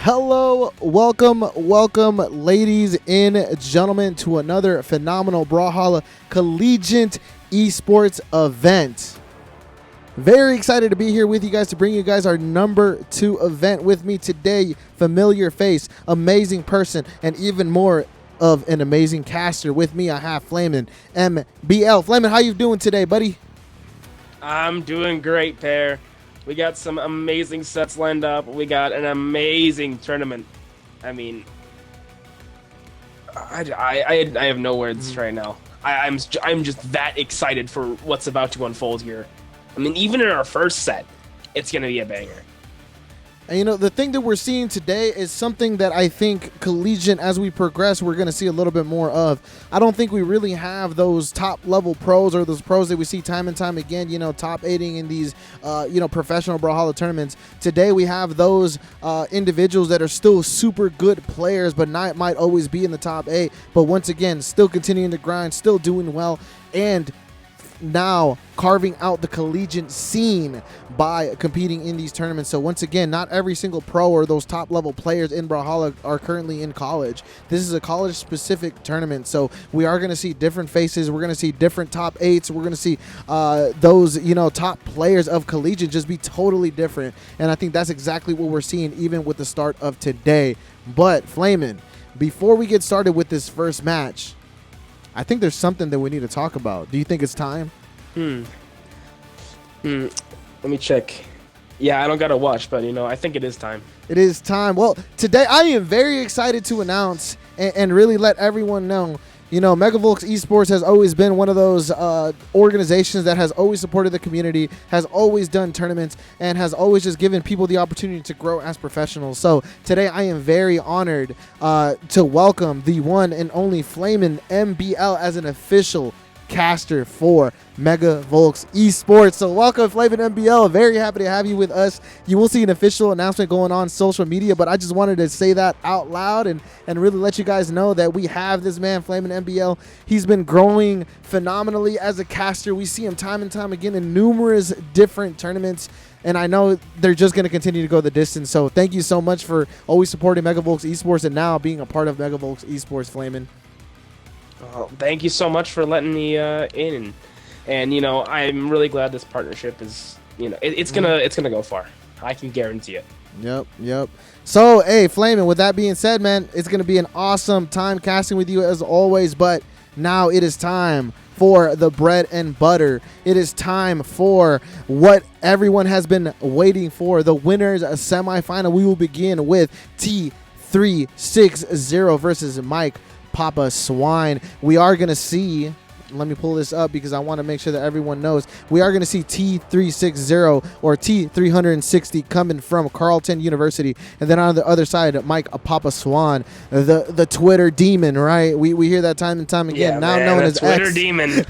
Hello, welcome, ladies and gentlemen, to another phenomenal Brawlhalla Collegiate esports event. Very excited to be here with you guys to bring you guys our number 2 event. With me today, familiar face, amazing person, and even more of an amazing caster. With me, I have Flamin MBL. Flamin, how you doing today, buddy? I'm doing great, Pear. We got some amazing sets lined up. We got an amazing tournament. I mean, I have no words right now. I'm just that excited for what's about to unfold here. I mean, even in our first set, it's gonna be a banger. And you know, the thing that we're seeing today is something that I think Collegiate, as we progress, we're going to see a little bit more of. I don't think we really have those top level pros or those pros that we see time and time again, you know, top 8ing in these, professional Brawlhalla tournaments. Today we have those individuals that are still super good players, but might always be in the top 8. But once again, still continuing to grind, still doing well, and now carving out the collegiate scene by competing in these tournaments. So once again, not every single pro or those top level players in Brawlhalla are currently in college. This is a college specific tournament, so we are going to see different faces. We're going to see different top 8s. We're going to see those, you know, top players of collegiate just be totally different, and I think that's exactly what we're seeing even with the start of today. But Flamin, before we get started with this first match, I think there's something that we need to talk about. Do you think it's time? Let me check. Yeah, I don't gotta watch, but, you know, I think it is time. It is time. Well, today I am very excited to announce and really let everyone know, you know, Megavolx Esports has always been one of those organizations that has always supported the community, has always done tournaments, and has always just given people the opportunity to grow as professionals. So today I am very honored to welcome the one and only Flamin MBL as an official caster for Megavolx Esports. So welcome, Flamin MBL. Very happy to have you with us. You will see an official announcement going on social media, but I just wanted to say that out loud and really let you guys know that we have this man, Flamin MBL. He's been growing phenomenally as a caster. We see him time and time again in numerous different tournaments, and I know they're just going to continue to go the distance. So thank you so much for always supporting Megavolx Esports and now being a part of Megavolx Esports, Flamin. Well, thank you so much for letting me in, and you know, I'm really glad this partnership is, you know, it's gonna go far. I can guarantee it. Yep. So, hey, Flamin, with that being said, man, it's gonna be an awesome time casting with you as always. But now it is time for the bread and butter. It is time for what everyone has been waiting for, the winners semifinal. We will begin with T360 versus Mike Papa Swine. We are going to see, let me pull this up because I want to make sure that everyone knows, we are going to see T360 or T360 coming from Carleton University, and then on the other side, Mike Papa Swan, the Twitter demon, right? We hear that time and time again, yeah, now man, known as Twitter X. demon.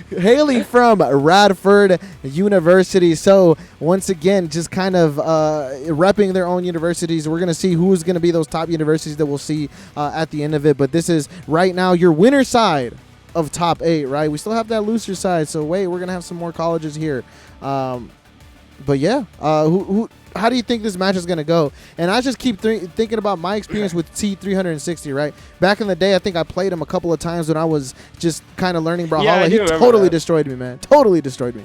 Hailing from Radford University. So once again, just kind of repping their own universities. We're going to see who's going to be those top universities that we'll see at the end of it. But this is right now your winner side of top 8, right? We still have that loser side. So wait, we're going to have some more colleges here. But yeah, how do you think this match is going to go? And I just keep thinking about my experience with T360, right? Back in the day, I think I played him a couple of times when I was just kind of learning Brawlhalla. Yeah, he totally destroyed me, man. Totally destroyed me.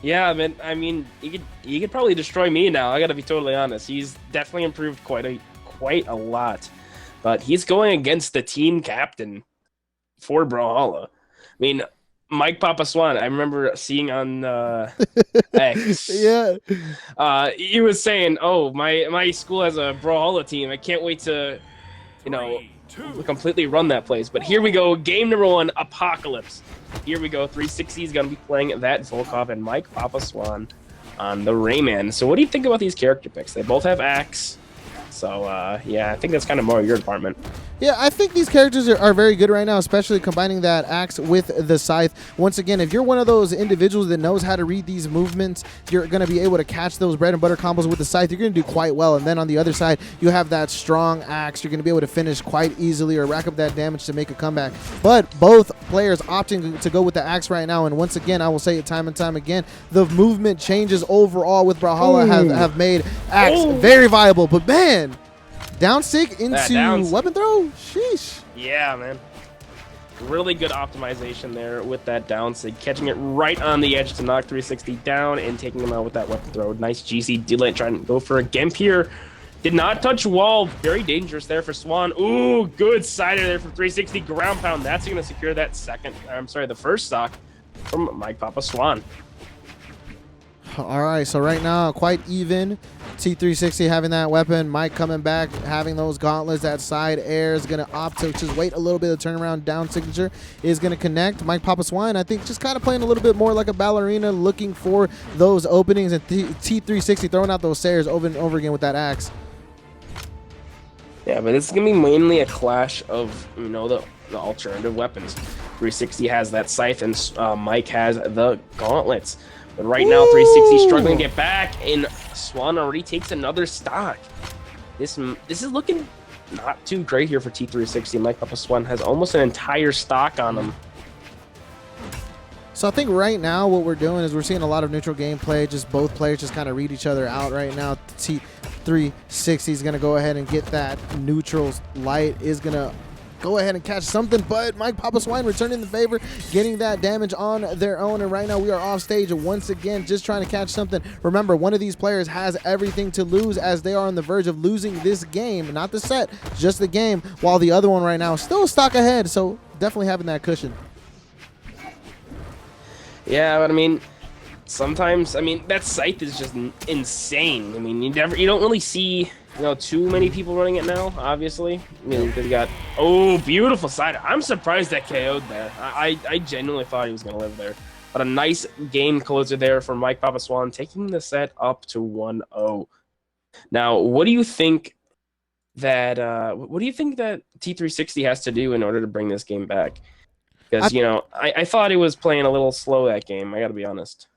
Yeah, man. I mean, he could probably destroy me now. I gotta be totally honest. He's definitely improved quite a lot. But he's going against the team captain for Brawlhalla. I mean, Mike Papa Swan, I remember seeing on X. Yeah. He was saying, "Oh, my school has a Brawlhalla team. I can't wait to, you know, completely run that place." But here we go, game number 1, Apocalypse. Here we go, 360 is gonna be playing that Volkov and Mike Papa Swan on the Rayman. So what do you think about these character picks? They both have Axe. So yeah, I think that's kind of more your department. Yeah, I think these characters are very good right now, especially combining that axe with the scythe. Once again, if you're one of those individuals that knows how to read these movements, you're going to be able to catch those bread and butter combos with the scythe. You're going to do quite well. And then on the other side, you have that strong axe. You're going to be able to finish quite easily or rack up that damage to make a comeback. But both players opting to go with the axe right now. And once again, I will say it time and time again, the movement changes overall with Brawlhalla have made axe very viable. But man, down sig into weapon throw? Sheesh. Yeah, man. Really good optimization there with that down sig. Catching it right on the edge to knock 360 down and taking him out with that weapon throw. Nice GC delay trying to go for a Gimp here. Did not touch wall. Very dangerous there for Swan. Ooh, good sider there for 360 ground pound. That's going to secure that the first stock from Mike Papa Swan. All right, so right now, quite even. T360 having that weapon. Mike coming back, having those gauntlets. That side air is going to opt to just wait a little bit. The turnaround down signature is going to connect. Mike Papa Swine, I think, just kind of playing a little bit more like a ballerina, looking for those openings. And T360 throwing out those stairs over and over again with that axe. Yeah, but this is going to be mainly a clash of, you know, the alternative weapons. 360 has that scythe, and Mike has the gauntlets. But right now, 360 struggling to get back, and Swan already takes another stock. This is looking not too great here for T360. Mike Papa Swan has almost an entire stock on him. So I think right now what we're doing is we're seeing a lot of neutral gameplay. Just both players just kind of read each other out right now. T360 is going to go ahead and get that neutral light, is going to go ahead and catch something, but Mike Papa Swine returning the favor, getting that damage on their own. And right now we are off stage once again, just trying to catch something. Remember, one of these players has everything to lose, as they are on the verge of losing this game, not the set, just the game, while the other one right now is still a stock ahead. So definitely having that cushion. Yeah, but I mean, sometimes, I mean, that scythe is just insane. I mean, you don't really see, you know, too many people running it now, obviously. I mean, they got, beautiful side. I'm surprised that KO'd there. I genuinely thought he was going to live there. But a nice game closer there for Mike Papa Swan, taking the set up to 1-0. Now, what do you think that T360 has to do in order to bring this game back? Because, you know, I thought he was playing a little slow that game. I got to be honest.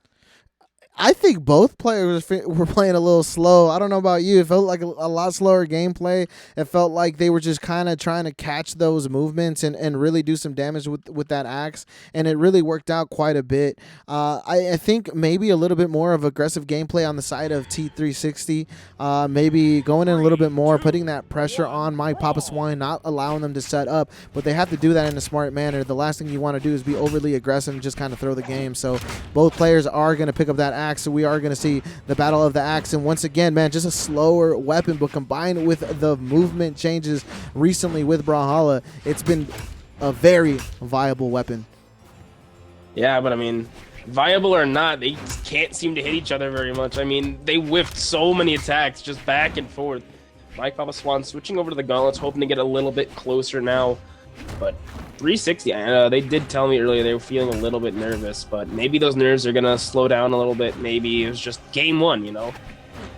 I think both players were playing a little slow. I don't know about you. It felt like a lot slower gameplay. It felt like they were just kind of trying to catch those movements and really do some damage with that axe. And it really worked out quite a bit. I think maybe a little bit more of aggressive gameplay on the side of T360. Maybe going in a little bit more, putting that pressure on Mike Papa Swine, not allowing them to set up. But they have to do that in a smart manner. The last thing you want to do is be overly aggressive and just kind of throw the game. So both players are going to pick up that axe. So we are going to see the battle of the axe. And once again, man, just a slower weapon, but combined with the movement changes recently with Brawlhalla, it's been a very viable weapon. Yeah, but I mean, viable or not, they can't seem to hit each other very much. I mean, they whiffed so many attacks just back and forth. Mike Papa Swan switching over to the gauntlets, hoping to get a little bit closer now. But 360, they did tell me earlier they were feeling a little bit nervous, but maybe those nerves are going to slow down a little bit. Maybe it was just game one, you know?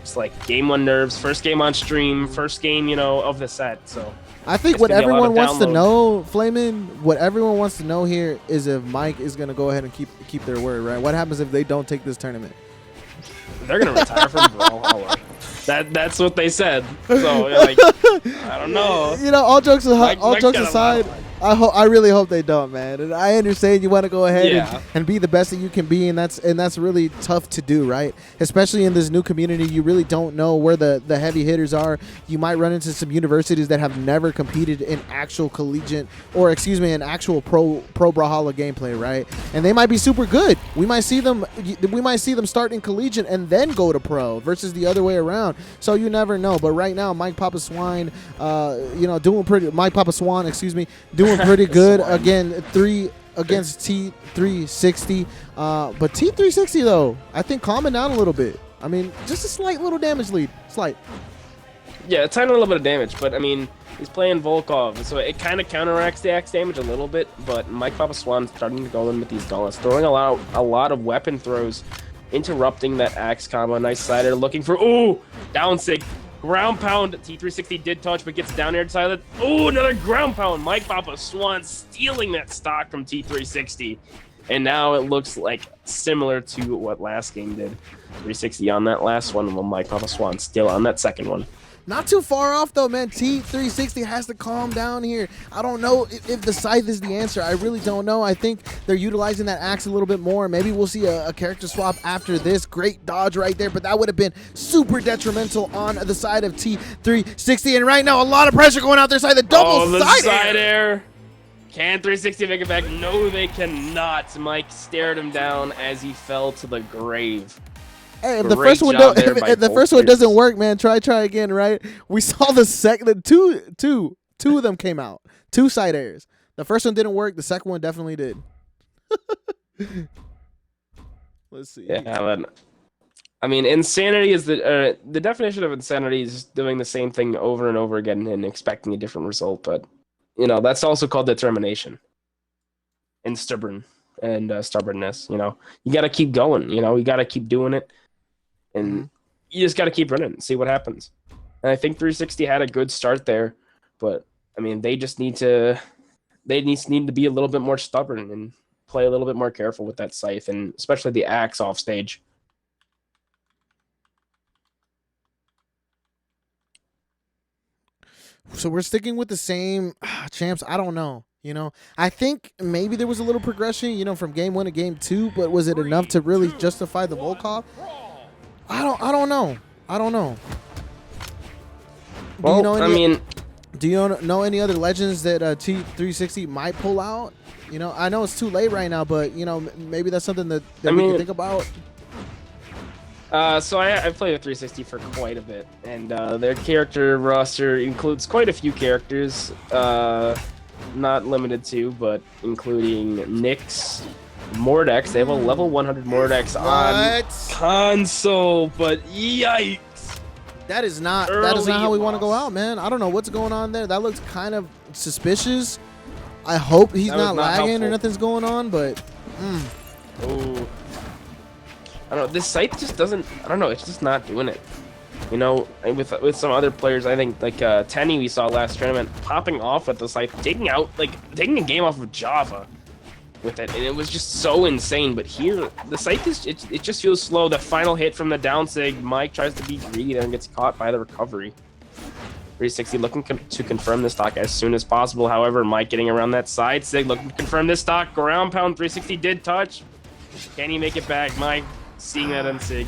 It's like game one nerves, first game on stream, first game, you know, of the set. So I think what everyone wants to know, Flamin', what everyone wants to know here is if Mike is going to go ahead and keep their word, right? What happens if they don't take this tournament? They're going to retire from Brawlhalla. That's what they said. So, like, I don't know. You know, all jokes aside, I really hope they don't, man. And I understand you want to go ahead and be the best that you can be, and that's really tough to do, right? Especially in this new community, you really don't know where the heavy hitters are. You might run into some universities that have never competed in actual collegiate, or excuse me, in actual pro Brawlhalla gameplay, right? And they might be super good. We might see them start in collegiate and then go to pro versus the other way around. So you never know. But right now, Mike Papa Swine, Mike Papa Swan, excuse me, doing pretty good. Again, 3 against T360. But T360, though, I think calming down a little bit. I mean, just a slight little damage lead. Slight. Yeah, a tiny little bit of damage. But, I mean, he's playing Volkov, so it kind of counteracts the axe damage a little bit. But Mike Papa Swan starting to go in with these gauntlets, throwing a lot of weapon throws, interrupting that axe combo. Nice slider, looking for, down sig. Ground pound. T360 did touch, but gets down air side of it. Oh, another ground pound. Mike Papa Swan stealing that stock from T360. And now it looks like similar to what last game did. 360 on that last one, while Mike Papa Swan still on that second one. Not too far off, though, man. T360 has to calm down here. I don't know if the scythe is the answer. I really don't know. I think they're utilizing that axe a little bit more. Maybe we'll see a character swap after this. Great dodge right there, but that would have been super detrimental on the side of T360. And right now, a lot of pressure going out their side. The double side air. Can 360 make it back? No, they cannot. Mike stared him down as he fell to the grave. Hey, if the first one don't, if the first one doesn't work, man, try again, right? We saw the second, two of them came out, 2 side airs. The first one didn't work. The second one definitely did. Let's see. Yeah, but I mean, insanity is the definition of insanity is doing the same thing over and over again and expecting a different result. But you know, that's also called determination and stubbornness. You know, you got to keep going. You know, you got to keep doing it. And you just got to keep running and see what happens. And I think 360 had a good start there, but I mean, they need to be a little bit more stubborn and play a little bit more careful with that scythe, and especially the axe off stage. So we're sticking with the same champs. I don't know. You know, I think maybe there was a little progression, you know, from game 1 to game 2, but was it enough to really justify the Volkov? I don't know. Well, do you know any other legends that T360 might pull out? You know, I know it's too late right now, but you know, maybe that's something that we can think about. So I played with 360 for quite a bit, and their character roster includes quite a few characters, not limited to, but including Nyx, Mordex. They have a level 100 Mordex on console, but yikes! That is not how we want to go out, man. I don't know what's going on there. That looks kind of suspicious. I hope he's not lagging or nothing's going on, but oh, I don't know. This site just doesn't. I don't know. It's just not doing it. You know, with some other players, I think like Tenny we saw last tournament popping off with the site, taking a game off of Java with it, and it was just so insane. But here, the site is it just feels slow. The final hit from the down sig, Mike tries to be greedy and gets caught by the recovery. 360 looking to confirm this stock as soon as possible. However, Mike getting around that side sig, looking to confirm this stock. Ground pound. 360 did touch. Can he make it back? Mike seeing that on sig.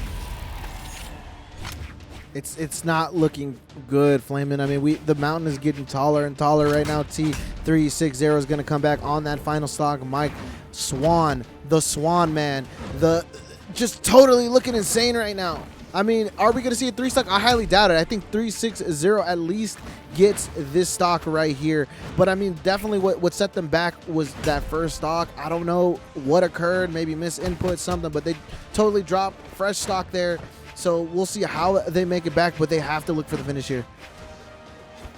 It's not looking good, Flamin'. I mean, the mountain is getting taller and taller right now. T360 is going to come back on that final stock. Mike Swan, the Swan man, just totally looking insane right now. I mean, are we going to see a 3 stock? I highly doubt it. I think 360 at least gets this stock right here. But I mean, definitely what set them back was that first stock. I don't know what occurred, maybe misinput something, but they totally dropped fresh stock there. So we'll see how they make it back, but they have to look for the finish here.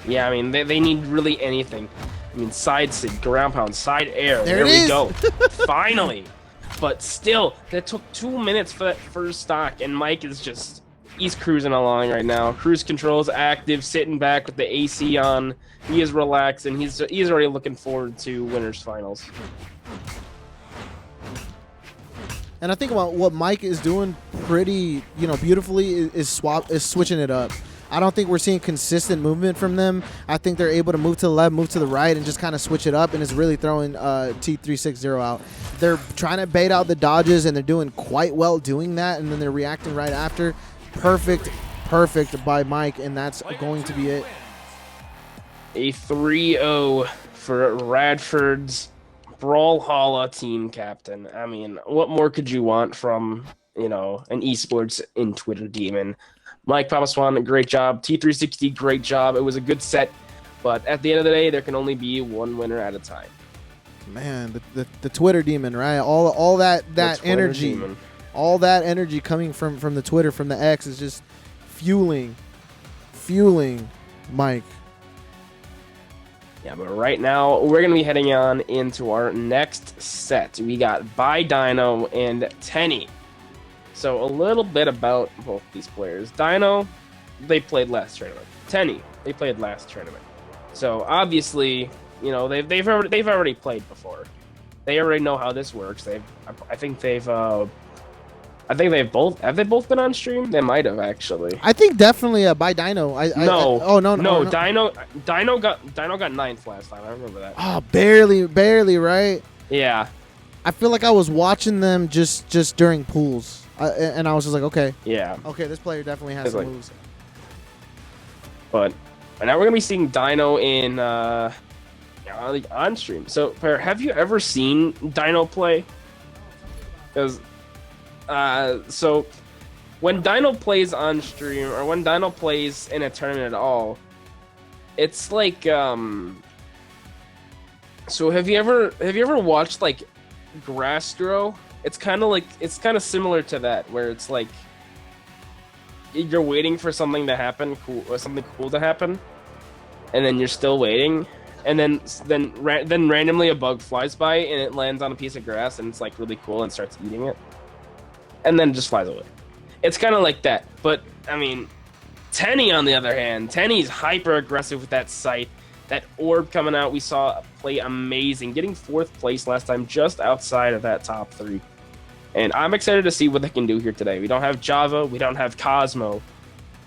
Yeah, I mean, they need really anything. I mean, side sig, ground pound, side air. There we go. Finally. But still, that took 2 minutes for that first stock, and Mike is he's cruising along right now. Cruise control is active, sitting back with the AC on. He is relaxed, and he's already looking forward to winners finals. And I think about what Mike is doing pretty, beautifully is switching it up. I don't think we're seeing consistent movement from them. I think they're able to move to the left, move to the right, and just kind of switch it up, and it's really throwing T360 out. They're trying to bait out the dodges, and they're doing quite well doing that, and then they're reacting right after. Perfect by Mike, and that's going to be it. A 3-0 for Radford's Brawlhalla team captain. I mean, what more could you want from, an esports in Twitter demon? Mike Papaswan, great job. T360, great job. It was a good set, but at the end of the day, there can only be one winner at a time. Man, the Twitter demon, right? All that energy, demon. All that energy coming from the Twitter, from the X, is just fueling Mike. Yeah, but right now, we're going to be heading on into our next set. We got By Dino and Tenny. So a little bit about both these players. Dino, they played last tournament. Tenny, they played last tournament. So obviously, you know, they've already played before. They already know how this works. I think they've both have they both been on stream? They might have actually. I think definitely by Dino. No. Dino got ninth last time. I remember that. Oh, barely, right? Yeah. I feel like I was watching them just during pools, and I was just like, okay, yeah, okay, this player definitely has some moves. But now we're gonna be seeing Dino in on stream. So, have you ever seen Dino play? Because so when Dino plays on stream or when Dino plays in a tournament at all, it's like So have you ever watched like grass grow? It's kind of similar to that, where it's like you're waiting for something to happen, something cool to happen, and then you're still waiting, and then randomly a bug flies by and it lands on a piece of grass and it's like really cool and starts eating it, and then it just flies away. It's kind of like that, but I mean, Tenny on the other hand, Tenny's hyper aggressive with that scythe. That orb coming out, we saw play amazing, getting 4th place last time, just outside of that top 3. And I'm excited to see what they can do here today. We don't have Java, we don't have Cosmo,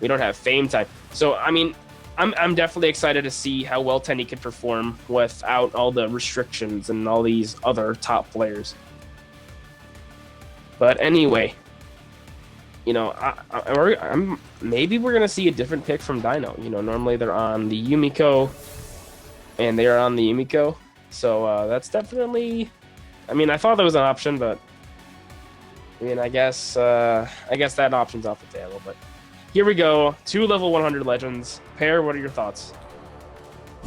we don't have Fame Time. So I mean, I'm definitely excited to see how well Tenny can perform without all the restrictions and all these other top players. But anyway, you know, maybe we're gonna see a different pick from Dino. You know, normally they're on the Yumiko. And they are on the Yumiko, so that's definitely. I mean, I thought that was an option, but I mean, I guess that option's off the table. But here we go, 2 level 100 legends. Pear, what are your thoughts?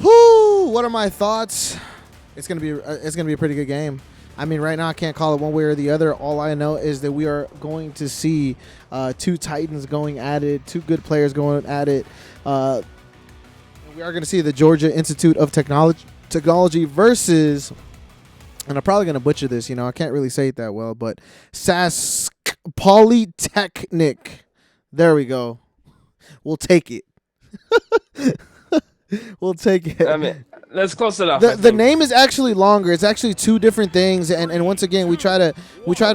Whoo! What are my thoughts? It's gonna be a pretty good game. I mean, right now I can't call it one way or the other. All I know is that we are going to see 2 Titans going at it, 2 good players going at it. We are going to see the Georgia Institute of Technology versus, and I'm probably going to butcher this, you know, I can't really say it that well, but Sask Polytechnic. There we go. We'll take it. We'll take it. I mean, that's close enough. The name is actually longer. It's actually 2 different things, and once again, we try to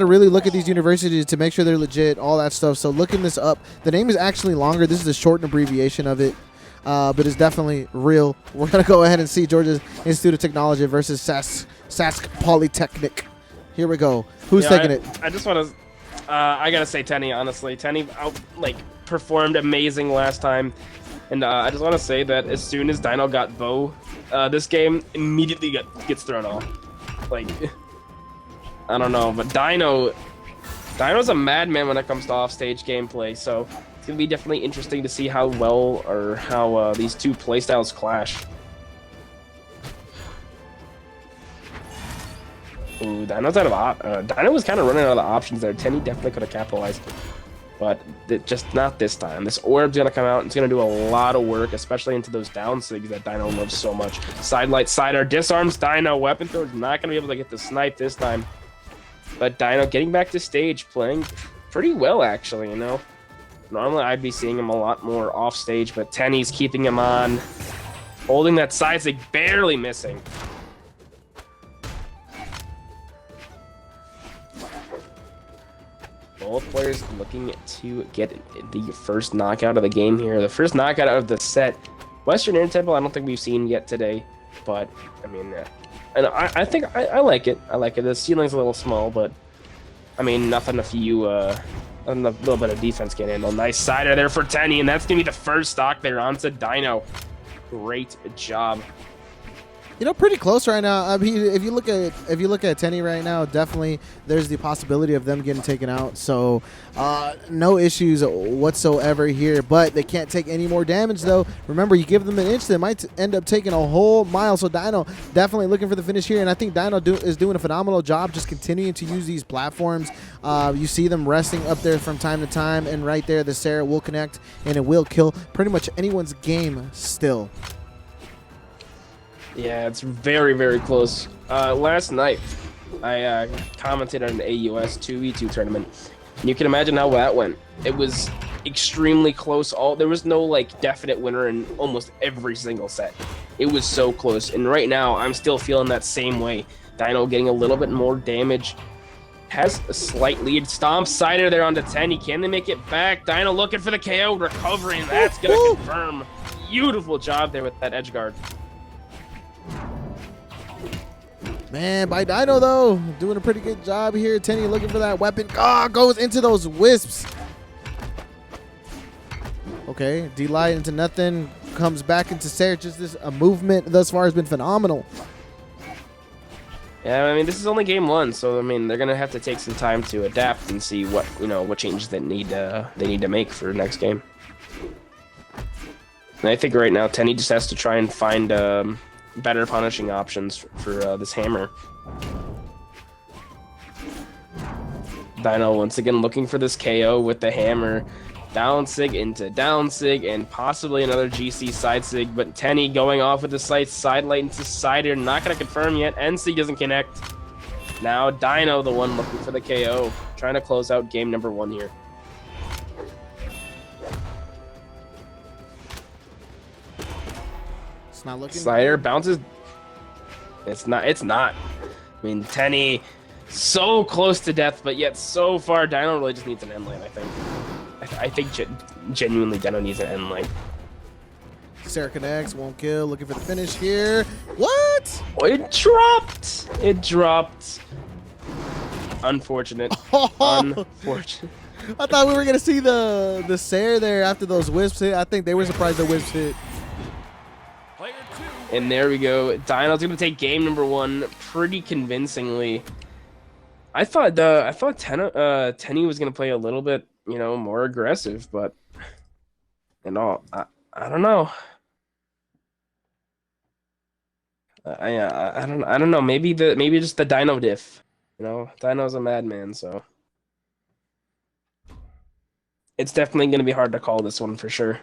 really look at these universities to make sure they're legit, all that stuff. So looking this up, the name is actually longer. This is a shortened abbreviation of it. But it's definitely real. We're going to go ahead and see Georgia Institute of Technology versus Sask Polytechnic. Here we go. Who's taking it? I just want to... I got to say Tenny, honestly. Tenny performed amazing last time. And I just want to say that as soon as Dino got Bow, this game immediately gets thrown off. Like, I don't know. But Dino's a madman when it comes to offstage gameplay, so... It's going to be definitely interesting to see how well or how these 2 playstyles clash. Ooh, Dino was kind of running out of the options there. Tenny definitely could have capitalized. But just not this time. This orb's going to come out and it's going to do a lot of work, especially into those down sigs that Dino loves so much. Sidelight, sider, disarms Dino. Weapon throw is not going to be able to get the snipe this time. But Dino getting back to stage, playing pretty well, actually, you know. Normally, I'd be seeing him a lot more off stage, but Tenny's keeping him on, holding that side stick, barely missing. Both players looking to get the first knockout of the game here, the first knockout of the set. Western Air Temple, I don't think we've seen yet today, but I mean, and I think I like it. I like it. The ceiling's a little small, but I mean, nothing if you. A little bit of defense can handle. Nice sider there for Tenny, and that's gonna be the first stock there onto Dino. Great job. You know, pretty close right now. I mean, if you look at Tenny right now, definitely there's the possibility of them getting taken out. So no issues whatsoever here. But they can't take any more damage though. Remember, you give them an inch, they might end up taking a whole mile. So Dino definitely looking for the finish here, and I think Dino is doing a phenomenal job just continuing to use these platforms. You see them resting up there from time to time, and right there the Sarah will connect and it will kill pretty much anyone's game still. Yeah, it's very, very close. Last night, I commented on an AUS 2v2 tournament. And you can imagine how that went. It was extremely close. There was no like definite winner in almost every single set. It was so close, and right now I'm still feeling that same way. Dino getting a little bit more damage, has a slight lead. Stomp Cider there onto 10. Can they make it back? Dino looking for the KO, recovering. That's gonna confirm. Beautiful job there with that edge guard. Man, by Dino though, doing a pretty good job here. Tenny looking for that weapon. Goes into those wisps. Okay, D-Light into nothing. Comes back into Sarah. Just this movement thus far has been phenomenal. Yeah, I mean, this is only game 1, so I mean, they're gonna have to take some time to adapt and see what what changes they need to make for next game. And I think right now Tenny just has to try and find better punishing options for this hammer. Dino once again looking for this KO with the hammer. Down sig into down sig and possibly another GC side sig, but Tenny going off with the side light into Cider. Not going to confirm yet. NC doesn't connect. Now Dino the one looking for the KO. Trying to close out game number 1 here. It's not looking. Cider bounces. It's not. I mean, Tenny so close to death, but yet so far. Dino really just needs an end lane, I think. I think genuinely Dino needs an end lane. Sarah connects, won't kill, looking for the finish here. What? Oh, it dropped. It dropped. Unfortunate. Unfortunate. I thought we were gonna see the Sarah there after those wisps hit. I think they were surprised the wisps hit. And there we go. Dino's gonna take game number 1 pretty convincingly. I thought Tenny was gonna play a little bit, more aggressive, but I don't know. I don't know. Maybe just the Dino diff. Dino's a madman, so it's definitely gonna be hard to call this one for sure.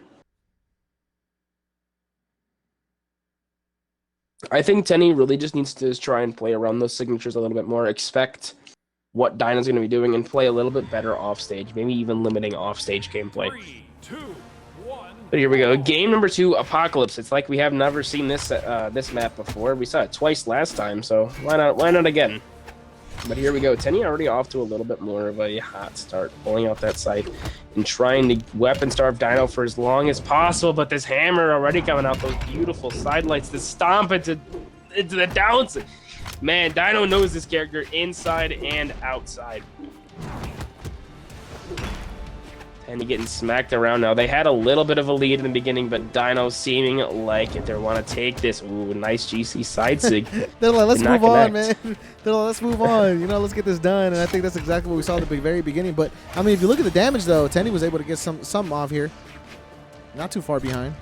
I think Tenny really just needs to try and play around those signatures a little bit more. Expect what Dino's going to be doing and play a little bit better offstage, maybe even limiting offstage gameplay. 3, 2, 1. But here we go. Game number 2, Apocalypse. It's like we have never seen this map before. We saw it twice last time, so why not again? But here we go. Tenny already off to a little bit more of a hot start, pulling out that side and trying to weapon starve Dino for as long as possible. But this hammer already coming out, those beautiful side lights, the stomp into the downs. Man, Dino knows this character inside and outside. Tenny getting smacked around now. They had a little bit of a lead in the beginning, but Dino seeming like it. They want to take this. Ooh, nice GC side sig. They're like, let's move on, man. They're like, let's move on. Let's get this done. And I think that's exactly what we saw at the very beginning. But, I mean, if you look at the damage, though, Tenny was able to get some off here. Not too far behind.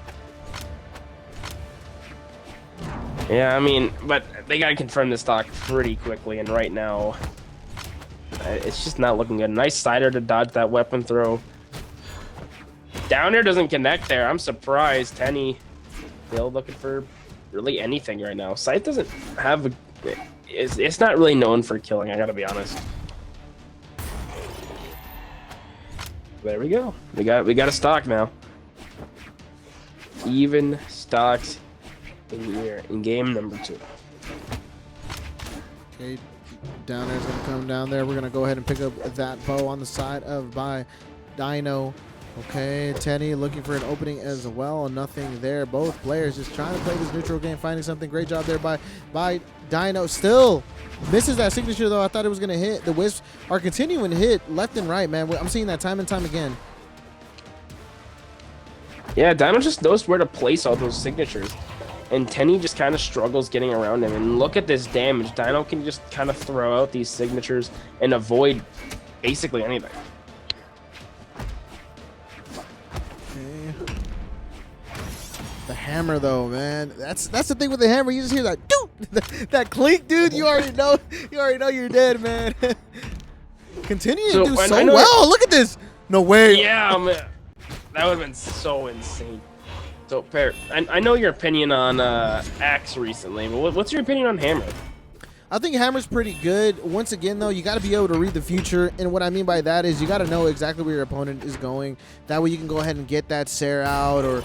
Yeah, I mean, but they got to confirm this stock pretty quickly. And right now, it's just not looking good. Nice Cider to dodge that weapon throw. Down air doesn't connect there. I'm surprised. Tenny still looking for really anything right now. Scythe doesn't have it's not really known for killing, I gotta be honest. There we go. We got a stock now. Even stocks in game number 2. Okay, down air's gonna come down there. We're gonna go ahead and pick up that bow on the side of by Dino. Okay, Tenny looking for an opening as well. Nothing there. Both players just trying to play this neutral game, finding something. Great job there by Dino. Still misses that signature, though. I thought it was going to hit. The wisps are continuing to hit left and right, man. I'm seeing that time and time again. Yeah, Dino just knows where to place all those signatures. And Tenny just kind of struggles getting around him. And look at this damage. Dino can just kind of throw out these signatures and avoid basically anything. The hammer, though, man. That's the thing with the hammer. You just hear that that clink, dude. You already know you're dead, man. Continue to do so well. Look at this. No way. Yeah, man. That would have been so insane. So, Pear, I know your opinion on Axe recently, but what's your opinion on Hammer? I think Hammer's pretty good. Once again, though, you got to be able to read the future. And what I mean by that is you got to know exactly where your opponent is going. That way you can go ahead and get that Sare out or,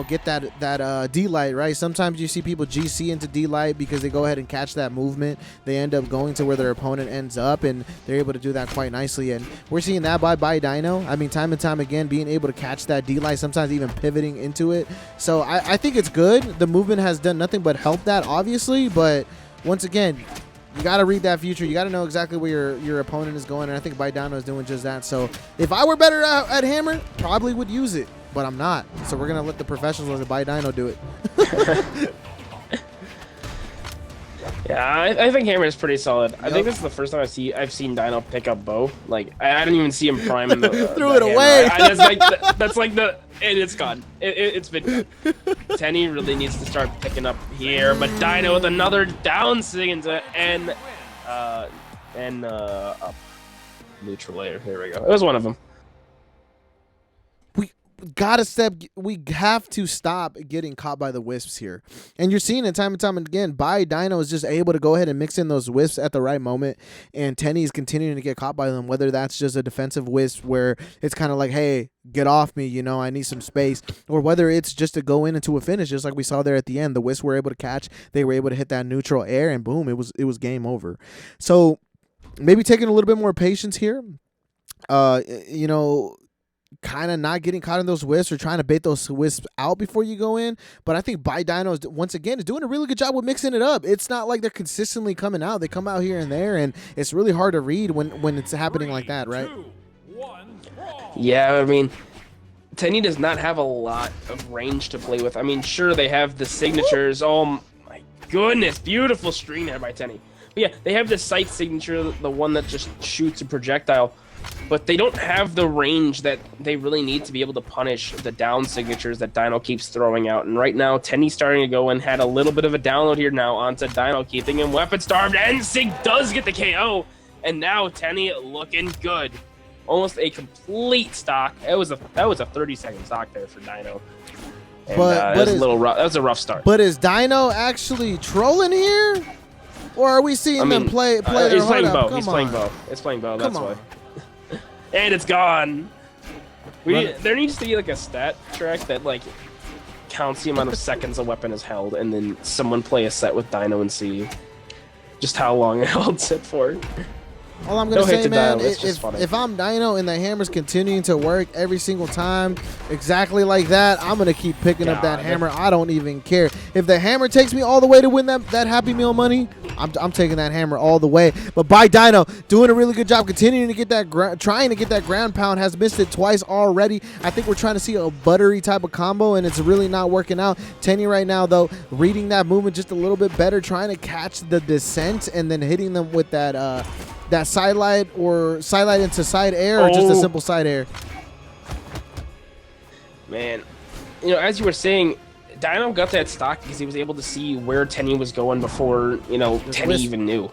get that D-Light, right? Sometimes you see people GC into D-Light because they go ahead and catch that movement. They end up going to where their opponent ends up, and they're able to do that quite nicely. And we're seeing that by Dino. I mean, time and time again, being able to catch that D-Light, sometimes even pivoting into it. So I think it's good. The movement has done nothing but help that, obviously. But once again, you got to read that future. You got to know exactly where your opponent is going, and I think Dino is doing just that. So if I were better at Hammer, probably would use it, but I'm not. So we're going to let the professionals at Dino do it. Yeah, I think Hammer is pretty solid. Yep. I think this is the first time I've seen Dino pick up bow. Like I didn't even see him prime in the threw it away. I just like that's like and it's gone. It's been gone. Tenny really needs to start picking up here, but Dino with another down signature and up neutral layer. Here we go. It was one of them. We have to stop getting caught by the wisps here. And you're seeing it time and time again. Dino is just able to go ahead and mix in those wisps at the right moment, and Tenny is continuing to get caught by them, whether that's just a defensive wisp where it's kind of like, hey, get off me, I need some space, or whether it's just to go into a finish, just like we saw there at the end. The wisps were able to catch, they were able to hit that neutral air, and boom, it was game over. So maybe taking a little bit more patience here. Kind of not getting caught in those wisps or trying to bait those wisps out before you go in. But I think Dino once again is doing a really good job with mixing it up. It's not like they're consistently coming out. They come out here and there, and it's really hard to read when it's happening like that, right? 2, 1, yeah, I mean, Tenny does not have a lot of range to play with. I mean, sure, they have the signatures. Oh my goodness, beautiful screen there by Tenny. But yeah, they have the sight signature, the one that just shoots a projectile. But they don't have the range that they really need to be able to punish the down signatures that Dino keeps throwing out. And right now, Tenny's starting to go and had a little bit of a download here now onto Dino, keeping him weapon starved. And Sig does get the KO. And now Tenny looking good. Almost a complete stock. That was a 30-second stock there for Dino. And, that was a little rough. That was a rough start. But is Dino actually trolling here? Or are we seeing them play their he's playing heart out? bow. He's playing bow. It's playing bow. That's why. on. And it's gone. There needs to be like a stat track that like counts the amount of seconds a weapon is held, and then someone play a set with Dino and see just how long it holds it for. All I'm going to say, man, if I'm Dino and the hammer's continuing to work every single time exactly like that, I'm going to keep picking up that hammer. I don't even care. If the hammer takes me all the way to win that Happy Meal money, I'm taking that hammer all the way. But by Dino, doing a really good job continuing to get that, trying to get that ground pound, has missed it twice already. I think we're trying to see a buttery type of combo, and it's really not working out. Tenny right now, though, reading that movement just a little bit better, trying to catch the descent and then hitting them with that side light or side light into side air, or just a simple side air. Man, as you were saying, Dino got that stock because he was able to see where Tenny was going before, Tenny even knew.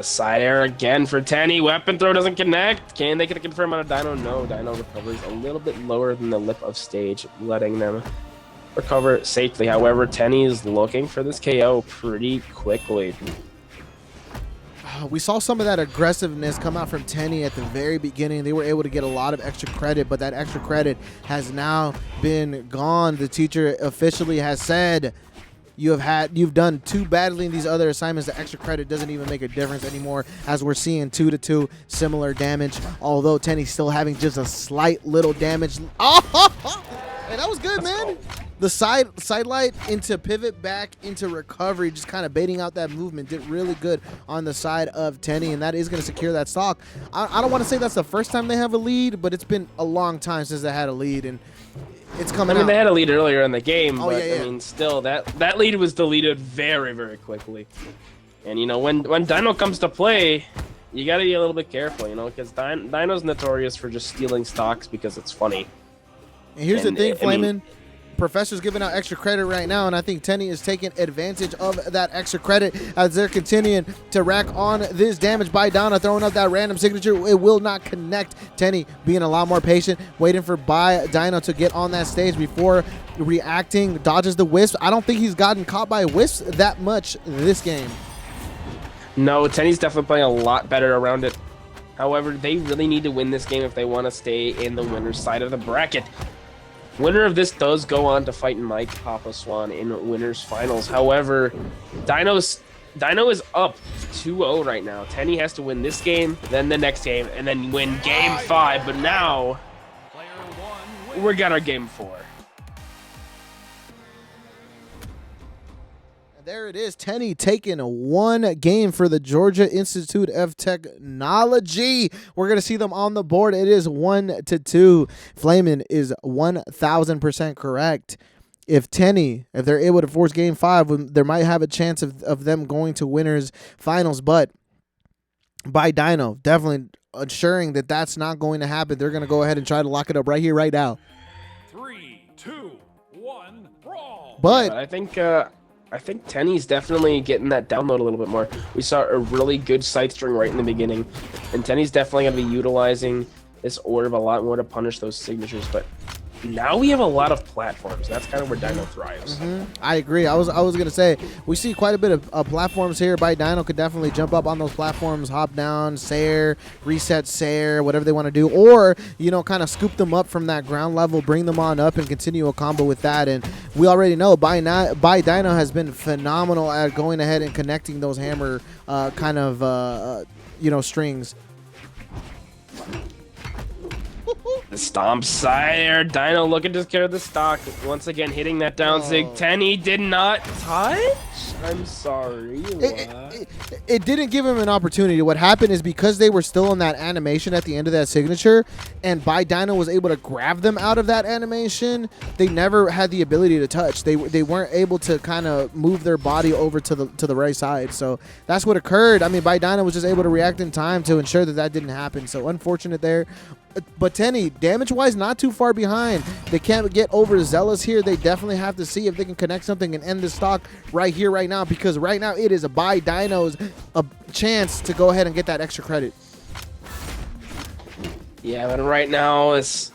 Side air again for Tenny. Weapon throw doesn't connect. Can they get a confirm on a Dino? No, Dino recovers a little bit lower than the lip of stage, letting them recover safely. However, Tenny is looking for this KO pretty quickly. We saw some of that aggressiveness come out from Tenny at the very beginning. They were able to get a lot of extra credit, but that extra credit has now been gone. The teacher officially has said, you've done too badly in these other assignments. The extra credit doesn't even make a difference anymore, as we're seeing 2-2 similar damage, although Tenny's still having just a slight little damage. Oh, hey, that was good, man. The side light into pivot back into recovery, just kind of baiting out that movement, did really good on the side of Tenny, and that is going to secure that stock. I don't want to say that's the first time they have a lead, but it's been a long time since they had a lead, and it's coming out. They had a lead earlier in the game, but I mean, still, that lead was deleted very, very quickly. And, when Dino comes to play, you got to be a little bit careful, because Dino's notorious for just stealing stocks because it's funny. And here's the thing, Flamin'. Professor's giving out extra credit right now, and I think Tenny is taking advantage of that extra credit as they're continuing to rack on this damage. By Donna throwing up that random signature. It will not connect. Tenny being a lot more patient, waiting for Dino to get on that stage before reacting, dodges the wisp. I don't think he's gotten caught by wisps that much this game. No, Tenny's definitely playing a lot better around it. However, they really need to win this game if they want to stay in the winner's side of the bracket. Winner of this does go on to fight Mike Papa Swan in winners finals. However, Dino is up 2-0 right now. Tenny has to win this game, then the next game, and then win game 5. But now we got our game 4. There it is, Tenny taking one game for the Georgia Institute of Technology. We're going to see them on the board. It is 1-2. Flamin is 1,000% correct. If they're able to force game 5, there might have a chance of them going to winners finals. But by Dino, definitely ensuring that that's not going to happen. They're going to go ahead and try to lock it up right here, right now. 3, 2, 1, brawl. But I think Tenny's definitely getting that download a little bit more. We saw a really good side string right in the beginning, and Tenny's definitely going to be utilizing this orb a lot more to punish those signatures. But now we have a lot of platforms. That's kind of where Dino thrives. I agree. I was gonna say we see quite a bit of platforms here. By Dino could definitely jump up on those platforms, hop down, Sair, reset Sair, whatever they want to do, or kind of scoop them up from that ground level, bring them on up, and continue a combo with that. And we already know By Dino has been phenomenal at going ahead and connecting those hammer strings. The stomp side, Dino looking to secure the stock. Once again, hitting that down sig. Tenny did not touch? I'm sorry. It didn't give him an opportunity. What happened is because they were still in that animation at the end of that signature, and By Dino was able to grab them out of that animation, they never had the ability to touch. They weren't able to kind of move their body over to the right side. So that's what occurred. I mean, By Dino was just able to react in time to ensure that didn't happen. So unfortunate there. But Tenny, damage-wise, not too far behind. They can't get overzealous here. They definitely have to see if they can connect something and end the stock right here, right now, because right now it is a By Dino's a chance to go ahead and get that extra credit. Yeah, but right now it's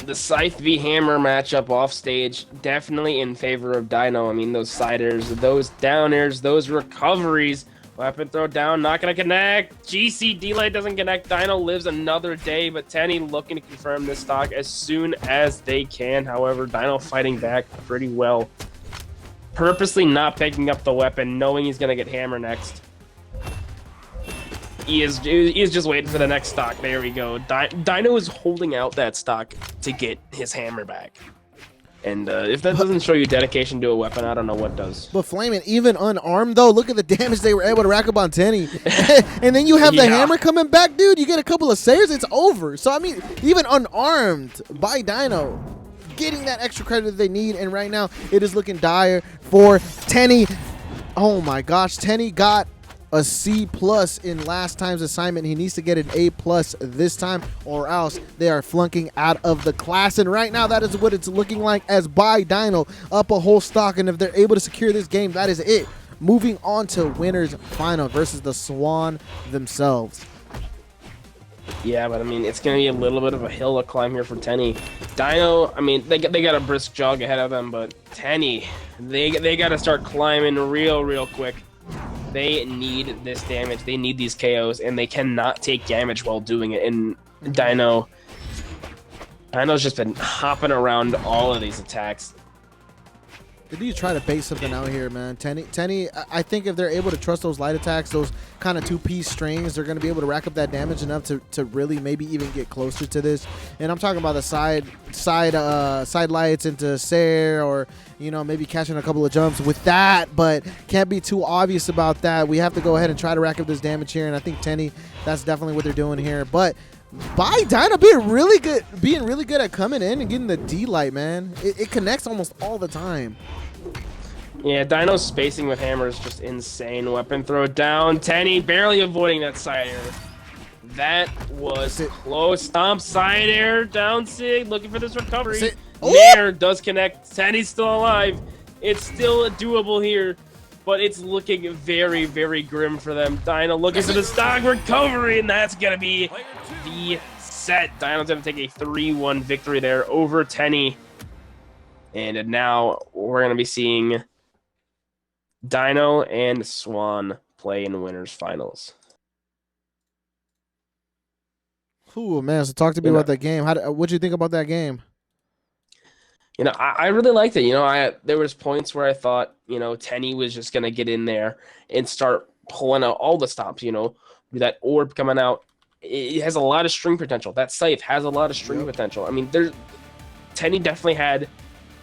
the Scythe v Hammer matchup off stage, definitely in favor of Dino. I mean, those siders, those downers, those recoveries. Weapon throw down, not going to connect. GC delay doesn't connect. Dino lives another day, but Tenny looking to confirm this stock as soon as they can. However, Dino fighting back pretty well. Purposely not picking up the weapon, knowing he's going to get hammer next. He is just waiting for the next stock. There we go. Dino is holding out that stock to get his hammer back. And if that doesn't show you dedication to a weapon, I don't know what does. But Flamin', even unarmed, though, look at the damage they were able to rack up on Tenny. And then you have the hammer coming back, dude. You get a couple of Sairs, it's over. So, I mean, even unarmed by Dino, getting that extra credit that they need. And right now, it is looking dire for Tenny. Oh, my gosh. Tenny got a C+ in last time's assignment. He needs to get an A+ this time, or else they are flunking out of the class. And right now, that is what it's looking like as By Dino up a whole stock. And if they're able to secure this game, that is it. Moving on to winners final versus the Swan themselves. Yeah, but I mean, it's going to be a little bit of a hill to climb here for Tenny. Dino, I mean, they got a brisk jog ahead of them, but Tenny, they got to start climbing real quick. They need this damage. They need these KOs, and they cannot take damage while doing it. And Dino's just been hopping around all of these attacks. They need to try to bait something out here, man. Tenny, I think if they're able to trust those light attacks, those kind of two-piece strings, they're going to be able to rack up that damage enough to really maybe even get closer to this. And I'm talking about the side lights into Sair, or maybe catching a couple of jumps with that, but can't be too obvious about that. We have to go ahead and try to rack up this damage here, and I think Tenny, that's definitely what they're doing here. But By Dino being really good at coming in and getting the D light, man. It connects almost all the time. Yeah, Dino's spacing with hammer is just insane. Weapon throw down. Tenny barely avoiding that side air. That was close. Stomp side air down sig. Looking for this recovery. Nair does connect. Tenny's still alive. It's still doable here, but it's looking very grim for them. Dino looking for the stock recovery, and that's going to be the set. Dino's going to take a 3-1 victory there over Tenny. And now we're going to be seeing Dino and Swan play in winners finals. Ooh, man. So talk to me about that game. What'd you think about that game? I really liked it. There was points where I thought, Tenny was just gonna get in there and start pulling out all the stops. With that orb coming out, it has a lot of string potential. That Scythe has a lot of string potential. I mean, Tenny definitely had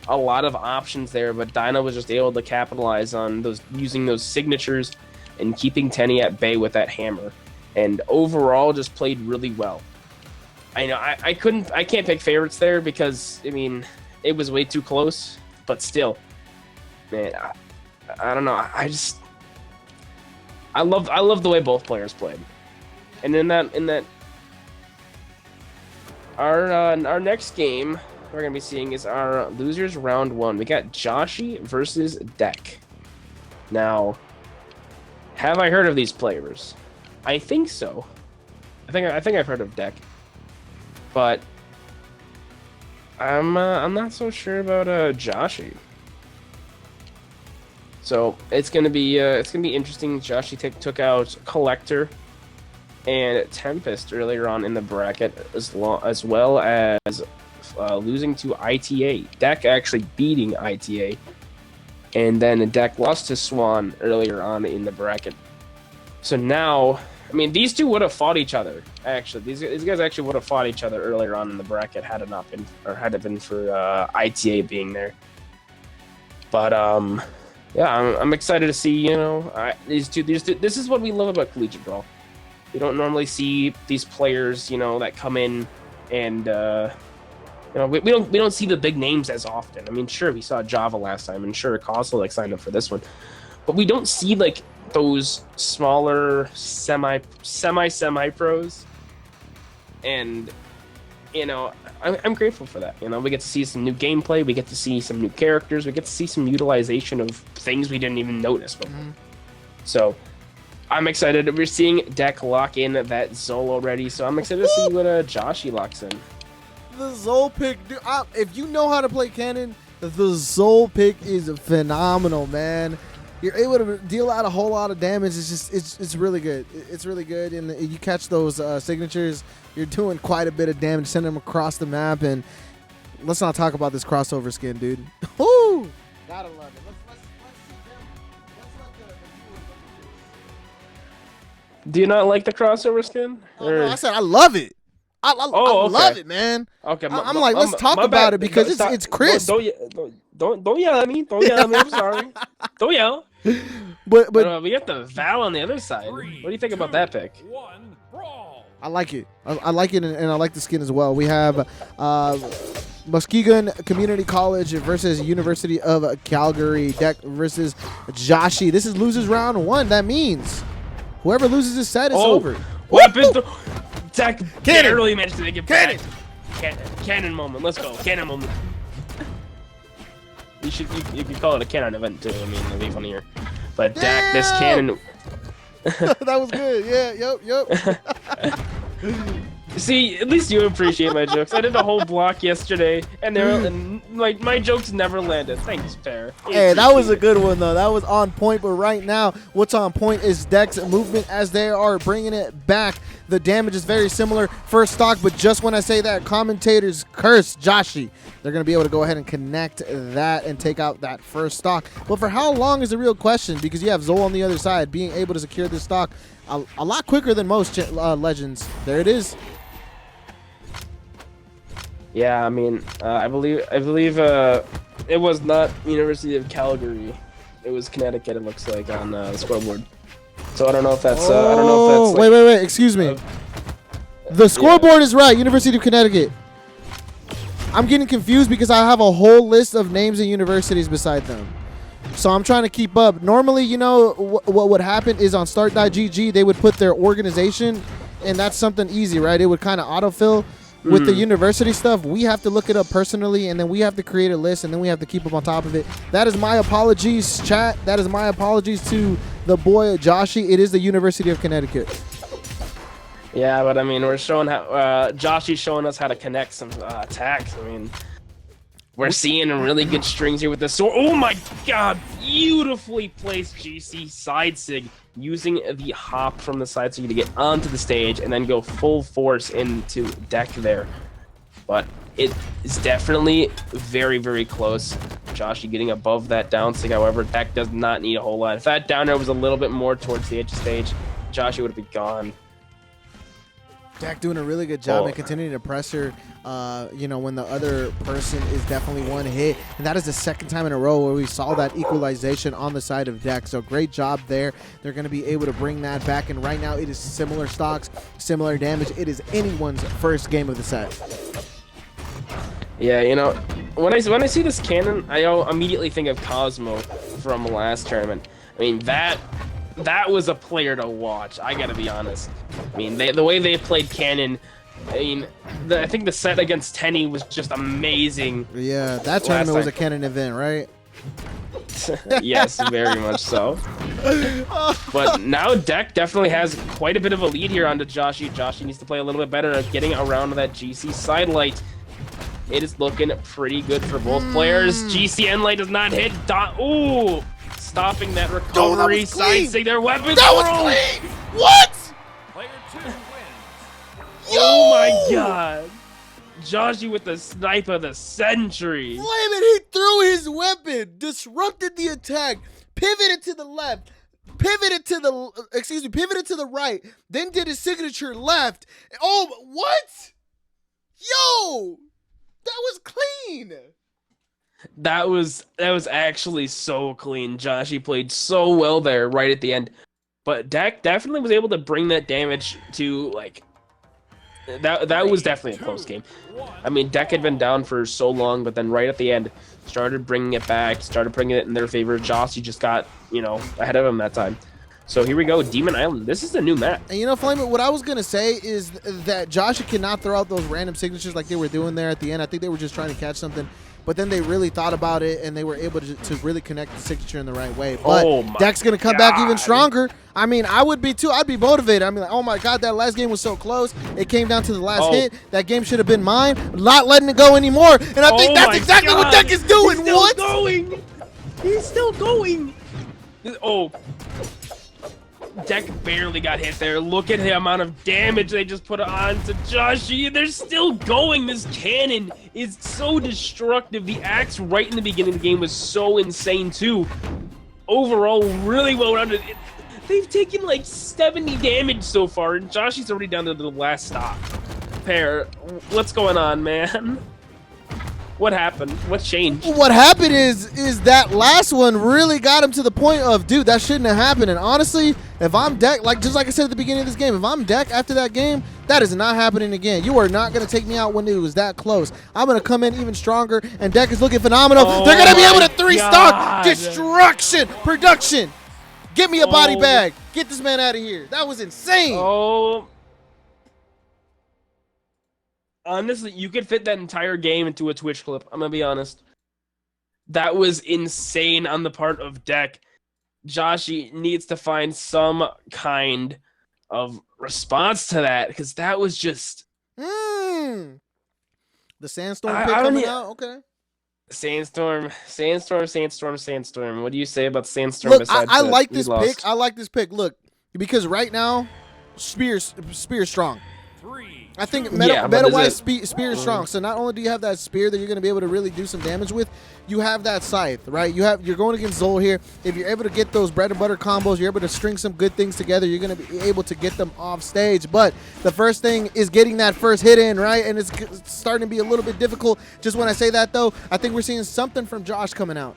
a lot of options there, but Dinah was just able to capitalize on using those signatures and keeping Tenny at bay with that hammer. And overall, just played really well. I can't pick favorites there because it was way too close, but still, man, I don't know. I love the way both players played, and in that our next game we're gonna be seeing is our losers round 1. We got Joshi versus Deck. Now, have I heard of these players? I think so. I think I've heard of Deck, but I'm not so sure about Joshi. So it's gonna be interesting. Joshi took out Collector and Tempest earlier on in the bracket, as well as losing to ITA. Deck actually beating ITA, and then Deck lost to Swan earlier on in the bracket. So now, these two would have fought each other. Actually, these guys actually would have fought each other earlier on in the bracket had it been for ITA being there. But yeah, I'm excited to see. These two. This is what we love about Collegiate Brawl. We don't normally see these players, that come in and we don't see the big names as often. Sure, we saw Java last time, and sure, Cosmo signed up for this one, but we don't see those smaller semi pros, and I'm grateful for that. We get to see some new gameplay, we get to see some new characters, we get to see some utilization of things we didn't even notice before. So I'm excited. We're seeing Deck lock in that Zol already, so I'm excited to see what Joshi locks in. The Zol pick, dude, if you know how to play Cannon, the Zol pick is phenomenal, man. You're able to deal out a whole lot of damage. It's really good. It's really good, and you catch those signatures, you're doing quite a bit of damage, sending them across the map. And let's not talk about this crossover skin, dude. Woo! Gotta love it. Let's see them. Let's let the Do you not like the crossover skin? No, I said I love it. I love it, man. Okay, I'm like, let's talk about it because it's crisp. Don't yell at me. Don't yell at me. I'm sorry. Don't yell. But we got the Val on the other side. What do you think about that pick? I like it. I like it, and I like the skin as well. We have Muskegon Community College versus University of Calgary. Deck versus Joshi. This is losers round 1. That means whoever loses this set is over. Weapon. Deck barely managed to get back. Cannon moment. Let's go. Cannon moment. You could call it a cannon event too. It'd be funnier. But Dak, this cannon. That was good. Yeah. Yep. See, at least you appreciate my jokes. I did a whole block yesterday, and my jokes never landed. Thanks, Pear. Hey, that was a good one though. That was on point. But right now, what's on point is Deck's movement as they are bringing it back. The damage is very similar first stock, but just when I say that, commentators curse Joshi. They're going to be able to go ahead and connect that and take out that first stock. But for how long is the real question, because you have Zol on the other side being able to secure this stock a lot quicker than most legends. There it is. Yeah, I believe it was not University of Calgary. It was Connecticut. It looks like on the scoreboard. So I don't know if that's. Wait. Excuse me. The scoreboard is right. University of Connecticut. I'm getting confused because I have a whole list of names and universities beside them. So I'm trying to keep up. Normally, what would happen is on start.gg, they would put their organization, and that's something easy, right? It would kind of autofill. With the university stuff, we have to look it up personally, and then we have to create a list, and then we have to keep up on top of it. That is my apologies, chat. That is my apologies to the boy Joshi. It is the University of Connecticut. Yeah, but we're showing how Joshi's showing us how to connect some attacks. We're seeing really good strings here with the sword. Oh my god, beautifully placed GC side sig using the hop from the side so you to get onto the stage and then go full force into deck there. But it is definitely very, very close. Joshy getting above that down stick. However, deck does not need a whole lot. If that down air was a little bit more towards the edge of the stage, Joshy would have been gone. Dak doing a really good job and continuing to pressure, you know, when the other person is definitely one hit. And that is the second time in a row where we saw that equalization on the side of Dak. So great job there. They're going to be able to bring that back. And right now it is similar stocks, similar damage. It is anyone's first game of the set. Yeah, you know, when I see this cannon, I immediately think of Cosmo from last tournament. I mean, that was a player to watch. I gotta be honest. I mean, the way they played cannon. I mean, I think the set against Tenny was just amazing. Yeah, that tournament was a cannon event, right? Yes, very much so. But now Deck definitely has quite a bit of a lead here onto Joshy. Joshy needs to play a little bit better at getting around that GC side light. It is looking pretty good for both players. GCN light does not hit. Ooh! Stopping that recovery. Siding their weapons. That was clean! What? Player 2 wins. Oh my god. Joshy with the snipe of the century. Flamin', he threw his weapon, disrupted the attack, pivoted to the left, pivoted to the right, then did his signature left. Oh, what? Yo! That was clean. That was actually so clean. Joshy played so well there right at the end. But Dak definitely was able to bring that damage to, like, that was definitely a close game. I mean, Dak had been down for so long, but then right at the end started bringing it back, started bringing it in their favor. Joshy just got, you know, ahead of him that time. So here we go, Demon Island. This is a new map. And you know, Flamin', what I was going to say is that Joshy cannot throw out those random signatures like they were doing there at the end. I think they were just trying to catch something. But then they really thought about it, and they were able to really connect the signature in the right way. But Dak's going to come back even stronger. I mean, I would be too. I'd be motivated. I mean, like, oh, my God, that last game was so close. It came down to the last hit. That game should have been mine. Not letting it go anymore. And I think that's exactly what Dak is doing. He's still going. He's still going. Oh. Deck barely got hit there. Look at the amount of damage they just put on to Joshy. They're still going. This cannon is so destructive. The axe right in the beginning of the game was so insane too. Overall, really well rounded. They've taken like 70 damage so far, and Joshy's already down to the last stop. Pair, what's going on, man? What happened? What changed? What happened is that last one really got him to the point of, dude, that shouldn't have happened. And honestly, if I'm Deck, just like I said at the beginning of this game, if I'm Deck after that game, that is not happening again. You are not going to take me out when it was that close. I'm going to come in even stronger, and Deck is looking phenomenal. They're going to be able to 3-stock destruction, production. Get me a body bag. Get this man out of here. That was insane. Oh. Honestly, you could fit that entire game into a Twitch clip. I'm going to be honest. That was insane on the part of Deck. Joshy needs to find some kind of response to that, because that was just... The sandstorm pick coming out? Okay. Sandstorm. What do you say about Sandstorm? Look, I like this pick. I like this pick. Look, because right now, Spear's strong. I think meta-wise, Spear is strong. So not only do you have that Spear that you're going to be able to really do some damage with, you have that Scythe, right? You're going against Zol here. If you're able to get those bread and butter combos, you're able to string some good things together, you're going to be able to get them off stage. But the first thing is getting that first hit in, right? And it's starting to be a little bit difficult. Just when I say that, though, I think we're seeing something from Josh coming out.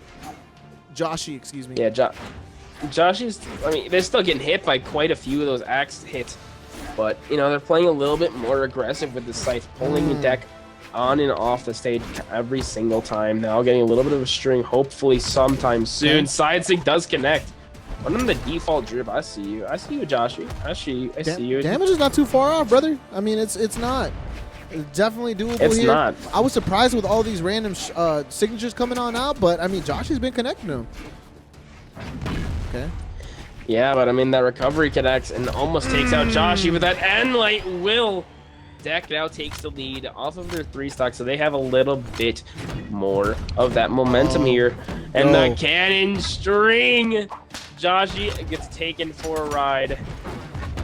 Joshy, excuse me. Yeah, Joshy's, I mean, they're still getting hit by quite a few of those axe hits. But, you know, they're playing a little bit more aggressive with the Scythe, pulling the Deck on and off the stage every single time. Now getting a little bit of a string, hopefully sometime soon. Side sync does connect. One on the default drip. I see you, Joshy. I see you. Damage is not too far off, brother. I mean, it's not. It's definitely doable here. It's not. I was surprised with all these random signatures coming on out, but, I mean, Joshy's been connecting them. Okay. Yeah, but I mean, that recovery connects and almost takes out Joshy, but that end light will. Deck now takes the lead off of their 3-stock, so they have a little bit more of that momentum here. And the cannon string Joshy gets taken for a ride,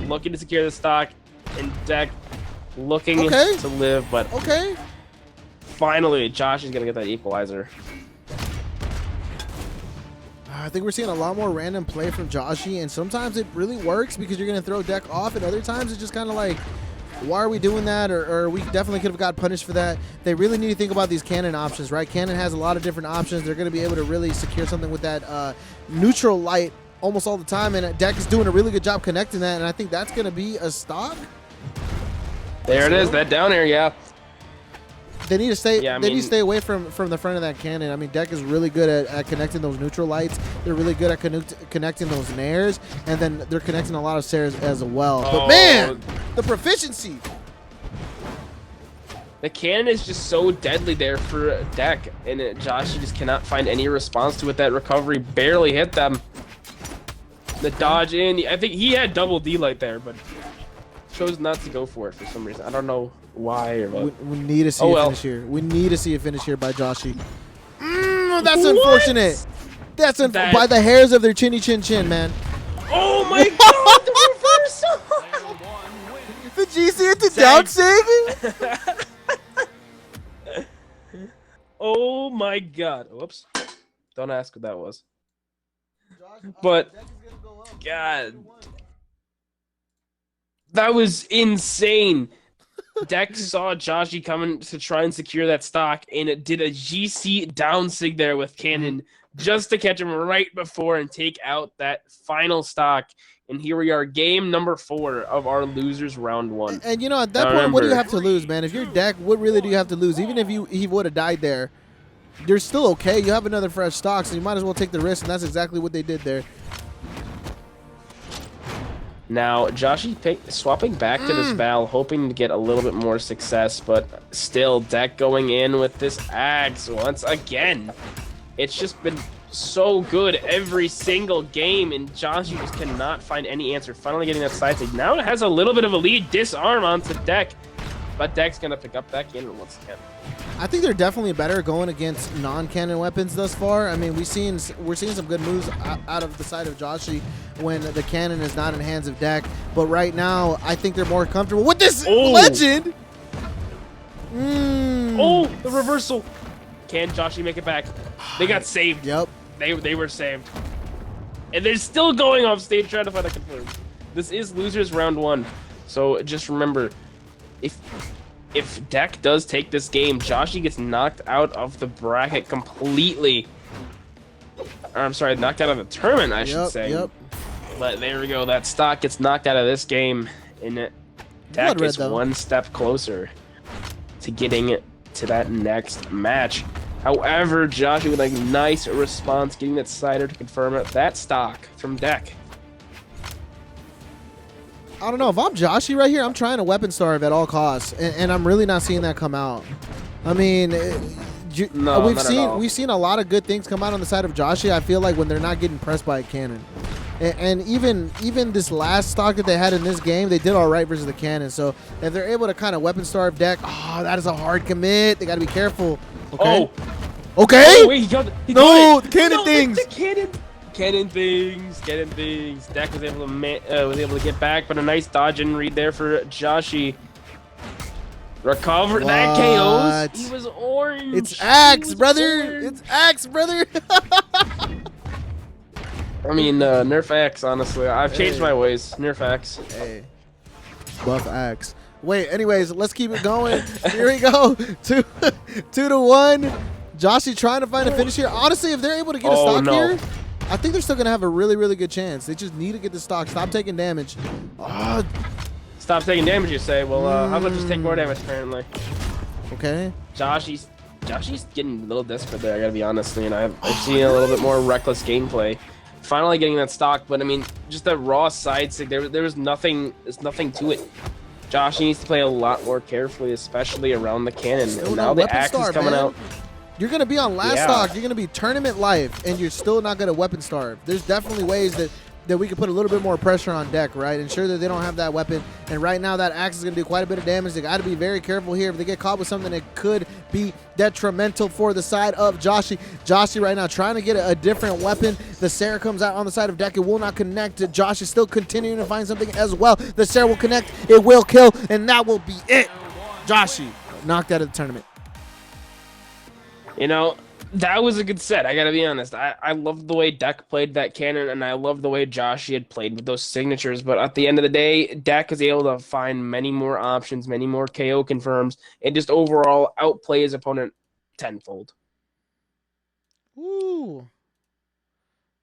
looking to secure the stock, and Deck looking to live, but finally, Josh is gonna get that equalizer. I think we're seeing a lot more random play from Joshy, and sometimes it really works because you're gonna throw Deck off, and other times it's just kind of like, why are we doing that? Or we definitely could have got punished for that. They really need to think about these cannon options, right? Cannon has a lot of different options. They're going to be able to really secure something with that neutral light almost all the time, and Deck is doing a really good job connecting that, and I think that's going to be a stock. There it is, that down air, yeah. They need to stay. They need to stay away from the front of that cannon. I mean, Deck is really good at connecting those neutral lights. They're really good at connecting those nairs, and then they're connecting a lot of Sares as well. But man, the proficiency. The cannon is just so deadly there for Deck, and Joshy just cannot find any response to it. That recovery barely hit them. The dodge in, I think he had double D light there, but chose not to go for it for some reason. I don't know why or what. We need to see a finish here. We need to see a finish here by Joshy. That's unfortunate. That's by the hairs of their chinny chin chin, man. Oh my god, the reversal! Did you see it to down sig? Oh my god. Whoops. Don't ask what that was. But, god. That was insane. Deck saw Joshy coming to try and secure that stock, and it did a GC down sig there with Cannon just to catch him right before and take out that final stock. And here we are, game number 4 of our losers round 1. And you know, at that point, what do you have to lose, man? If you're Deck, what really do you have to lose? Even if he would have died there, you're still okay. You have another fresh stock, so you might as well take the risk, and that's exactly what they did there. Now, Joshy swapping back to this Val, hoping to get a little bit more success, but still, Deck going in with this Axe once again. It's just been so good every single game, and Joshy just cannot find any answer. Finally getting that side take. Now it has a little bit of a lead. Disarm onto Deck, but Deck's going to pick up that cannon once again. I think they're definitely better going against non-cannon weapons thus far. I mean, we're seeing some good moves out of the side of Joshy when the cannon is not in the hands of Deck. But right now, I think they're more comfortable with this legend. Oh, the reversal. Can Joshy make it back? They got saved. Yep. They were saved. And they're stind going off stage trying to find a confirm. This is losers round 1. So just remember, if Deck does take this game, Joshy gets knocked out of the bracket completely. Or, I'm sorry, knocked out of the tournament, I should say. Yep. But there we go. That stock gets knocked out of this game, and Deck is one step closer to getting to that next match. However, Joshy with a nice response, getting that cider to confirm it. That stock from Deck. I don't know. If I'm Joshy right here, I'm trying to weapon starve at all costs, and I'm really not seeing that come out. I mean, we've seen a lot of good things come out on the side of Joshy. I feel like when they're not getting pressed by a cannon, and even this last stock that they had in this game, they did all right versus the cannon. So if they're able to kind of weapon starve Deck, that is a hard commit. They got to be careful. Okay. Okay. Oh, wait, he got the cannon things. The cannon things. Deck was able to get back, but a nice dodge and read there for Joshy. Recover that KOs. He was orange. It's Axe, brother. It's Axe, brother. I mean, nerf Axe. Honestly, I've changed my ways. Nerf Axe. Hey, buff Axe. Wait. Anyways, let's keep it going. Here we go. 2-1. Joshy trying to find a finish here. Honestly, if they're able to get a stock here, I think they're still going to have a really, really good chance. They just need to get the stock. Stop taking damage. Stop taking damage, you say? Well, how about just take more damage, apparently? Okay. Joshy's getting a little desperate there, I gotta be honest. And I've seen a little bit more reckless gameplay. Finally getting that stock, but I mean, just that raw side stick, there was nothing, there's nothing to it. Joshy needs to play a lot more carefully, especially around the cannon. And now the Axe is coming out. You're going to be on last stock. You're going to be tournament life, and you're still not going to weapon starve. There's definitely ways that we can put a little bit more pressure on deck, right? Ensure that they don't have that weapon. And right now, that axe is going to do quite a bit of damage. They got to be very careful here. If they get caught with something that could be detrimental for the side of Joshi. Joshi right now trying to get a different weapon. The Sarah comes out on the side of deck. It will not connect. Josh is still continuing to find something as well. The Sarah will connect. It will kill, and that will be it. Joshi knocked out of the tournament. You know, that was a good set. I gotta be honest. I loved the way Deck played that cannon, and I loved the way Joshi had played with those signatures. But at the end of the day, Deck is able to find many more options, many more KO confirms, and just overall outplay his opponent tenfold. Ooh,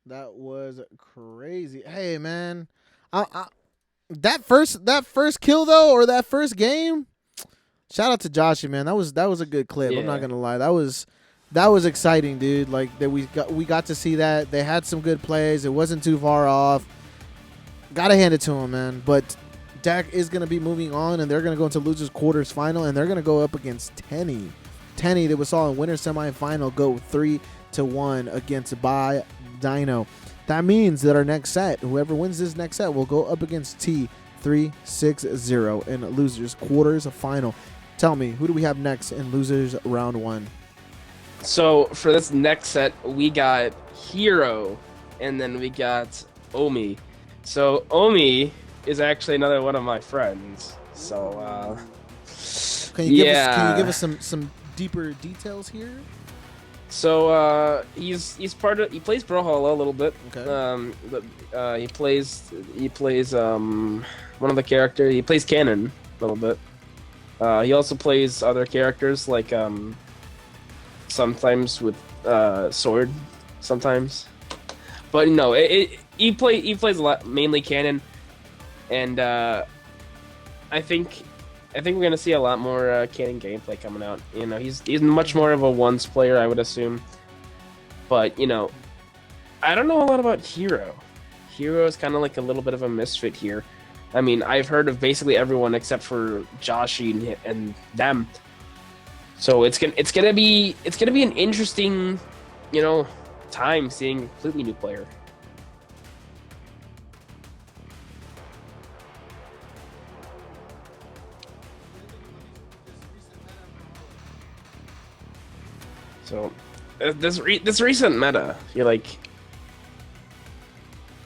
that was crazy. Hey, man, that first kill though, or that first game. Shout out to Joshi, man. That was a good clip. Yeah. I'm not gonna lie. That was exciting, dude. Like that we got to see that. They had some good plays. It wasn't too far off. Gotta hand it to him, man. But Dak is gonna be moving on, and they're gonna go into losers quarters final, and they're gonna go up against Tenny. Tenny that we saw in winter semifinal go 3-1 against By Dino. That means that our next set, whoever wins this next set, will go up against T 3-6-0 in losers quarters final. Tell me, who do we have next in losers round 1? So for this next set, we got Hero, and then we got Omi. So Omi is actually another one of my friends. So can you give us some deeper details here? So he's part of, he plays Brawlhalla a little bit. Okay. He plays one of the characters. He plays Cannon a little bit. He also plays other characters like sometimes with Sword, sometimes. But no, he plays a lot, mainly Cannon, and I think we're gonna see a lot more Cannon gameplay coming out. You know, he's much more of a once player, I would assume. But you know, I don't know a lot about Hero. Hero is kind of like a little bit of a misfit here. I mean, I've heard of basically everyone except for Joshi and them. So it's gonna be an interesting, you know, time seeing a completely new player. So this recent meta, you're like,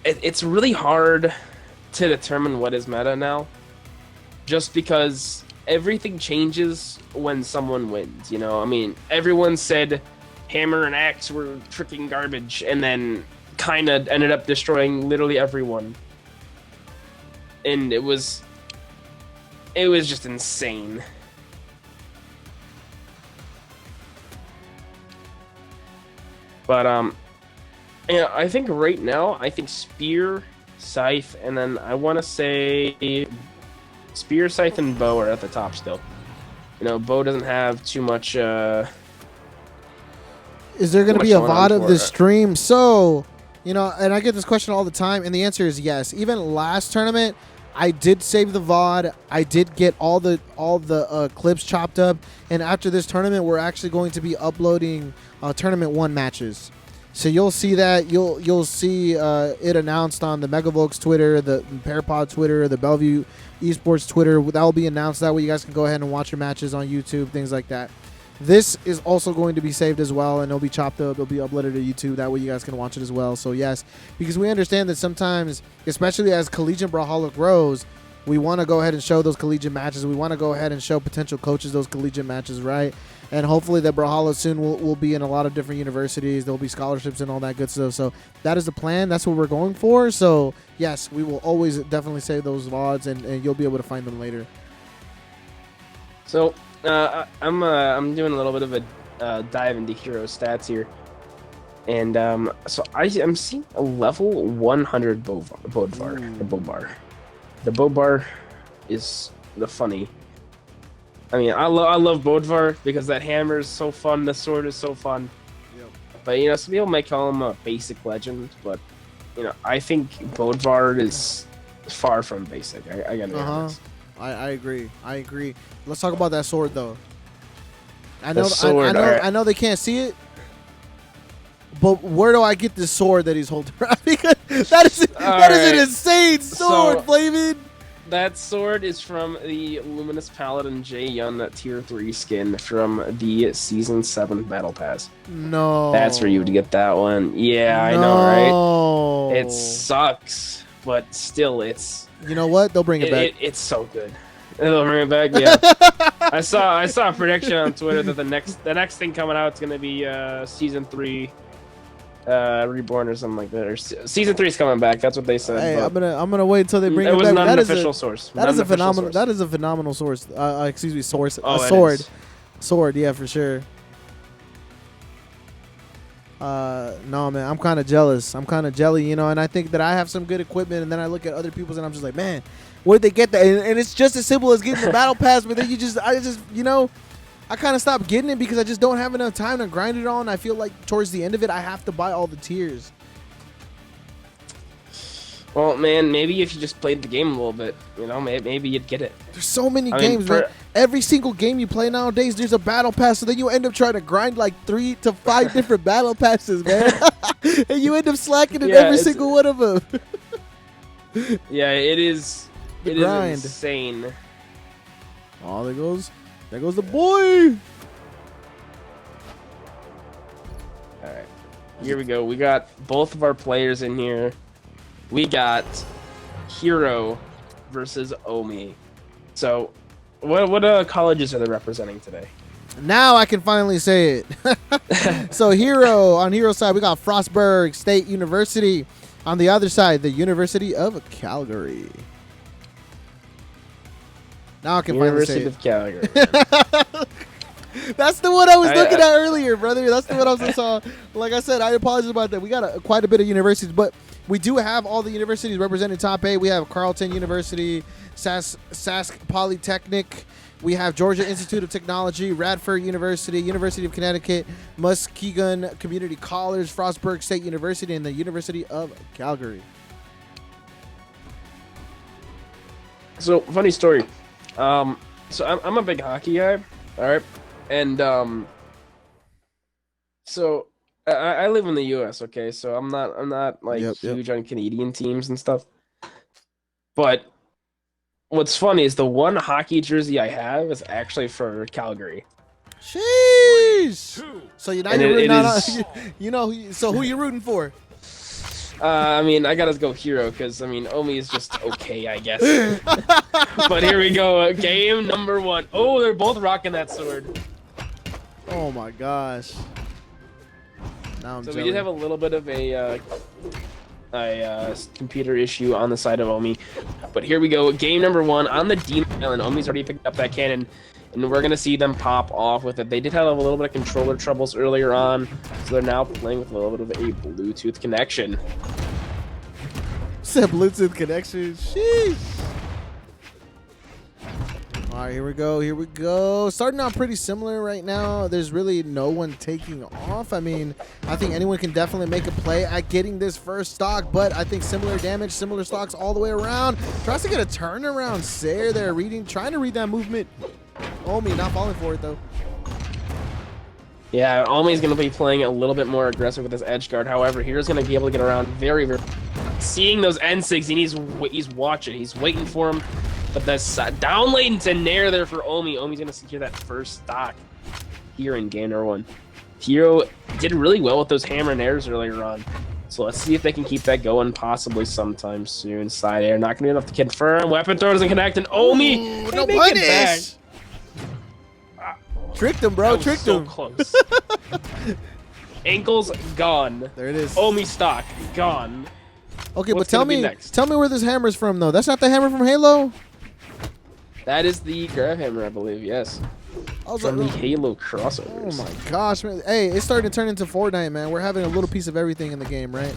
it's really hard to determine what is meta now, just because everything changes when someone wins. You know, I mean, everyone said Hammer and Axe were freaking garbage, and then kind of ended up destroying literally everyone, and it was just insane. But yeah, I think right now, I think Spear, Scythe, and then I want to say Spear, Scythe, and Bow are at the top still. You know, Bow doesn't have too much. Is there going to be a VOD of this stream? So, you know, and I get this question all the time, and the answer is yes. Even last tournament, I did save the VOD. I did get all the clips chopped up, and after this tournament, we're actually going to be uploading tournament 1 matches. So you'll see that. You'll see it announced on the Megavolks Twitter, the Parapod Twitter, the Bellevue Esports Twitter. That will be announced. That way you guys can go ahead and watch your matches on YouTube, things like that. This is also going to be saved as well, and it'll be chopped up. It'll be uploaded to YouTube. That way you guys can watch it as well. So yes, because we understand that sometimes, especially as Collegiate Brawlhalla grows, we want to go ahead and show those collegiate matches. We want to go ahead and show potential coaches those collegiate matches, right? And hopefully that Brawlhalla soon will be in a lot of different universities. There'll be scholarships and all that good stuff. So that is the plan. That's what we're going for. So yes, we will always definitely save those VODs, and you'll be able to find them later. So I'm doing a little bit of a dive into hero stats here, and so I'm seeing a level 100 Bobar. The Bobar is the funny. I mean, I love Bodvar because that hammer is so fun, the sword is so fun. Yep. But you know, some people might call him a basic legend, but you know, I think Bodvar is far from basic. I gotta be honest. I agree. Let's talk about that sword though. I know they can't see it, but where do I get this sword that he's holding? Because That is an insane sword, So- Flavin. That sword is from the Luminous Paladin J Yun Tier 3 skin from the Season 7 Battle Pass. No. That's where you would get that one. Yeah, I know, right? It sucks, but still, it's You know what? They'll bring it back. it's so good. They'll bring it back. Yeah, I saw a prediction on Twitter that the next thing coming out is gonna be Season 3 Reborn or something like that. Or Season 3 is coming back. That's what they said. Hey, but I'm gonna wait until they bring it it was back. not That an is official a, source. that is a Not an official phenomenal. source. That is a phenomenal source. Excuse me, source. Oh, A it sword. is. Sword. Yeah, for sure. No, man, I'm kind of jealous. I'm kind of jelly, you know, and I think that I have some good equipment, and then I look at other people's, and I'm just like, man, where'd they get that? And it's just as simple as getting the battle pass, but then you know, I kind of stopped getting it because I just don't have enough time to grind it on. I feel like towards the end of it, I have to buy all the tiers. Well, man, maybe if you just played the game a little bit, you know, maybe you'd get it. There's so many I mean, games, man. Every single game you play nowadays, there's a battle pass, so then you end up trying to grind like 3 to 5 different battle passes, man. And you end up slacking in Yeah, every it's- single one of them. Yeah, it is. It grind. is insane. Oh, there goes the boy. All right, here we go. We got both of our players in here. We got Hero versus Omi. So, what colleges are they representing today? Now I can finally say it. So on Hero side, we got Frostburg State University. On the other side, the University of Calgary. Now I can finally say University it. of Calgary. That's the one I was looking at earlier, brother. That's the one I was saw. Like I said, I apologize about that. We got quite a bit of universities, but we do have all the universities represented top 8. We have Carleton University, Sask Polytechnic. We have Georgia Institute of Technology, Radford University, University of Connecticut, Muskegon Community College, Frostburg State University, and the University of Calgary. So, funny story. So I'm a big hockey guy. All right, and so I live in the U.S. Okay, so I'm not like huge on Canadian teams and stuff. But what's funny is the one hockey jersey I have is actually for Calgary. Sheesh! 2, So you're not And rooting it on, is- you know. So who you rooting for? I mean, I gotta go Hero because I mean Omi is just okay, I guess. But here we go, game number 1. Oh, they're both rocking that sword. Oh my gosh! Now I'm So jelly. we did have a little bit of a computer issue on the side of Omi, but here we go. Game number 1 on the Demon Island. Omi's already picked up that cannon, and we're gonna see them pop off with it. They did have a little bit of controller troubles earlier on, so they're now playing with a little bit of a Bluetooth connection. Said Bluetooth connection. Sheesh. All right, here we go. Here we go. Starting out pretty similar right now. There's really no one taking off. I mean, I think anyone can definitely make a play at getting this first stock, but I think similar damage, similar stocks all the way around. Tries to get a turnaround. Sayer there trying to read that movement. Omi not falling for it though. Yeah, Omi's going to be playing a little bit more aggressive with his edge guard. However, Hero's going to be able to get around very, very... Seeing those N6, and he's watching. He's waiting for him. But the down lane's in there for Omi. Omi's going to secure that first stock here in game number 1. Hero did really well with those hammer and airs earlier on. So let's see if they can keep that going possibly sometime soon. Side air, not going to be enough to confirm. Weapon throw doesn't connect, and Omi... Ooh, they no make it back. punish. Tricked him, bro. That was Tricked so him. close. Ankles gone. There it is. Omi stock gone. Okay, but What's tell gonna be me, next? tell me where this hammer's from though. That's not the hammer from Halo. That is the grab hammer, I believe. Yes, I was from the like, Halo oh crossovers. my gosh, man. Hey, it's starting to turn into Fortnite, man. We're having a little piece of everything in the game, right?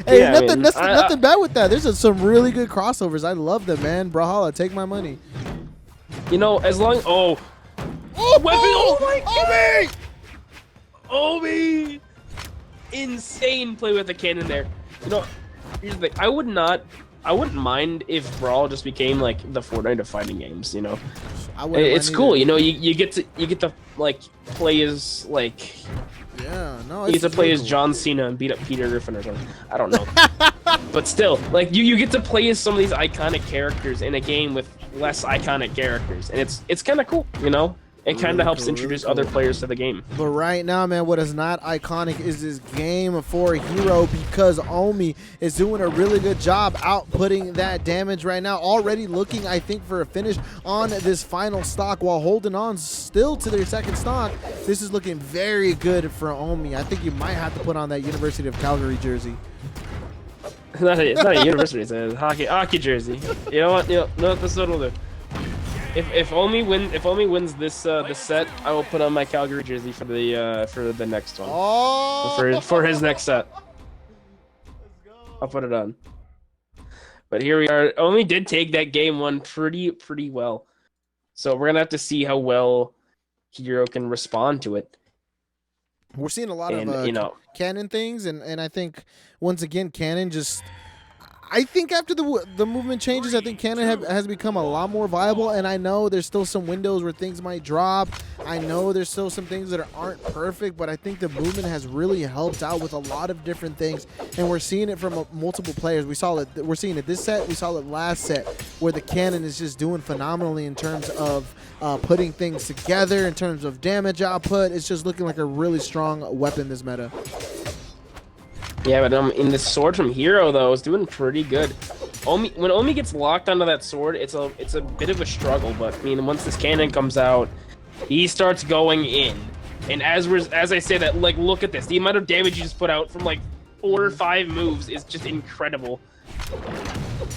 Hey, Yeah, I nothing, mean, nothing bad with that. There's some really good crossovers. I love them, man. Brawlhalla, take my money. You know, as long weapon. Oh my god! Omi! Insane play with the cannon there. You know, here's the thing. I wouldn't mind if Brawl just became like the Fortnite of fighting games. You know, I wouldn't it's mind cool. either. You know, you get to like play as like Yeah, no, you get it's to play as cool. John Cena and beat up Peter Griffin or something. I don't know. But still, like you get to play as some of these iconic characters in a game with less iconic characters, and it's kind of cool, you know. It kind of helps introduce other players to the game. But right now, man, what is not iconic is this game for Hero, because Omi is doing a really good job outputting that damage right now. Already looking, I think, for a finish on this final stock while holding on still to their second stock. This is looking very good for Omi. I think you might have to put on that University of Calgary jersey. It's not a university, it's a hockey jersey. You know what? This is what we'll do. If Omi wins this set, I will put on my Calgary jersey for the next one. Oh! For his next set. I'll put it on. But here we are. Omi did take that game one pretty well. So we're gonna have to see how well Hero can respond to it. We're seeing a lot of Cannon things, and I think once again Cannon just. I think after the movement changes, I think Cannon has become a lot more viable, and I know there's still some windows where things might drop. I know there's still some things that aren't perfect, but I think the movement has really helped out with a lot of different things, and we're seeing it from multiple players. We're seeing it this set, we saw it last set, where the Cannon is just doing phenomenally in terms of putting things together, in terms of damage output. It's just looking like a really strong weapon this meta. Yeah, but in the sword from Hero though is doing pretty good. When Omi gets locked onto that sword, it's a bit of a struggle. But I mean, once this cannon comes out, he starts going in. And as I say that, like, look at this. The amount of damage you just put out from like 4 or 5 moves is just incredible.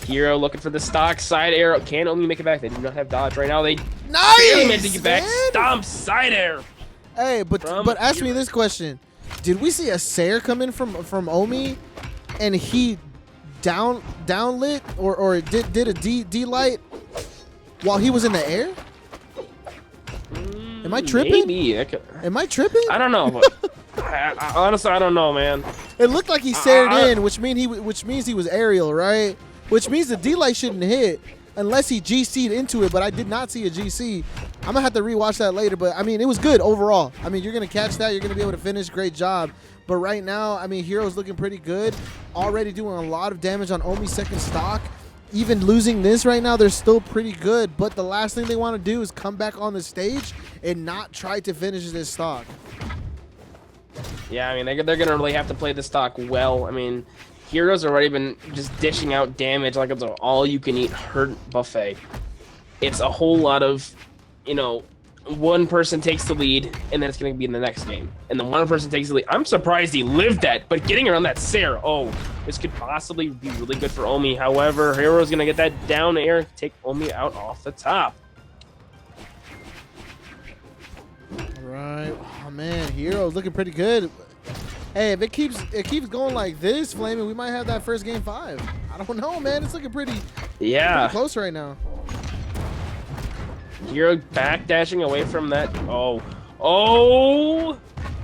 Hero looking for the stock side air. Can Omi make it back? They do not have dodge right now. They barely meant to get back. Stomp side air. Hey, but ask me this question. Did we see a Sair come in from Omi, and he downlit or did a D light while he was in the air? Am I tripping? Maybe. Am I tripping? I don't know. But I honestly, I don't know, man. It looked like he Saired in, which means he was aerial, right? Which means the D light shouldn't hit unless he GC'd into it. But I did not see a GC. I'm gonna have to rewatch that later, but I mean, it was good overall. I mean, you're gonna catch that, you're gonna be able to finish. Great job. But right now, I mean, Hero's looking pretty good. Already doing a lot of damage on Omi's second stock. Even losing this right now, they're still pretty good. But the last thing they want to do is come back on the stage and not try to finish this stock. Yeah, I mean, they're gonna really have to play the stock well. I mean, Hero's already been just dishing out damage like it's an all-you-can-eat hurt buffet. It's a whole lot of, one person takes the lead, and then it's going to be in the next game. And then one person takes the lead. I'm surprised he lived that, but getting around that Sair, this could possibly be really good for Omi. However, Hero's going to get that down air, take Omi out off the top. All right. Oh, man, Hero's looking pretty good. Hey, if it keeps going like this, Flaming, we might have that first game 5. I don't know, man. It's looking pretty close right now. Hero backdashing away from that. Oh,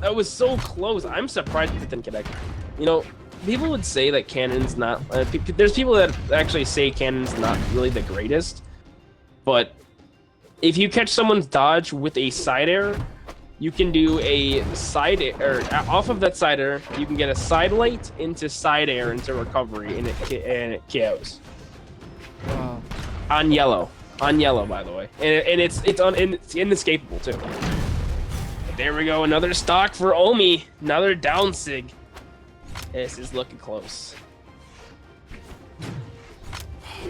that was so close. I'm surprised it didn't connect. People would say that Cannon's not. There's people that actually say Cannon's not really the greatest, but if you catch someone's dodge with a side air, you can do a side air off of that side air. You can get a side light into side air into recovery, and it KOs. Wow. On yellow, by the way, and it's inescapable too. But there we go, another stock for Omi, another down sig. This is looking close.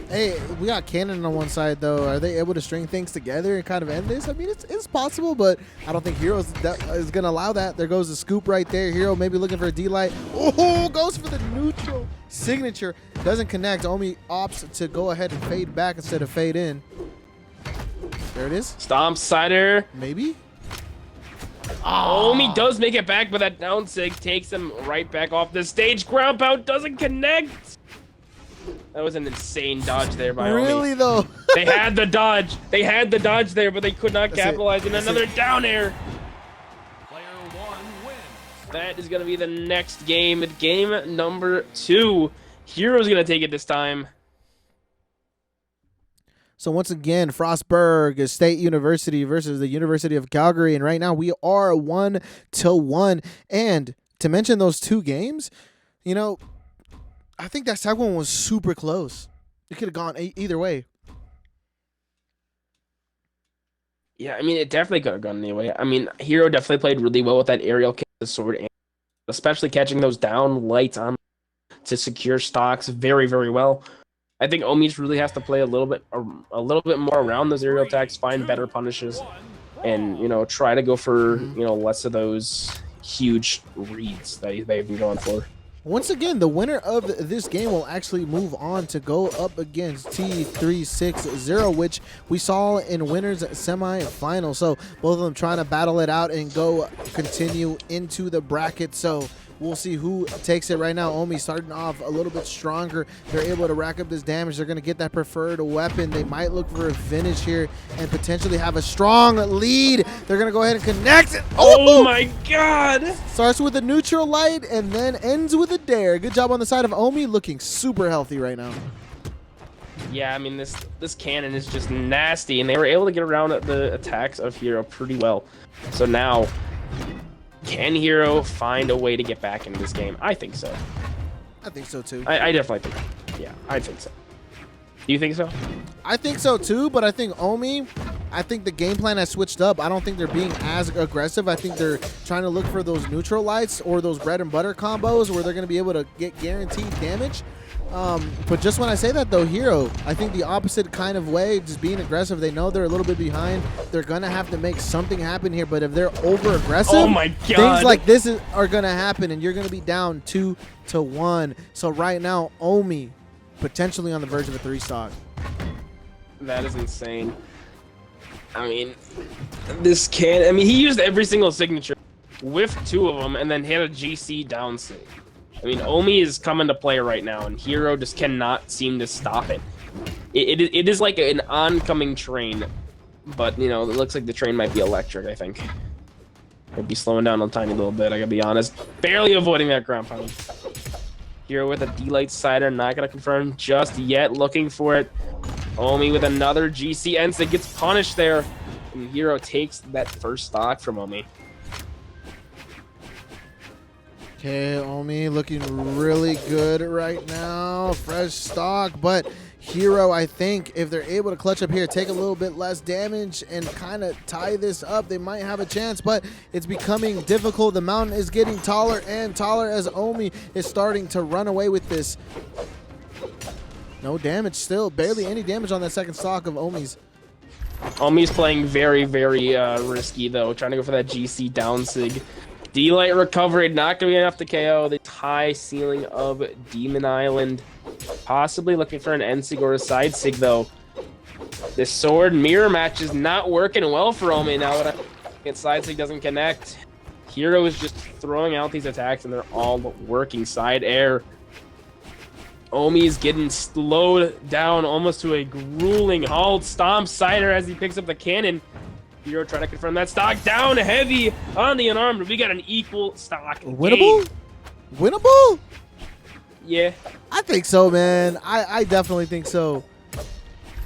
Hey, we got Cannon on one side though. Are they able to string things together and kind of end this? I mean, it's possible, but I don't think Hero is gonna allow that. There goes the scoop right there. Hero maybe looking for a D light. Oh, goes for the neutral signature. Doesn't connect. Omi opts to go ahead and fade back instead of fade in. There it is. Stomp cider. Maybe. Omi does make it back, but that down sig takes him right back off the stage. Ground pound doesn't connect. That was an insane dodge there by Omi. Really though? They had the dodge. They had the dodge there, but they could not capitalize in another down air. Player 1 wins. That is going to be the next game. Game number 2. Hero's going to take it this time. So once again, Frostburg State University versus the University of Calgary. And right now we are 1-1. And to mention those two games, I think that second one was super close. It could have gone either way. Yeah, I mean, it definitely could have gone anyway. I mean, Hero definitely played really well with that aerial kick, the sword, and especially catching those down lights on to secure stocks very, very well. I think Omi really has to play a little bit more around those aerial attacks, find better punishes, and try to go for less of those huge reads that they've been going for. Once again, the winner of this game will actually move on to go up against T360, which we saw in winners semi-final. So both of them trying to battle it out and go continue into the bracket. So we'll see who takes it right now. Omi starting off a little bit stronger. They're able to rack up this damage. They're going to get that preferred weapon. They might look for a finish here and potentially have a strong lead. They're going to go ahead and connect it. Oh my God! Starts with a neutral light and then ends with a dare. Good job on the side of Omi, looking super healthy right now. Yeah, I mean, this cannon is just nasty, and they were able to get around the attacks of Hero pretty well. So now, can Hero find a way to get back into this game? I think so. I think so too. I definitely think so. Yeah, I think so. Do you think so? I think so too, but I think the game plan has switched up. I don't think they're being as aggressive. I think they're trying to look for those neutral lights or those bread and butter combos where they're going to be able to get guaranteed damage. But just when I say that, though, Hero, I think the opposite kind of way, just being aggressive. They know they're a little bit behind. They're going to have to make something happen here. But if they're over-aggressive, oh my God, things like this are going to happen, and you're going to be down 2-1. So right now, Omi potentially on the verge of a 3-stock. That is insane. I mean, he used every single signature, whiffed 2 of them, and then hit a GC down sig. I mean, Omi is coming to play right now, and Hero just cannot seem to stop it. It is like an oncoming train, but, it looks like the train might be electric, I think. Might be slowing down a tiny little bit, I gotta be honest. Barely avoiding that ground pound. Hero with a D-Light Cider, not gonna confirm just yet, looking for it. Omi with another GC Ensig gets punished there, and Hero takes that first stock from Omi. Okay, Omi looking really good right now. Fresh stock, but Hero, I think, if they're able to clutch up here, take a little bit less damage and kind of tie this up, they might have a chance, but it's becoming difficult. The mountain is getting taller and taller as Omi is starting to run away with this. No damage still. Barely any damage on that second stock of Omi's. Omi's playing very, very risky, though, trying to go for that GC down sig. D-Light recovery, not going to be enough to KO the high ceiling of Demon Island. Possibly looking for an N-Sig or a side sig, though. This sword mirror match is not working well for Omi now that side sig doesn't connect. Hero is just throwing out these attacks, and they're all working side air. Omi is getting slowed down almost to a grueling halt. Stomp Cider as he picks up the cannon. Hero trying to confirm that stock down heavy on the unarmed. We got an equal stock. Winnable? Game. Winnable? Yeah. I think so, man. I definitely think so.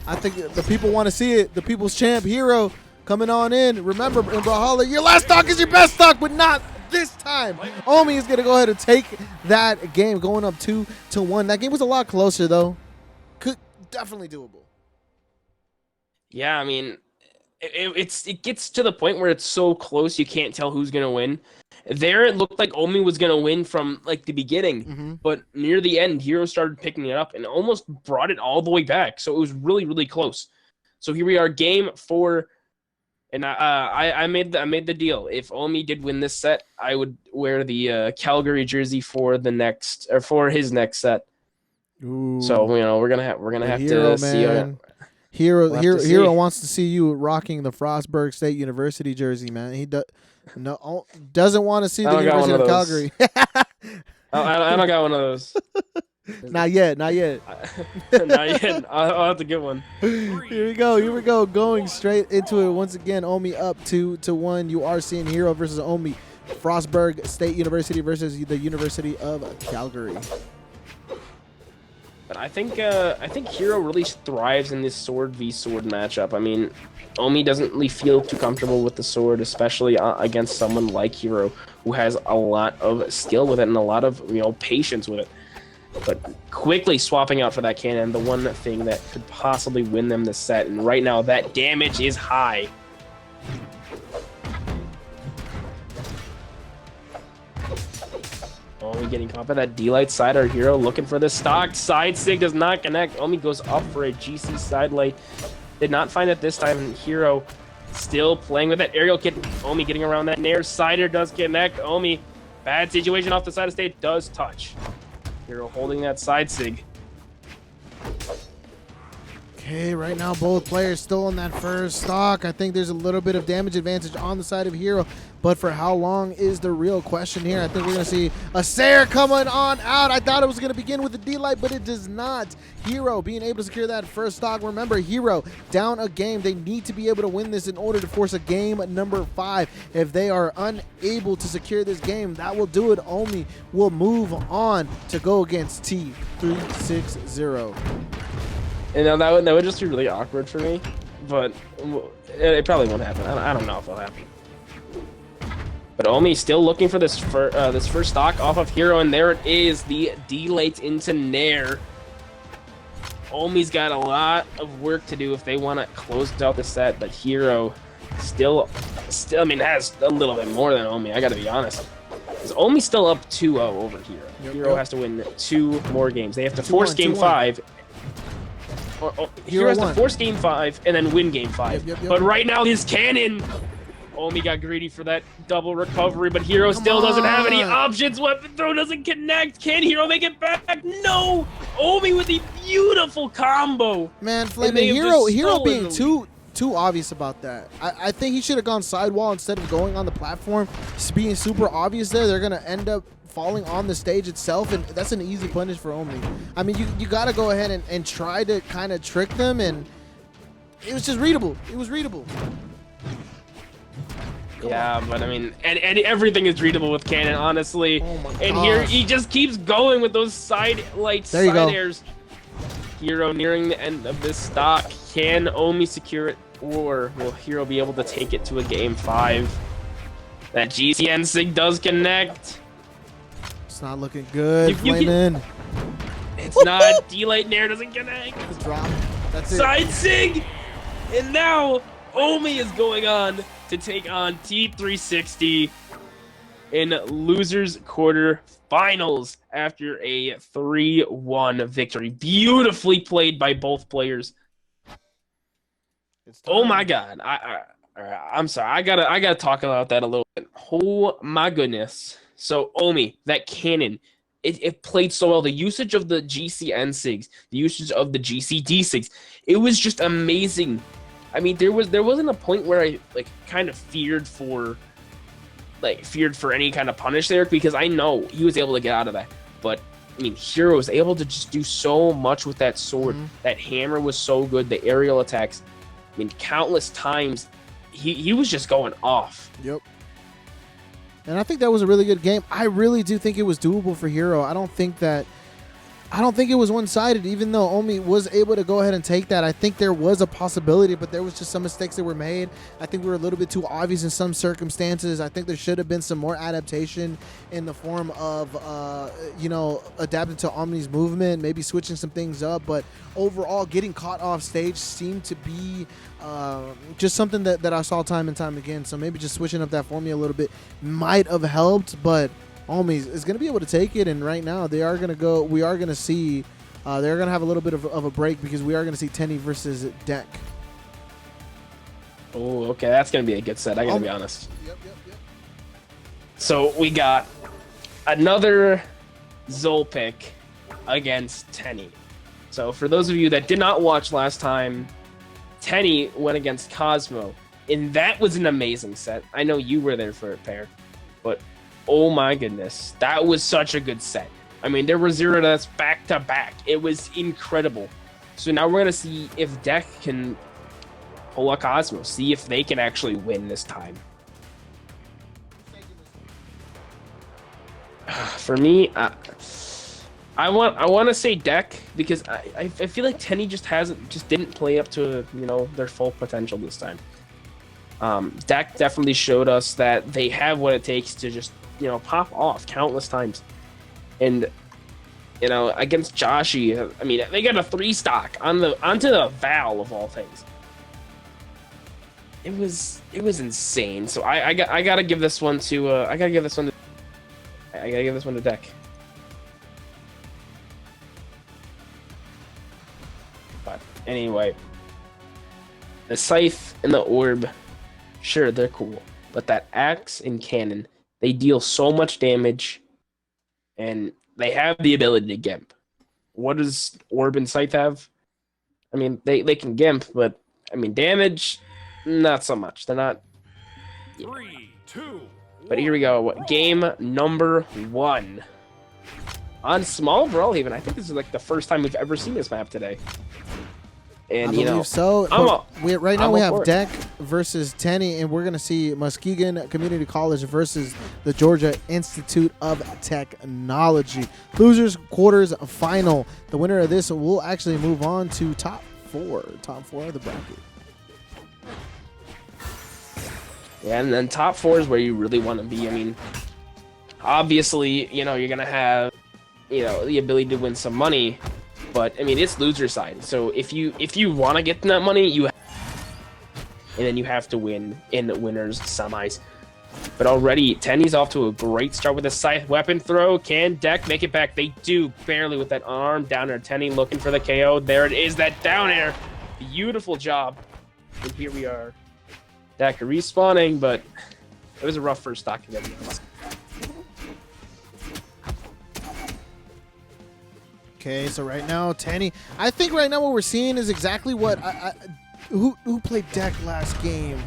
I think the people want to see it. The people's champ, Hero, coming on in. Remember, in Brawlhalla, your last stock is your best stock, but not this time. Omi is going to go ahead and take that game, going up 2-1. That game was a lot closer, though. Definitely doable. Yeah, I mean, it gets to the point where it's so close you can't tell who's gonna win. There, it looked like Omi was gonna win from like the beginning, but near the end, Hero started picking it up and almost brought it all the way back. So it was really, really close. So here we are, game 4, and I made the deal. If Omi did win this set, I would wear the Calgary jersey for his next set. Ooh. So we're gonna have Hero, to see. Hero wants to see you rocking the Frostburg State University jersey, man. He doesn't want to see the University of Calgary. I don't got one of those. Not yet. Not yet. I'll have to get one. Here we go. Going straight into it once again. Omi up 2-1. You are seeing Hero versus Omi. Frostburg State University versus the University of Calgary. But I think Hero really thrives in this sword v sword matchup. I mean, Omi doesn't really feel too comfortable with the sword, especially against someone like Hero, who has a lot of skill with it and a lot of patience with it. but quickly swapping out for that cannon, the one thing that could possibly win them the set. And right now, that damage is high. Omi getting caught by that D-Light side. Our hero looking for the stock. Side sig does not connect. Omi goes up for a GC side light. Did not find it this time. Hero still playing with that aerial kit. Omi getting around that nair. Sider does connect. Omi, bad situation off the side of stage, does touch. Hero holding that side sig. Okay, right now both players still in that first stock. I think there's a little bit of damage advantage on the side of Hero, but for how long is the real question here. I think we're going to see a Sare coming on out. I thought it was going to begin with the D-Light, but it does not. Hero being able to secure that first stock. Remember, Hero down a game. They need to be able to win this in order to force a game number 5. If they are unable to secure this game, that will do it. Omi will move on to go against T360. And that would just be really awkward for me, but it probably won't happen. I don't know if it'll happen. But Omi still looking for this first stock off of Hero, and there it is, the D-Light into Nair. Omi's got a lot of work to do if they want to close out the set, but Hero still, I mean, has a little bit more than Omi, I gotta be honest. Because Omi's still up 2-0 over Hero. Hero has to win 2 more games. They have to force game 5. Hero has to force game 5 and then win game 5. Yep. But right now, his cannon. Omi got greedy for that double recovery, but Hero still doesn't have any options. Weapon throw doesn't connect. Can Hero make it back? No! Omi with the beautiful combo. Man, Flaming Hero being too obvious about that. I think he should have gone sidewall instead of going on the platform. Just being super obvious there, they're gonna end up falling on the stage itself, and that's an easy punish for Omi. I mean, you got to go ahead and try to kind of trick them, and it was just readable. It was readable. Yeah, but I mean, and everything is readable with Cannon, honestly. Oh my and gosh. Here he just keeps going with those side lights, side airs. Hero nearing the end of this stock. Can Omi secure it, or will Hero be able to take it to a game 5? That GCN sig does connect. It's not looking good, Flamin'. It's not. D-Light Nair doesn't connect. Just drop. That's it. Side sig! And now Omi is going on to take on T360 in losers quarter finals after a 3-1 victory. Beautifully played by both players. Oh my god. I'm sorry. I gotta talk about that a little bit. Oh my goodness. So Omi, that cannon, it played so well. The usage of the GCN SIGs, the usage of the GCD SIGs, it was just amazing. I mean, there wasn't a point where I kind of feared for any kind of punish there, because I know he was able to get out of that. But I mean, Hero was able to just do so much with that sword. That hammer was so good. The aerial attacks, I mean, countless times he was just going off. Yep. And I think that was a really good game. I really do think it was doable for Hero. I don't think it was one-sided, even though Omi was able to go ahead and take that. I think there was a possibility, but there was just some mistakes that were made. I think we were a little bit too obvious in some circumstances. I think there should have been some more adaptation in the form of, adapting to Omi's movement, maybe switching some things up. But overall, getting caught off stage seemed to be just something that I saw time and time again. So maybe just switching up that formula a little bit might have helped, but Omi is going to be able to take it, and right now we are going to see, they're going to have a little bit of a break, because we are going to see Tenny versus Deck. Oh, okay, that's going to be a good set, I got to be honest. Yep. So we got another Zol pick against Tenny. So for those of you that did not watch last time, Tenny went against Cosmo, and that was an amazing set. I know you were there for it, Pair, but oh my goodness, that was such a good set. I mean, there were 0 deaths back to back. It was incredible. So now we're gonna see if Deck can pull a Cosmo, see if they can actually win this time. For me, I want to say Deck, because I feel like Tenny just didn't play up to their full potential this time. Deck definitely showed us that they have what it takes to just pop off countless times. And You know, against Joshi, I mean, they got a 3 stock onto the Val of all things. It was insane. So I gotta give this one to Deck. But anyway, the Scythe and the Orb, sure, they're cool, but that Axe and Cannon, they deal so much damage, and they have the ability to Gimp. What does Orb and Scythe have? I mean, they can Gimp, but I mean, damage, not so much. They're not. 3, 2, But here we go. Game number 1 on Small Brawlhaven. I think this is like the first time we've ever seen this map today. And I you know, believe so. Right now I'm we all have for it. Deck versus Tenny, and we're gonna see Muskegon Community College versus the Georgia Institute of Technology. Losers quarters final. The winner of this will actually move on to top four of the bracket. Yeah, and then top 4 is where you really want to be. I mean, obviously, you know, you're gonna have, you know, the ability to win some money, but I mean, it's loser side. So if you want to get that money, and then you have to win in the winners semis. But already, Tenny's off to a great start with a Scythe weapon throw. Can Deck make it back? They do, barely with that arm down air. Tenny looking for the KO. There it is, that down air. Beautiful job. And here we are. Deck respawning, but it was a rough first stock to get to be honest. Okay, so right now Tenny, I think right now what we're seeing is exactly what who played Deck last game.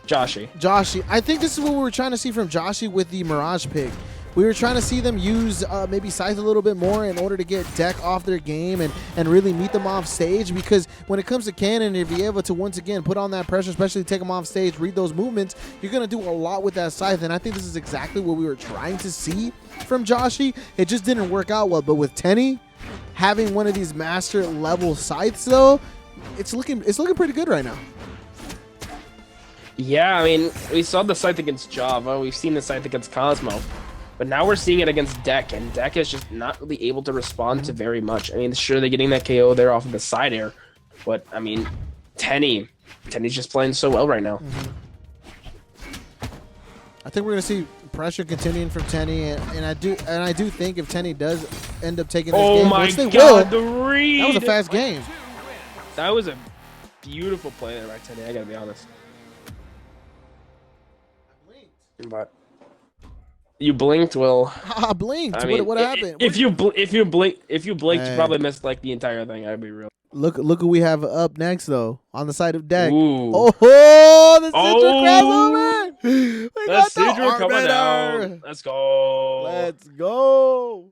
Joshi. I think this is what we were trying to see from Joshi with the Mirage pick. We were trying to see them use maybe Scythe a little bit more in order to get Deck off their game and really meet them off stage, because when it comes to Cannon, if you're able to once again put on that pressure, especially take them off stage, read those movements, you're going to do a lot with that Scythe, and I think this is exactly what we were trying to see from Joshi. It just didn't work out well, but with Tenny having one of these master level Scythes though, it's looking pretty good right now. Yeah, I mean, we saw the Scythe against Java, we've seen the Scythe against Cosmo, but now we're seeing it against Deck, and Deck is just not really able to respond to very much. I mean, sure, they're getting that KO there off of the side air, but I mean, Tenny's just playing so well right now. I think we're going to see pressure continuing from Tenny, and I do think if Tenny does end up taking this game, which they God, will, the read! that was a fast game. That was a beautiful play there by Tenny, I gotta be honest. But you blinked, Will. I blinked. I mean, what happened? If you blinked, you probably missed like the entire thing. I'd be real. Look who we have up next though on the side of Deck. Ooh. Oh, the Sidra crossover! We got the Sidra coming Arbiter. out. Let's go. Let's go.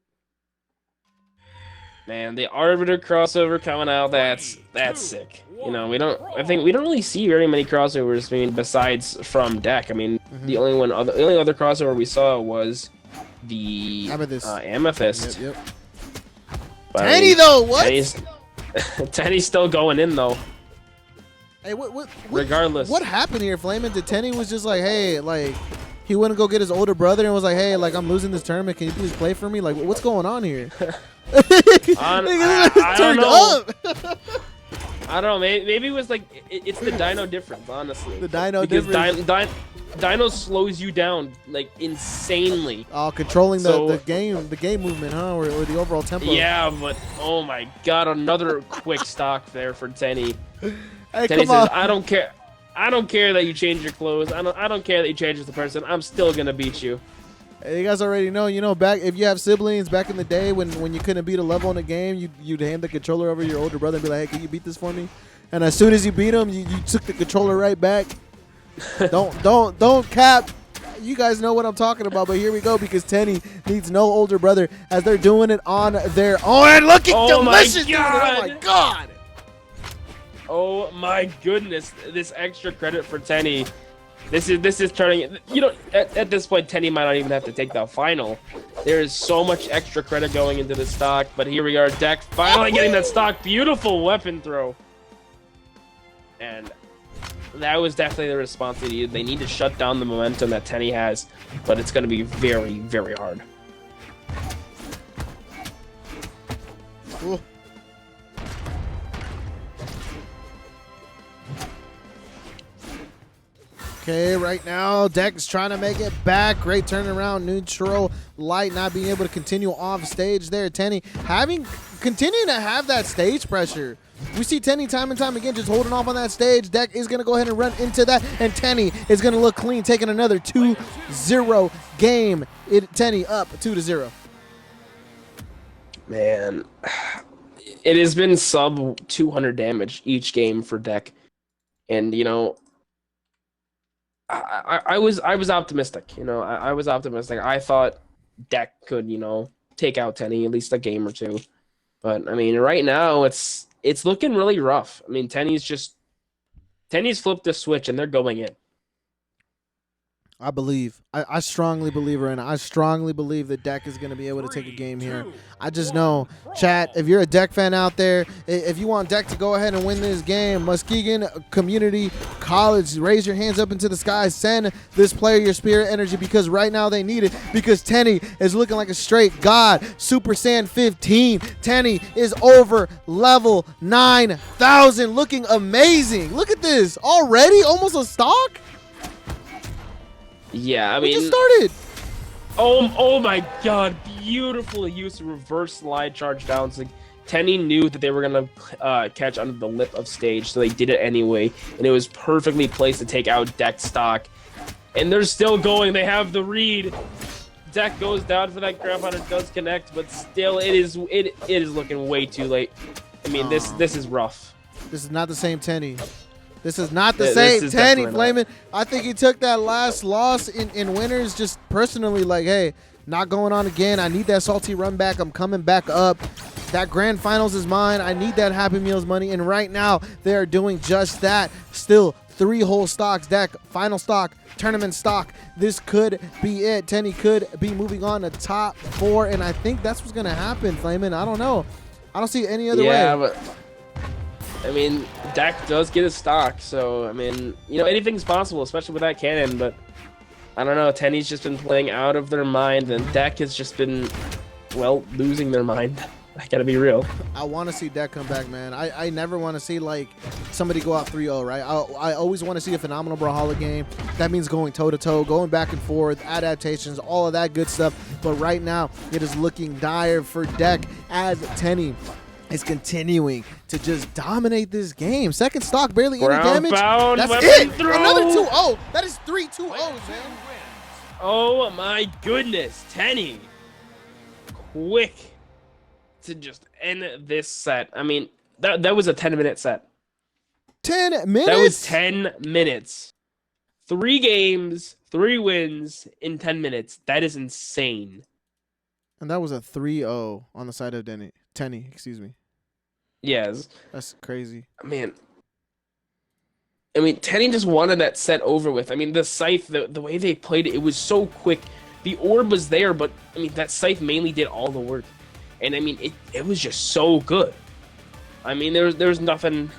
Man, the Arbiter crossover coming out. That's sick. You know, we don't really see very many crossovers. I mean, besides from Deck. I mean, the only other crossover we saw was the Amethyst. Yep. But, Tenny though, what? Tenny's still going in though. Hey, what? Regardless, what happened here, Flamin'? Did Tenny was just like, hey, like he went to go get his older brother and was like, hey, like I'm losing this tournament. Can you please play for me? Like, what's going on here? I don't know. I don't know. Maybe it was like it's the Dino difference, honestly. The Dino difference. Dino slows you down like insanely. Oh, controlling the game movement, huh, or the overall tempo. Yeah, but oh my God, another quick stock there for Tenny. Hey, Tenny come says, on. I don't care that you change your clothes. I don't care that you change the person. I'm still gonna beat you. Hey, you guys already know, back if you have siblings back in the day when you couldn't beat a level in a game, you'd hand the controller over to your older brother and be like, hey, can you beat this for me? And as soon as you beat him, you took the controller right back. Don't cap. You guys know what I'm talking about, but here we go, because Tenny needs no older brother as they're doing it on their own. And looking delicious. Oh my God. Oh my goodness. This extra credit for Tenny. This is turning, at this point, Tenny might not even have to take the final. There is so much extra credit going into the stock, but here we are, Deck finally getting that stock. Beautiful weapon throw. And that was definitely the response they needed. They need to shut down the momentum that Tenny has, but it's going to be very, very hard. Okay, right now, Deck's trying to make it back. Great turnaround, neutral, light not being able to continue off stage there. Tenny continuing to have that stage pressure. We see Tenny time and time again just holding off on that stage. Deck is going to go ahead and run into that, and Tenny is going to look clean, taking another 2-0 game. Tenny up 2-0. Man, it has been sub 200 damage each game for Deck. And, you know, I was optimistic. You know, I was optimistic. I thought Deck could, you know, take out Tenny at least a game or two. But I mean, right now it's looking really rough. I mean, Tenny's flipped the switch and they're going in. I believe. I strongly believe right now. I strongly believe that Deck is going to be able to take a game here. I just know, chat, if you're a Deck fan out there, if you want Deck to go ahead and win this game, Muskegon Community College, raise your hands up into the sky. Send this player your spirit energy because right now they need it because Tenny is looking like a straight god. Super Saiyan 15. Tenny is over level 9,000. Looking amazing. Look at this. Already? Almost a stock? Yeah, I We mean, just started. oh my God! Beautiful use of reverse slide charge downs. Like Tenny knew that they were gonna catch under the lip of stage, so they did it anyway, and it was perfectly placed to take out Deck stock. And they're still going. They have the read. Deck goes down for that grab hunter, does connect, but still, it is looking way too late. I mean, this is rough. This is not the same Tenny. This is not the Yeah, same this is Tenny, definitely Flamin'. I think he took that last loss in winners just personally like, hey, not going on again. I need that salty run back. I'm coming back up. That grand finals is mine. I need that Happy Meals money. And right now, they are doing just that. Still 3 whole stocks. Deck, final stock, tournament stock. This could be it. Tenny could be moving on to top 4. And I think that's what's going to happen, Flamin'. I don't know. I don't see any other way. Yeah, but I mean, Deck does get a stock, so I mean, you know, anything's possible, especially with that cannon. But I don't know, Tenny's just been playing out of their mind, and Deck has just been, well, losing their mind. I gotta be real. I want to see Deck come back, man. I never want to see like somebody go out 3-0, right? I always want to see a phenomenal Brawlhalla game. That means going toe-to-toe, going back and forth, adaptations, all of that good stuff. But right now, it is looking dire for Deck as Tenny is continuing to just dominate this game. Second stock, barely any damage. Bound, That's weapon it. throw. Another 2-0. That is 3 2-0s, man. Oh my goodness, Tenny. Quick to just end this set. I mean, that was a 10-minute set. 10 minutes? That was 10 minutes. 3 games, 3 wins in 10 minutes. That is insane. And that was a 3-0 on the side of Tenny, excuse me. Yes. That's crazy. Man. I mean, Tenny just wanted that set over with. I mean, the Scythe, the way they played it, it was so quick. The orb was there, but, I mean, that Scythe mainly did all the work. And, I mean, it was just so good. I mean, there's nothing...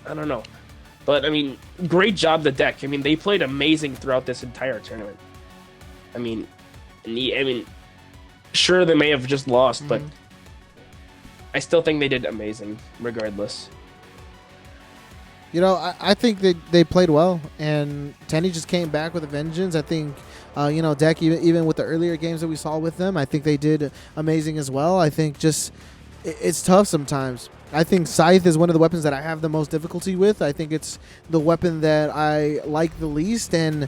I don't know. But, I mean, great job, the Deck. I mean, they played amazing throughout this entire tournament. I mean, sure, they may have just lost, but I still think they did amazing, regardless. You know, I think that they played well, and Tenny just came back with a vengeance. I think, you know, Deck, even with the earlier games that we saw with them, I think they did amazing as well. I think just it's tough sometimes. I think Scythe is one of the weapons that I have the most difficulty with. I think it's the weapon that I like the least, and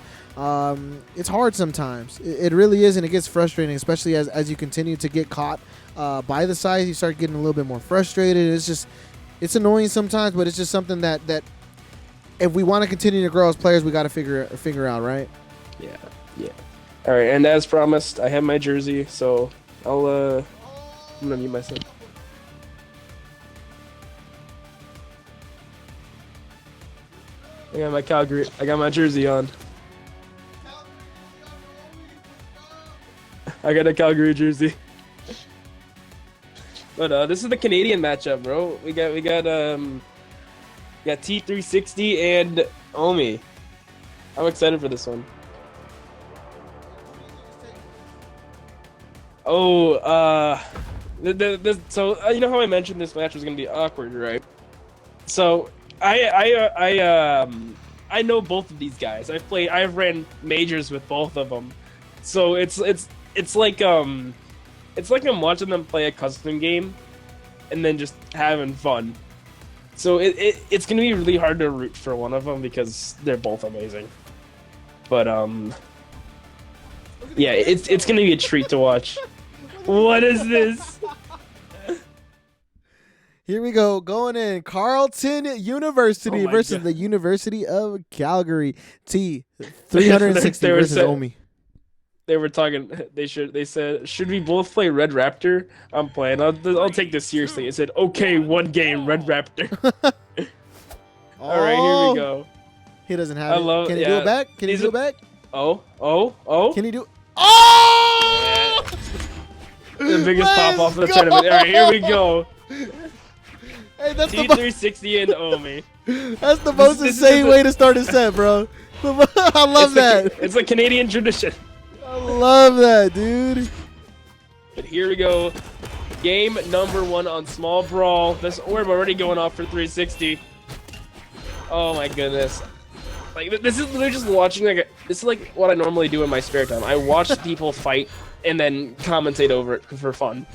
it's hard sometimes. It really is, and it gets frustrating, especially as you continue to get caught by the Scythe. You start getting a little bit more frustrated. It's annoying sometimes, but it's just something that if we want to continue to grow as players, we got to figure out, right? Yeah. All right, and as promised, I have my jersey, so I'm gonna mute myself. I got my Calgary. I got my jersey on. I got a Calgary jersey. But this is the Canadian matchup, bro. We got T360 and Omi. I'm excited for this one. Oh, so you know how I mentioned this match was gonna be awkward, right? So I I know both of these guys. I've ran majors with both of them, so it's like I'm watching them play a custom game, and then just having fun. So it's gonna be really hard to root for one of them because they're both amazing. But yeah, it's gonna be a treat to watch. What is this? Here we go, going in. Carleton University versus God. the University of Calgary. T360 versus Omi. They were talking. They said, should we both play Red Raptor? I'm playing. I'll take this seriously. It said, okay, one game, Red Raptor. All right, here we go. He doesn't have it. love- Can he yeah. do it back? Can he do it back? Oh. Can he do? Oh! The biggest Let's pop off of the go! tournament. All right, here we go. Hey, that's the T360 and Omi. that's the most this is insane the- way to start a set, bro. I love that. It's a Canadian tradition. I love that, dude. But here we go. Game number 1 on Small Brawl. We're already going off for 360. Oh my goodness. Like, this is literally just watching, this is like what I normally do in my spare time. I watch people fight and then commentate over it for fun.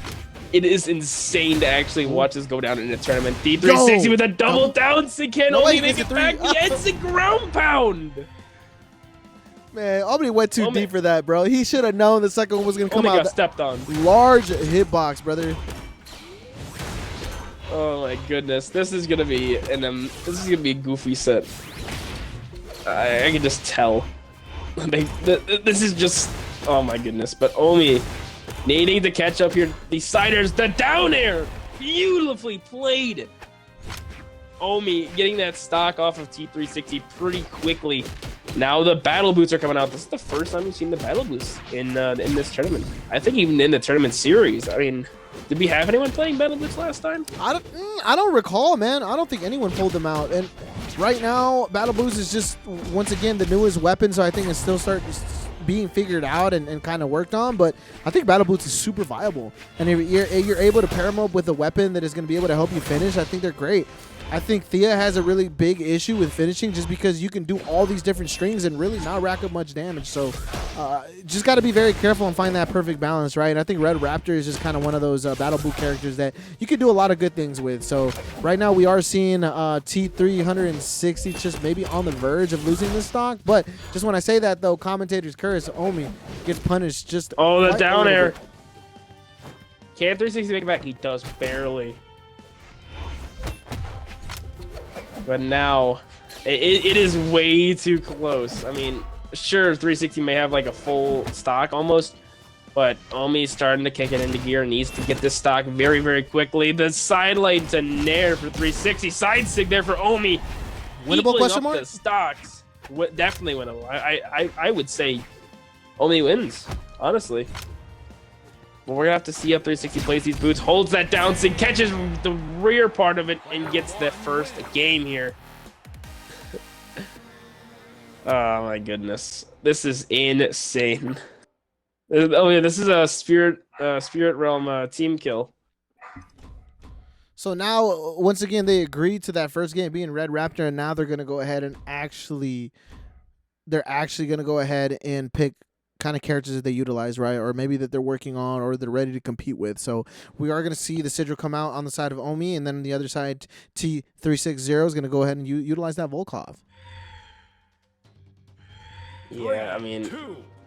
It is insane to actually watch this go down in a tournament. D360 Yo! with a double down. Can No, only wait, make it's it a back. three. The Ed's a ground pound. Man, Omni went too Omi- deep for that, bro. He should have known the second one was gonna come Only out. got stepped on. Large hitbox, brother. Oh my goodness, this is gonna be a goofy set. I can just tell. This is just, oh my goodness. But Omi needing to catch up here. The siders, the down air, beautifully played. Omi getting that stock off of T360 pretty quickly. Now the battle boots are coming out. This is the first time we've seen the battle boots in this tournament. I think even in the tournament series. I mean, did we have anyone playing battle boots last time? I don't recall, man. I don't think anyone pulled them out. And right now, battle boots is just once again the newest weapon, so I think it's still being figured out and kind of worked on. But I think battle boots is super viable, and if you're able to pair them up with a weapon that is going to be able to help you finish, I think they're great. I think Thea has a really big issue with finishing just because you can do all these different strings and really not rack up much damage. So just got to be very careful and find that perfect balance, right? And I think Red Raptor is just kind of one of those battle boot characters that you can do a lot of good things with. So right now we are seeing T360 just maybe on the verge of losing this stock. But just when I say that, though, commentators curse. Omi gets punished just The quite a down little air. bit. Can 360 make it back? He does barely. But now, it is way too close. I mean, sure, 360 may have like a full stock almost, but Omi's starting to kick it into gear. Needs to get this stock very, very quickly. The sideline to Nair for 360. Side sig there for Omi. Winnable Equaling question up mark? the stocks. Definitely winnable. I would say Omi wins, honestly. But we're gonna have to see how 360 plays these boots. Holds that down sig, catches the rear part of it, and gets the first game here. Oh my goodness, this is insane. Oh yeah, this is a Spirit Realm team kill. So now, once again, they agreed to that first game being Red Raptor, and now they're going to go ahead and they're actually going to go ahead and pick kind of characters that they utilize, right? Or maybe that they're working on or they're ready to compete with. So we are going to see the Sigil come out on the side of Omi, and then on the other side, T360 is going to go ahead and utilize that Volkov. Yeah, I mean,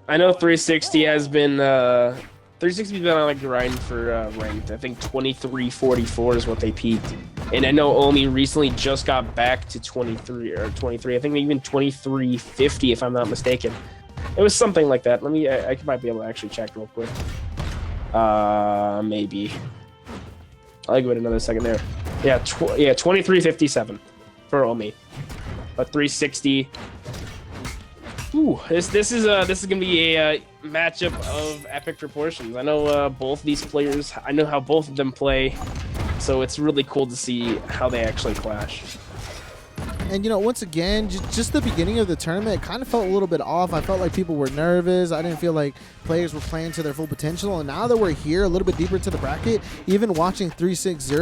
I know 360 has been 360's been on a grind for ranked. I think 2344 is what they peaked, and I know Omi recently just got back to 23 or 23. I think even 2350 if I'm not mistaken. It was something like that. Let me. I might be able to actually check real quick. Maybe. I'll give it another second there. Yeah, 2357 for Omi, but 360. Ooh, this is gonna be a matchup of epic proportions. I know both these players. I know how both of them play, so it's really cool to see how they actually clash. And, you know, once again, just the beginning of the tournament, it kind of felt a little bit off. I felt like people were nervous. I didn't feel like players were playing to their full potential. And now that we're here a little bit deeper into the bracket, even watching 360,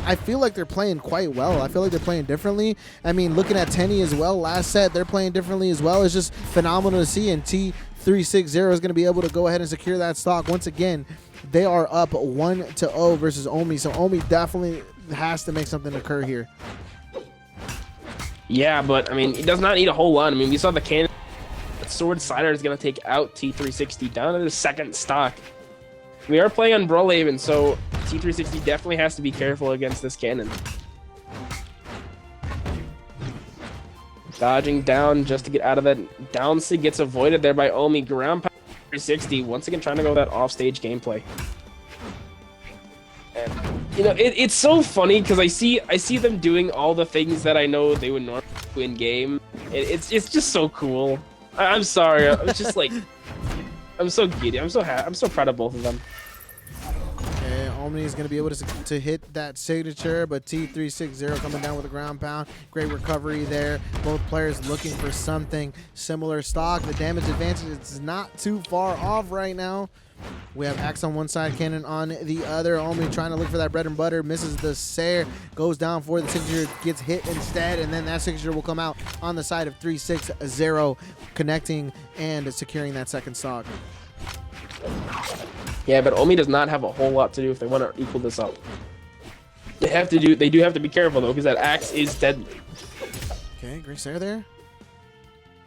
I feel like they're playing quite well. I feel like they're playing differently. I mean, looking at Tenny as well, last set, they're playing differently as well. It's just phenomenal to see, and T360 is going to be able to go ahead and secure that stock. Once again, they are up 1-0 versus Omi, so Omi definitely has to make something occur here. Yeah, but, I mean, he does not need a whole lot. I mean, we saw the cannon. Sword Slider is going to take out T360 down to the second stock. We are playing on Brawlhalla, so T360 definitely has to be careful against this cannon. Dodging down just to get out of that. Down C gets avoided there by Omi. Ground pound 360. Once again, trying to go that offstage gameplay. And, you know, it's so funny because I see them doing all the things that I know they would normally do in game. It's just so cool. I'm sorry. I'm just like, I'm so giddy. I'm so happy. I'm so proud of both of them. Okay, Omni is going to be able to hit that signature, but T360 coming down with a ground pound. Great recovery there. Both players looking for something similar stock. The damage advantage is not too far off right now. We have Axe on one side, Cannon on the other. Omi trying to look for that bread and butter, misses the Stre, goes down for the signature, gets hit instead, and then that signature will come out on the side of 360, connecting and securing that second stock. Yeah, but Omi does not have a whole lot to do if they want to equal this up. They do have to be careful though, because that Axe is deadly. Okay, great Stre there.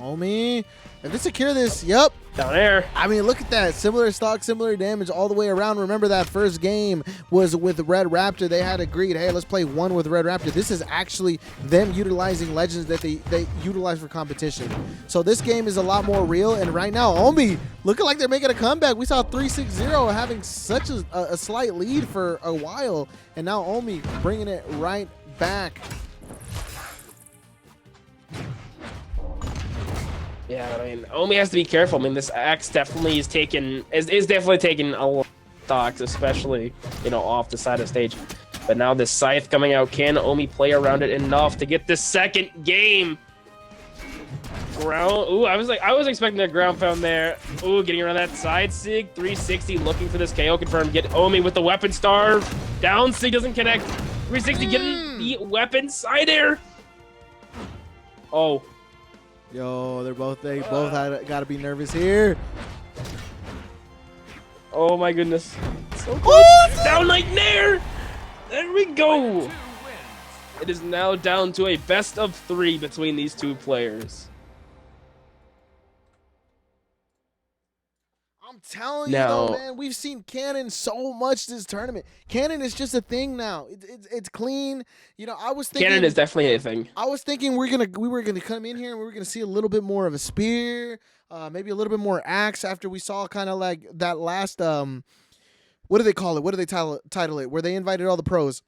Omi, if they secure this, yep. Down air. I mean, look at that. Similar stock, similar damage all the way around. Remember that first game was with Red Raptor. They had agreed, hey, let's play one with Red Raptor. This is actually them utilizing legends that they utilize for competition. So this game is a lot more real. And right now, Omi looking like they're making a comeback. We saw 360 having such a slight lead for a while. And now Omi bringing it right back. Yeah, I mean, Omi has to be careful. I mean, this Axe definitely is definitely taking a lot of stocks, especially, you know, off the side of stage. But now this Scythe coming out, can Omi play around it enough to get the second game? Ooh, I was expecting a ground pound there. Ooh, getting around that side sig, 360, looking for this KO confirm. Get Omi with the weapon star. Down sig doesn't connect. 360 getting the weapon side air. Oh. Yo, they both got to be nervous here. Oh my goodness. So close. Down like Nair. There we go. It is now down to a best of 3 between these two players. I'm telling you though, man, we've seen Cannon so much this tournament. Cannon is just a thing now. It's clean. You know, I was thinking Cannon is definitely a thing. I was thinking we were gonna come in here and we were gonna see a little bit more of a spear, maybe a little bit more Axe after we saw kind of like that last what do they call it? What do they title it? Where they invited all the pros.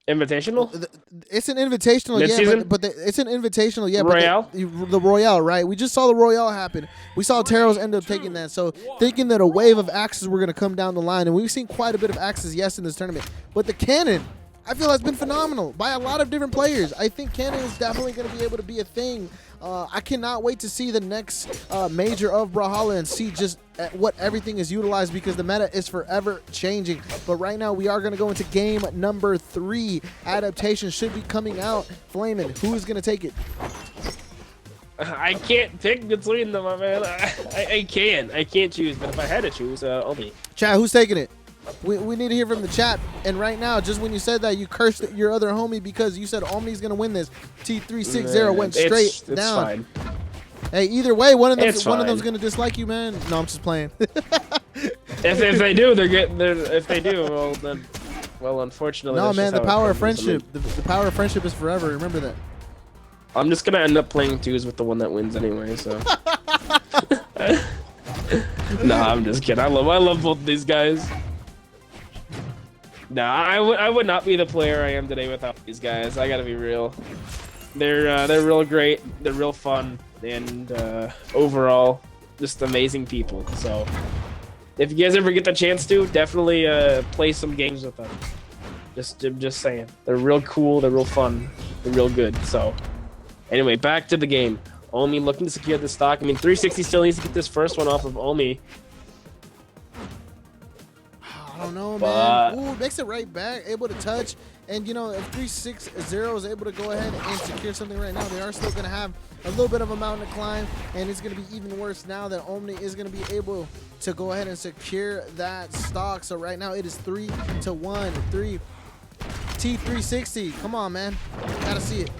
Invitational? It's an invitational, Mid-season? but it's an invitational, yeah. Royale? But the Royale, right? We just saw the Royale happen. We saw Taros end up taking that. So thinking that a wave of Axes were going to come down the line, and we've seen quite a bit of Axes, yes, in this tournament. But the Cannon, I feel, has been phenomenal by a lot of different players. I think Cannon is definitely going to be able to be a thing. I cannot wait to see the next major of Brawlhalla and see just what everything is utilized, because the meta is forever changing. But right now we are going to go into game number 3. Adaptation should be coming out. Flamin', who is going to take it? I can't pick between them, my man. I can't choose, but if I had to choose, Omi. Chat, who's taking it? We need to hear from the chat. And right now, just when you said that, you cursed your other homie because you said Omni's going to win this. T360 went straight down. Fine. Hey, either way, one of them's fine. going to dislike you, man. No, I'm just playing. if they do, if they do, well then, unfortunately. No, that's man, just the how power it of comes. friendship. The power of friendship is forever. Remember that. I'm just gonna end up playing 2s with the one that wins anyway. So. Nah, I'm just kidding. I love both of these guys. Nah, I would not be the player I am today without these guys. I gotta be real. They're real great. They're real fun, and overall, just amazing people. So, if you guys ever get the chance to, definitely play some games with them. Just saying, they're real cool. They're real fun. They're real good. So, anyway, back to the game. Omi looking to secure the stock. I mean, 360 still needs to get this first one off of Omi. I don't know, man. Ooh, makes it right back. Able to touch. And, you know, if 360 is able to go ahead and secure something right now, they are still going to have a little bit of a mountain to climb, and it's going to be even worse now that Omni is going to be able to go ahead and secure that stock. So right now it is 3-1. T360. Come on, man. Gotta see it.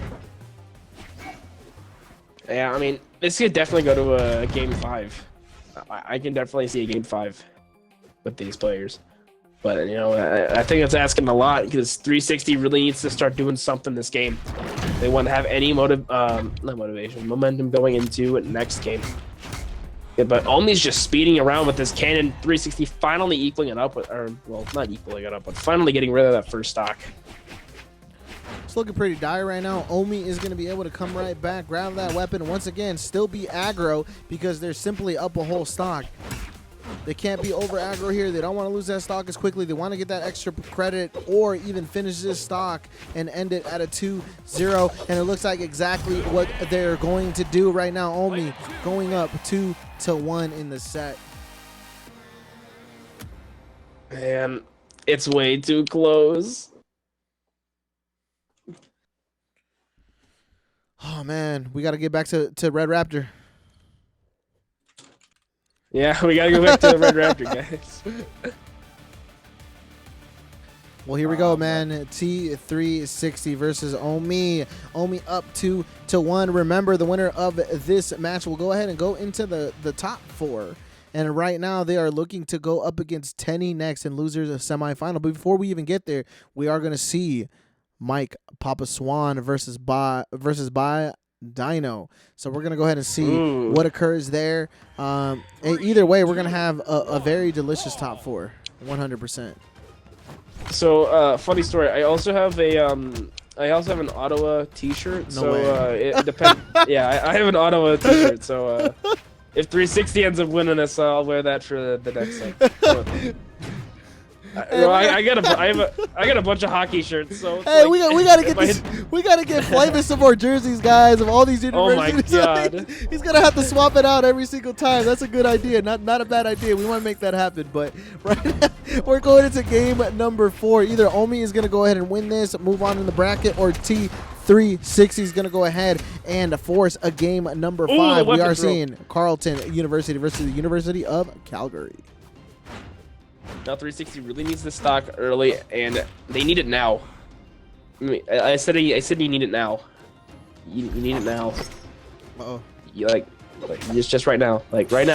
Yeah, I mean, this could definitely go to a game 5. I can definitely see a game 5 with these players. But, you know, I think it's asking a lot because 360 really needs to start doing something this game. They want to have any momentum going into next game. Yeah, but Omni's just speeding around with this cannon. 360 finally equaling it up, well, not equaling it up, but finally getting rid of that first stock. It's looking pretty dire right now. Omi is going to be able to come right back, grab that weapon once again, still be aggro because they're simply up a whole stock. They can't be over aggro here. They don't want to lose that stock as quickly. They want to get that extra credit or even finish this stock and end it at a 2-0. And it looks like exactly what they're going to do right now. Omi going up 2-1 in the set. Man, it's way too close. Oh, man. We got to get back to Red Raptor. Yeah, we got to go back to the Red Raptor, guys. Well, here we go, man. T360 versus Omi. Omi up 2-1. Remember, the winner of this match will go ahead and go into the top 4. And right now, they are looking to go up against Tenny next and losers of semifinal. But before we even get there, we are going to see Mike Papa Swan versus By Dino. So we're going to go ahead and see what occurs there. Either way, we're going to have a very delicious top 4, 100%. So, funny story. I also have an Ottawa T-shirt. It depends. Yeah, I have an Ottawa T-shirt. So, if 360 ends up winning this, I'll wear that for the next thing. I got a bunch of hockey shirts. So hey, we gotta get Flavis some more jerseys, guys, of all these universities. Oh my god, he's gonna have to swap it out every single time. That's a good idea, not a bad idea. We want to make that happen. But right now, we're going into game number 4. Either Omi is gonna go ahead and win this, move on in the bracket, or T360 is gonna go ahead and force a game number 5. We are seeing Carleton University versus the University of Calgary. Now 360 really needs the stock early, and they need it now. I said you need it now. You need it now. Uh-oh. You just right now. Right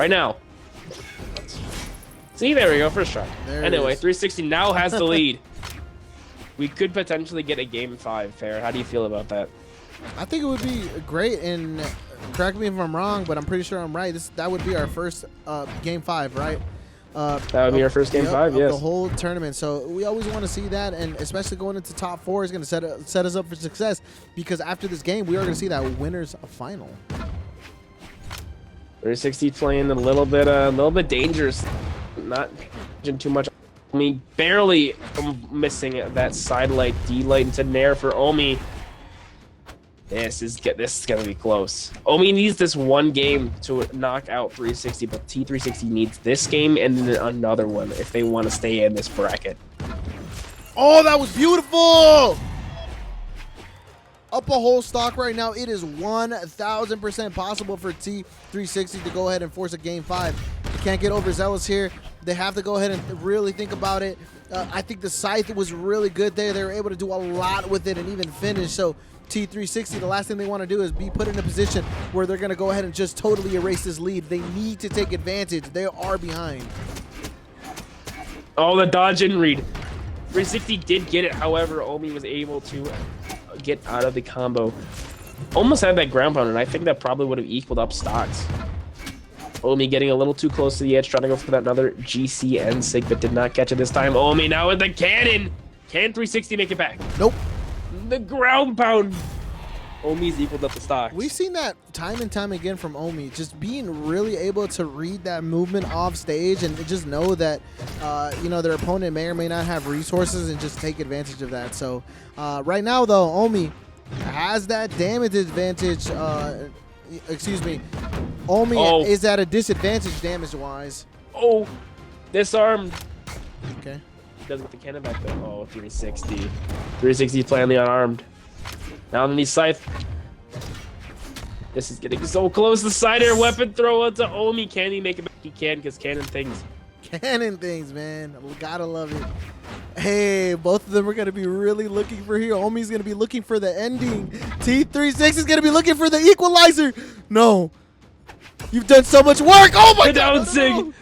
now. See, there we go. First try. Anyway, 360 now has the lead. We could potentially get a game 5 fair. How do you feel about that? I think it would be great, and correct me if I'm wrong, but I'm pretty sure I'm right. That would be our first game 5, right? That would be our first game 5, yes. The whole tournament. So we always want to see that, and especially going into top 4 is going to set us up for success, because after this game, we are going to see that winners final. 360 playing a little bit dangerous, not too much. I mean, barely missing that side light, D light into Nair for Omi. This is gonna be close. Omi needs this one game to knock out 360, but T360 needs this game and then another one if they want to stay in this bracket. Oh, that was beautiful! Up a whole stock right now. It is 1,000% possible for T360 to go ahead and force a game 5. You can't get overzealous here. They have to go ahead and really think about it. I think the scythe was really good there. They were able to do a lot with it and even finish. So T360, the last thing they want to do is be put in a position where they're going to go ahead and just totally erase this lead. They need to take advantage. They are behind. Oh, the dodge and read. 360 did get it. However, Omi was able to get out of the combo. Almost had that ground pound, and I think that probably would have equaled up stocks. Omi getting a little too close to the edge, trying to go for that another GCN sig, but did not catch it this time. Omi now with the cannon. Can 360 make it back? Nope. The ground pound. Omi's equaled up the stocks. We've seen that time and time again from Omi, just being really able to read that movement off stage and just know that, their opponent may or may not have resources and just take advantage of that. So right now, though, Omi has that damage advantage. Omi is at a disadvantage damage-wise. Oh, disarmed. Okay. He does with the cannon back though. Oh, 360. 360 playing the unarmed. Now then, the scythe. This is getting so close. The side air weapon throw onto Omi. Can he make it back? He can, because cannon things. Cannon things, man. Gotta love it. Hey, both of them are going to be really looking for here. Omi's going to be looking for the ending. T36 is going to be looking for the equalizer. No. You've done so much work. Oh, my The God. down sig.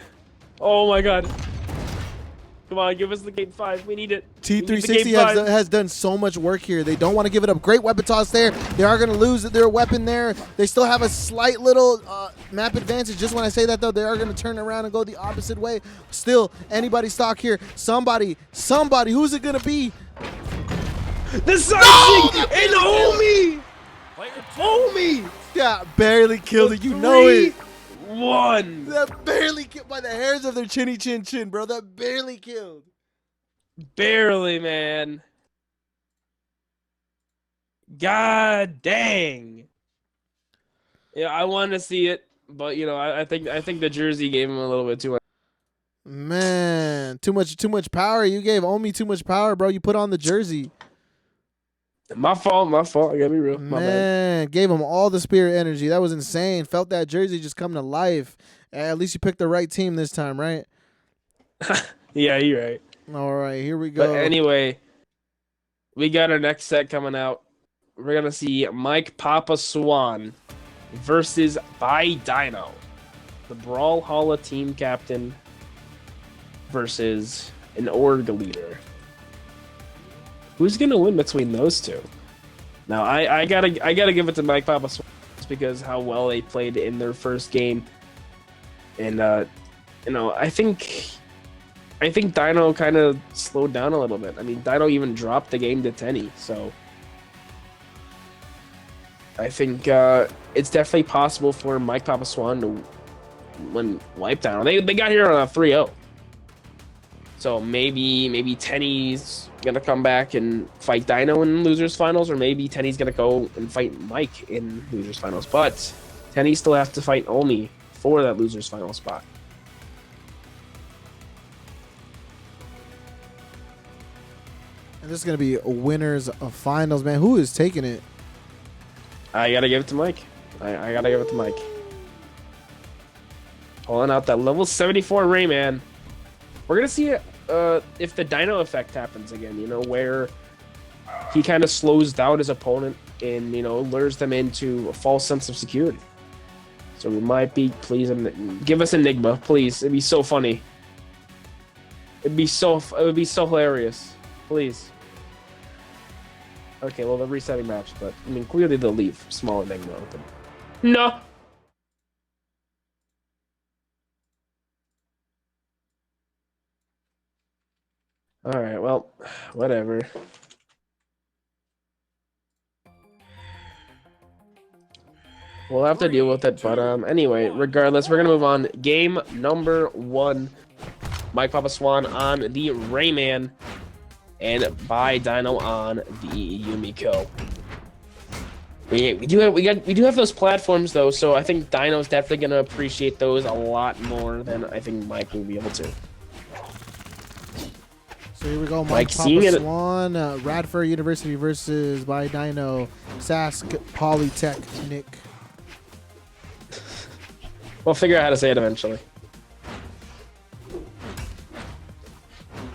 Oh, my God. Come on, give us the game 5. We need it. T360 has done so much work here. They don't want to give it up. Great weapon toss there. They are going to lose their weapon there. They still have a slight little map advantage. Just when I say that, though, they are going to turn around and go the opposite way. Still, anybody stock here. Somebody. Who's it going to be? The side and Omi. Omi. Yeah, barely killed it. You know it. 1. That barely killed by the hairs of their chinny chin, bro. That barely killed. Barely, man. God dang. Yeah, I wanted to see it, but you know, I think the jersey gave him a little bit too much. Man, too much power. You gave Omi too much power, bro. You put on the jersey. My fault. I gotta be real. My bad. Man, gave him all the spirit energy. That was insane. Felt that jersey just come to life. At least you picked the right team this time, right? Yeah, you're right. All right, here we go. But anyway, we got our next set coming out. We're gonna see Mike Papa Swan versus By Dino, the Brawlhalla team captain, versus an org leader. Who's gonna win between those two? Now, I gotta give it to Mike Papa Swan because how well they played in their first game, and you know, I think Dino kind of slowed down a little bit. I mean, Dino even dropped the game to Tenny, so I think it's definitely possible for Mike Papa Swan to win Wipe Dino. They got here on a 3-0. So maybe Tenny's gonna come back and fight Dino in losers finals, or maybe Tenny's gonna go and fight Mike in losers finals. But Tenny still has to fight Omi for that losers final spot. And this is gonna be winners of finals, man. Who is taking it? I gotta give it to Mike. I gotta give it to Mike. Pulling out that level 74 Rayman. We're gonna see if the Dino effect happens again, you know, where he kind of slows down his opponent and, you know, lures them into a false sense of security. So we might be, please, give us Enigma, please. It'd be so funny. It would be so hilarious. Please. Okay, well, they're resetting maps, but I mean, clearly they'll leave small Enigma open. No. All right, well, whatever. We'll have to deal with it, but anyway, regardless, we're gonna move on. Game number 1. Mike Papa Swan on the Rayman, and By Dino on the Yumiko. We do have those platforms though, so I think Dino's definitely gonna appreciate those a lot more than I think Mike will be able to. So here we go, Like Mike seeing Papa it- Swan, Radford University versus By Dino, Sask Polytechnic. We'll figure out how to say it eventually.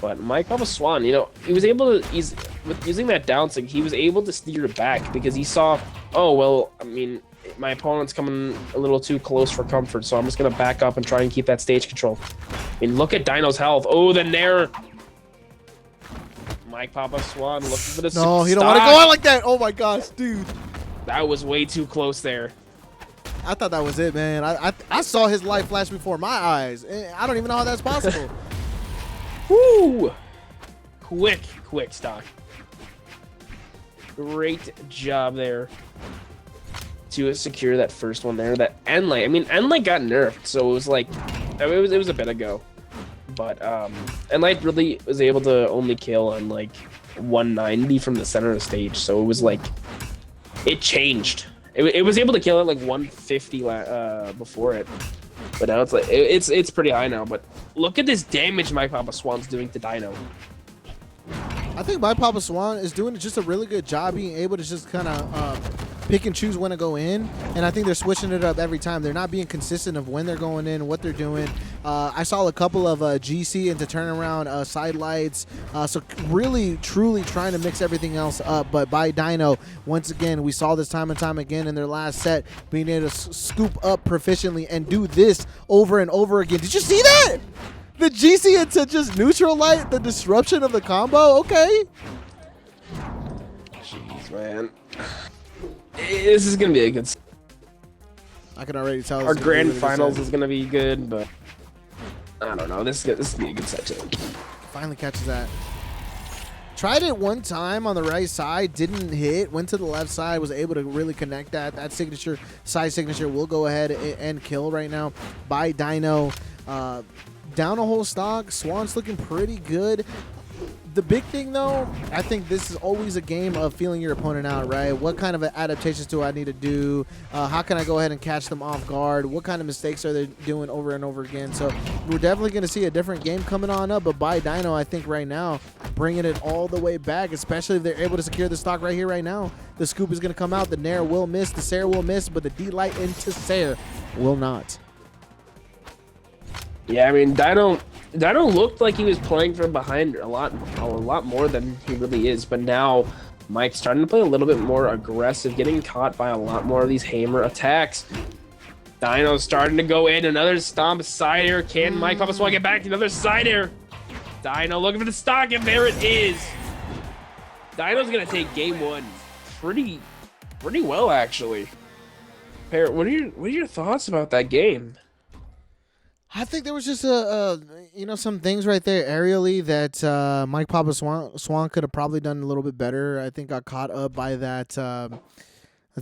But Mike Papa Swan, you know, he was able to, with using that downsing, he was able to steer back because he saw, oh, well, I mean, my opponent's coming a little too close for comfort, so I'm just going to back up and try and keep that stage control. I mean, look at Dino's health. Oh, the Nair. Mike Papa Swan looking for the No, he don't want to go out like that. Oh my gosh, dude. That was way too close there. I thought that was it, man. I saw his life flash before my eyes. I don't even know how that's possible. Woo! Quick stock. Great job there to secure that first one there. That Enlight, I mean, Enlight got nerfed, so it was like, it was a bit ago. But Enlight really was able to only kill on like 190 from the center of the stage, so it was like, it changed. It was able to kill at like 150 before it, but now it's like it's pretty high now. But look at this damage Mike Papa Swan's doing to Dino. I think My Papa Swan is doing just a really good job being able to just kind of pick and choose when to go in, and I think they're switching it up every time. They're not being consistent of when they're going in, what they're doing. I saw a couple of GC into turnaround side lights, so really, truly trying to mix everything else up. But by Dino, once again, we saw this time and time again in their last set, being able to scoop up proficiently and do this over and over again. Did you see that? The GC into just neutral light, the disruption of the combo. Okay. Jeez, man. This is gonna be a good. I can already tell. Our grand finals is gonna be good, but I don't know. This is gonna be a good set too. Finally catches that. Tried it one time on the right side, didn't hit. Went to the left side, was able to really connect that. That signature, side signature, will go ahead and kill right now by Dino. Down a whole stock. Swan's looking pretty good. The big thing, though, I think this is always a game of feeling your opponent out, right? What kind of adaptations do I need to do? How can I go ahead and catch them off guard? What kind of mistakes are they doing over and over again? So we're definitely going to see a different game coming on up. But by Dino, I think right now, bringing it all the way back, especially if they're able to secure the stock right here, right now. The scoop is going to come out. The Nair will miss. The Sair will miss. But the D-Light into Sair will not. Yeah, I mean, Dino looked like he was playing from behind a lot more than he really is. But now Mike's starting to play a little bit more aggressive, getting caught by a lot more of these hammer attacks. Dino's starting to go in. Another stomp side air. Can Mike Papa Swan get back? Another side air. Dino looking for the stock, and there it is. Dino's gonna take game one pretty well, actually. Parrot, what are your thoughts about that game? I think there was just some things right there aerially that Mike Papa Swan could have probably done a little bit better. I think got caught up by that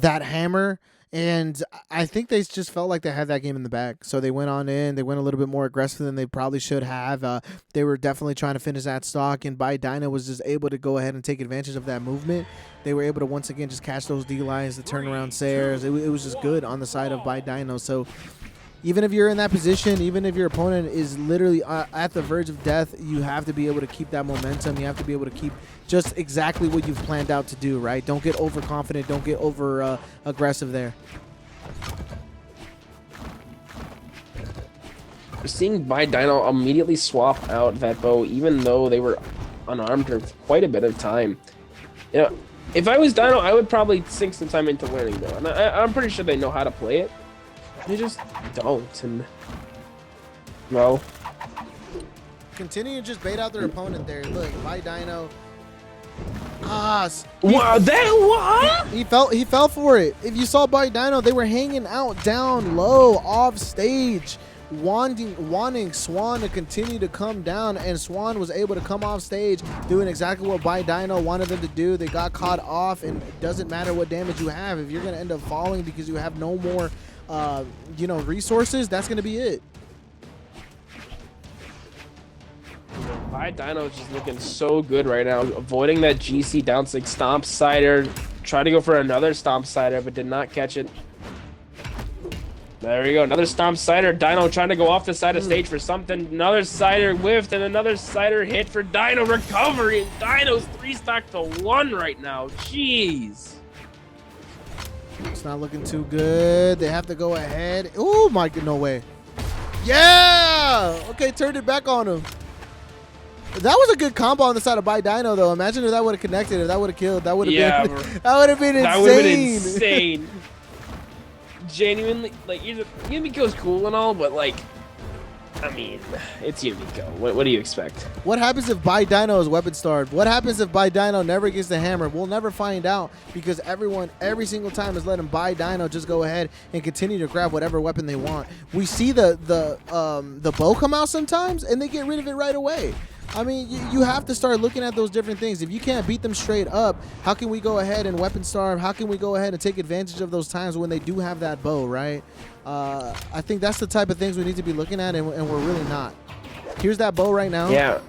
hammer, and I think they just felt like they had that game in the bag. So they went on in. They went a little bit more aggressive than they probably should have. They were definitely trying to finish that stock, and by Dino was just able to go ahead and take advantage of that movement. They were able to once again just catch those D lines, the turnaround Sairs. It was just good on the side of by Dino. So even if you're in that position, even if your opponent is literally at the verge of death, you have to be able to keep that momentum. You have to be able to keep just exactly what you've planned out to do, right? Don't get overconfident. Don't get over aggressive there. We're seeing by Dino immediately swap out that bow, even though they were unarmed for quite a bit of time. You know, if I was Dino, I would probably sink some time into learning, though. And I'm pretty sure they know how to play it. They just don't, and well, continue to just bait out their opponent there. Look, by Dino. Wow, what? He fell for it. If you saw by Dino, they were hanging out down low, off stage, wanting Swan to continue to come down, and Swan was able to come off stage, doing exactly what by Dino wanted them to do. They got caught off, and it doesn't matter what damage you have. If you're gonna end up falling because you have no more resources, that's gonna be it. By Dino is just looking so good right now, avoiding that GC down six stomp sider. Tried to go for another stomp sider, but did not catch it. There we go, another stomp sider. Dino trying to go off the side of stage for something. Another sider whiffed, and another sider hit for Dino. Recovery, and Dino's 3-stock to 1 right now. Jeez. It's not looking too good. They have to go ahead. Oh my god, no way. Yeah! Okay, turned it back on him. That was a good combo on the side of by Dino, though. Imagine if that would have connected, if that would have killed. That would have been that would have been insane. That would have been insane. Genuinely, like, Yumiko's cool and all, but like, I mean, it's Yumiko. What do you expect? What happens if by Dino is weapon starved? What happens if by Dino never gets the hammer? We'll never find out, because everyone, every single time, is letting by Dino just go ahead and continue to grab whatever weapon they want. We see the bow come out sometimes, and they get rid of it right away. I mean, you have to start looking at those different things. If you can't beat them straight up, how can we go ahead and weapon starve? How can we go ahead and take advantage of those times when they do have that bow, right? I think that's the type of things we need to be looking at, and we're really not. Here's that bow right now. Yeah.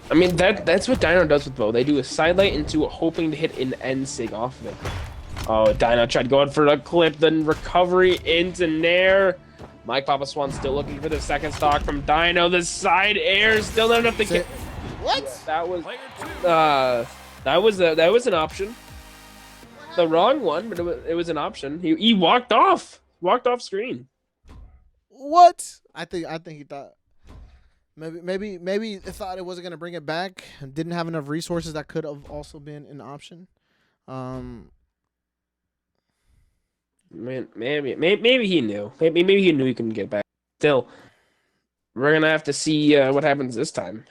I mean, that's what Dino does with bow. They do a sidelight into hoping to hit an end sig off of it. Oh, Dino tried going for the clip, then recovery into Nair. Mike Papa Swan still looking for the second stock from Dino. The side air still not enough to get. What? That was Player 2. that was an option. The wrong one, but it was an option. He walked off. Walked off screen. What? I think he thought maybe he thought it wasn't gonna bring it back. Didn't have enough resources. That could have also been an option. Man, maybe he knew. Maybe he knew he couldn't get back. Still, we're gonna have to see what happens this time.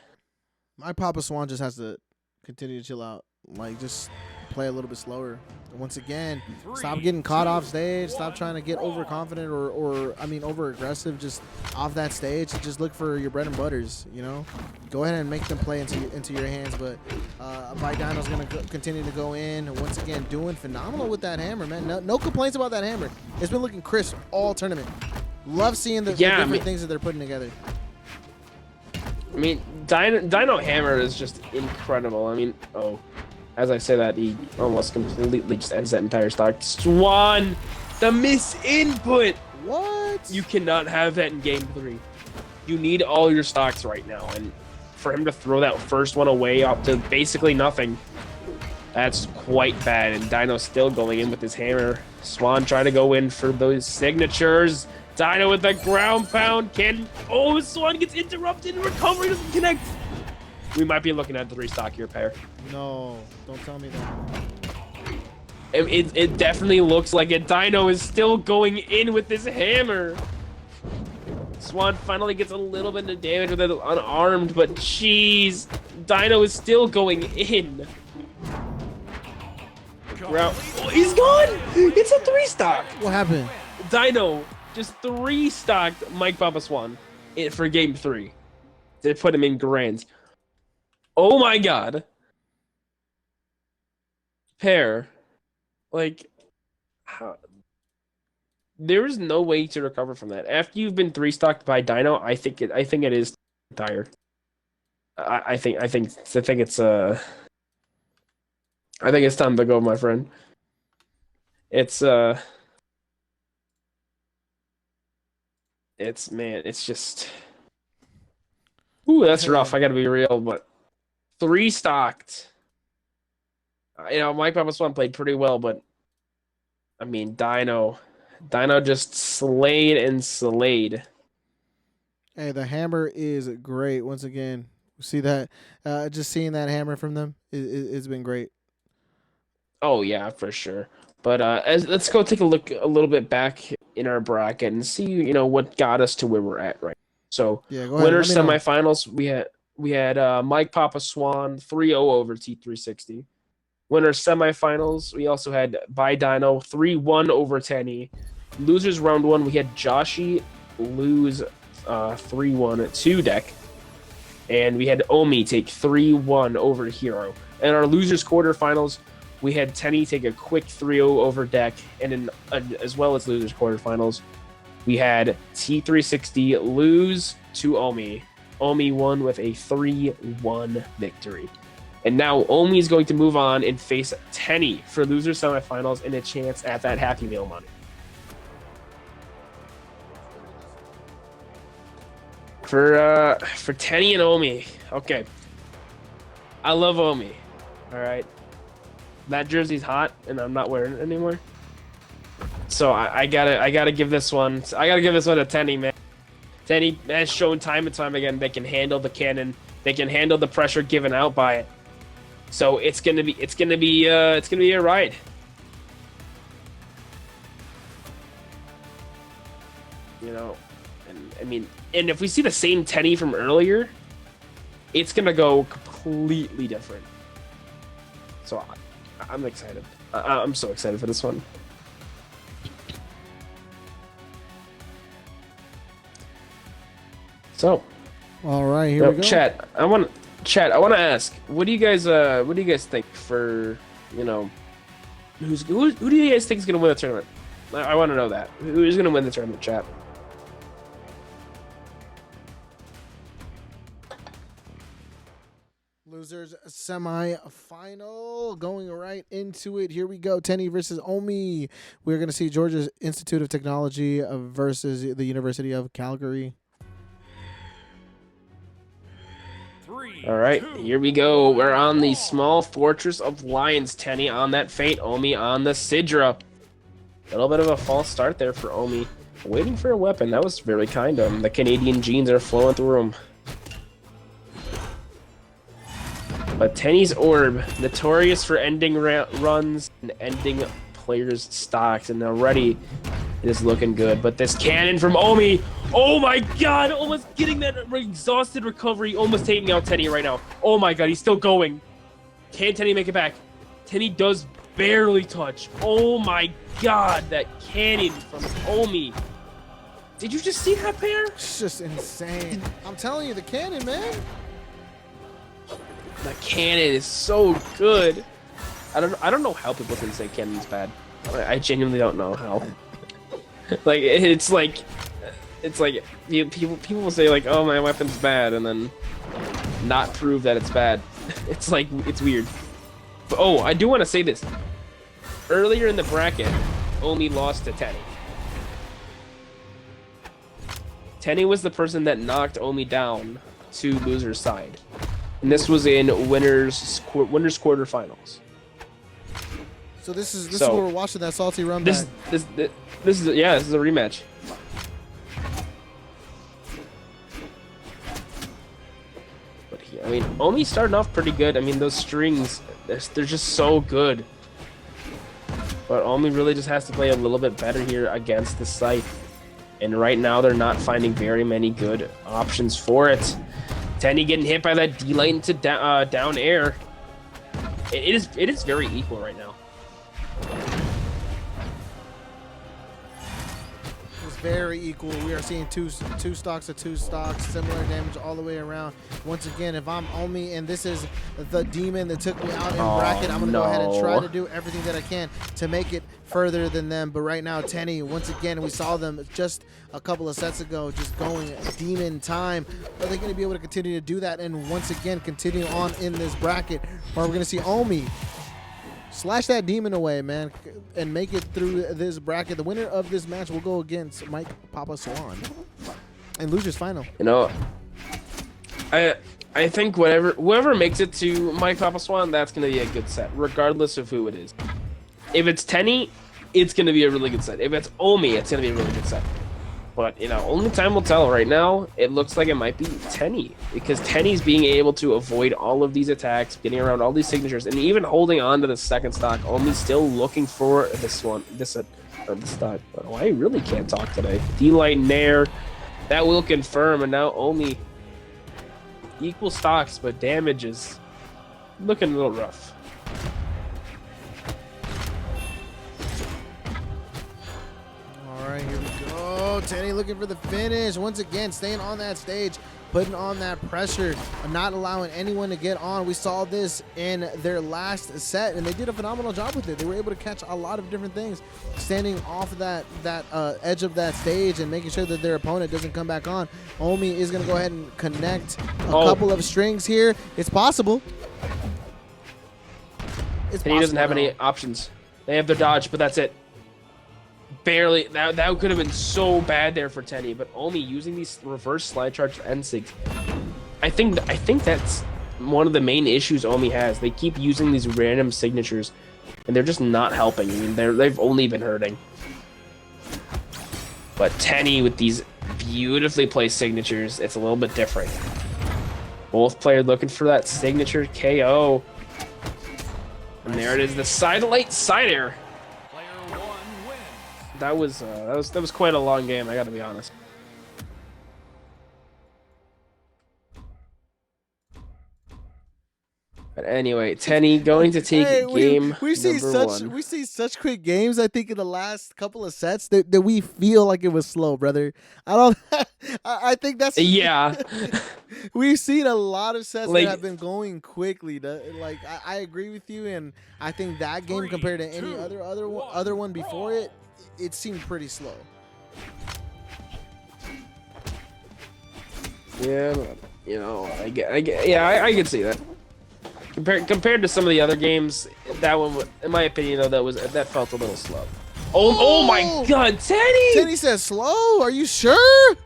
My Papa Swan just has to continue to chill out. Like, just play a little bit slower. Once again, stop getting caught off stage. Stop trying to get overconfident or over aggressive just off that stage. Just look for your bread and butters, you know? Go ahead and make them play into your hands. But Dino's going to continue to go in. Once again, doing phenomenal with that hammer, man. No complaints about that hammer. It's been looking crisp all tournament. Love seeing the different things that they're putting together. I mean, Dino Hammer is just incredible. I mean, as I say that, he almost completely just ends that entire stock. Swan, the misinput. What? You cannot have that in game 3. You need all your stocks right now, and for him to throw that first one away up to basically nothing, that's quite bad. And Dino's still going in with his hammer. Swan trying to go in for those signatures. Dino with the ground pound. Swan gets interrupted and recovery doesn't connect. We might be looking at 3 stock here, pair. No, don't tell me that. It definitely looks like it. Dino is still going in with this hammer. Swan finally gets a little bit of damage with it unarmed, but jeez, Dino is still going in. He's gone! It's a 3 stock. What happened? Dino just 3 stocked Mike Papa Swan for game 3 to put him in grands. Oh my god. Pair. Like, how? There is no way to recover from that. After you've been 3 stocked by Dino, I think it is tired. I think it's time to go, my friend. It's just, ooh, that's rough. I gotta be real, but 3 stocked. Mike Papa Swan played pretty well, but I mean, Dino just slayed and slayed. Hey, the hammer is great. Once again, see that? Just seeing that hammer from them, it's been great. Oh yeah, for sure. But let's go take a look a little bit back in our bracket and see, what got us to where we're at right now. So, yeah, go ahead. Winners semifinals, we had Mike Papa Swan 3-0 over T360. Winners semifinals, we also had By Dino 3-1 over Tenny. Losers round 1, we had Joshi lose 3-1 to Deck. And we had Omi take 3-1 over Hero. And our losers quarterfinals, we had Tenny take a quick 3-0 over Deck. And as well as losers quarterfinals, we had T360 lose to Omi. Omi won with a 3-1 victory. And now Omi is going to move on and face Tenny for loser semifinals and a chance at that Happy Meal money. For Tenny and Omi, okay. I love Omi. All right, that jersey's hot, and I'm not wearing it anymore. So I gotta give this one. I gotta give this one to Tenny, man. Tenny has shown time and time again they can handle the cannon. They can handle the pressure given out by it. So it's gonna be a ride. And if we see the same Tenny from earlier, it's gonna go completely different. So I'm excited. I'm so excited for this one. So, all right, here we go. Chat, I want to ask, what do you guys think for, who do you guys think is going to win the tournament? I want to know that. Who's going to win the tournament, chat? Losers semi-final, going right into it. Here we go. Tenny versus Omi. We're going to see Georgia Institute of Technology versus the University of Calgary. 3, All right, here we go. We're on the small fortress of lions. Tenny on that Fate, Omi on the Sidra. A little bit of a false start there for Omi. Waiting for a weapon. That was very kind of him. The Canadian genes are flowing through him. But Tenny's Orb, notorious for ending runs and ending players' stocks, and already it is looking good. But this cannon from Omi, oh my god, almost getting that exhausted recovery, almost taking out Tenny right now. Oh my god, he's still going. Can Tenny make it back? Tenny does barely touch. Oh my god, that cannon from Omi. Did you just see that pair? It's just insane. I'm telling you, the cannon, man. The cannon is so good. I don't know how people can say cannon's bad. I genuinely don't know how. Like it's like people will say like, oh, my weapon's bad, and then not prove that it's bad. It's like, it's weird. But, oh, I do want to say this. Earlier in the bracket, Omi lost to Tenny. Tenny was the person that knocked Omi down to loser's side. And this was in winners quarterfinals. So this is where we're watching that salty run back. This is a rematch. But yeah, I mean, Omi starting off pretty good. I mean, those strings, they're just so good. But Omi really just has to play a little bit better here against the Scythe. And right now, they're not finding very many good options for it. Tenny getting hit by that D-light into down air. It is very equal right now. It's very equal. We are seeing two stocks, similar damage all the way around. Once again, if I'm Omi and this is the demon that took me out in bracket, I'm gonna go ahead and try to do everything that I can to make it further than them. But right now, Tenny, once again, we saw them just a couple of sets ago, just going demon time. Are they going to be able to continue to do that and once again continue on in this bracket? Or are we going to see Omi slash that demon away, man, and make it through this bracket? The winner of this match will go against Mike Papa Swan and losers final. You know, I think whoever makes it to Mike Papa Swan, that's going to be a good set, regardless of who it is. If it's Tenny, it's going to be a really good set. If it's Omi, it's going to be a really good set. But, you know, only time will tell. Right now, it looks like it might be Tenny, because Tenny's being able to avoid all of these attacks, getting around all these signatures, and even holding on to the second stock. Omi's still looking for this stock. Oh, I really can't talk today. D-Light Nair, that will confirm, and now Omi equal stocks, but damage is looking a little rough. All right, here we go. Tenny looking for the finish. Once again, staying on that stage, putting on that pressure, not allowing anyone to get on. We saw this in their last set, and they did a phenomenal job with it. They were able to catch a lot of different things, standing off of that edge of that stage and making sure that their opponent doesn't come back on. Omi is going to go ahead and connect a couple of strings here. It's possible. Tenny doesn't have any options. They have their dodge, but that's it. Barely. That could have been so bad there for Tenny, but Omi using these reverse slide charge end sigs. I think that's one of the main issues Omi has. They keep using these random signatures, and they're just not helping. I mean, they've only been hurting. But Tenny with these beautifully placed signatures, it's a little bit different. Both players looking for that signature KO. And there it is, the side air. That was quite a long game, I gotta be honest. But anyway, Tenny going to take game we see such quick games. I think in the last couple of sets that we feel like it was slow, brother. I think that's We've seen a lot of sets that have been going quickly. Like I agree with you, and I think that game compared to any other one before it seemed pretty slow. Yeah, you know, I can see that. Compared to some of the other games, that one, in my opinion, though, that felt a little slow. Oh my God, Tenny! Tenny says slow. Are you sure?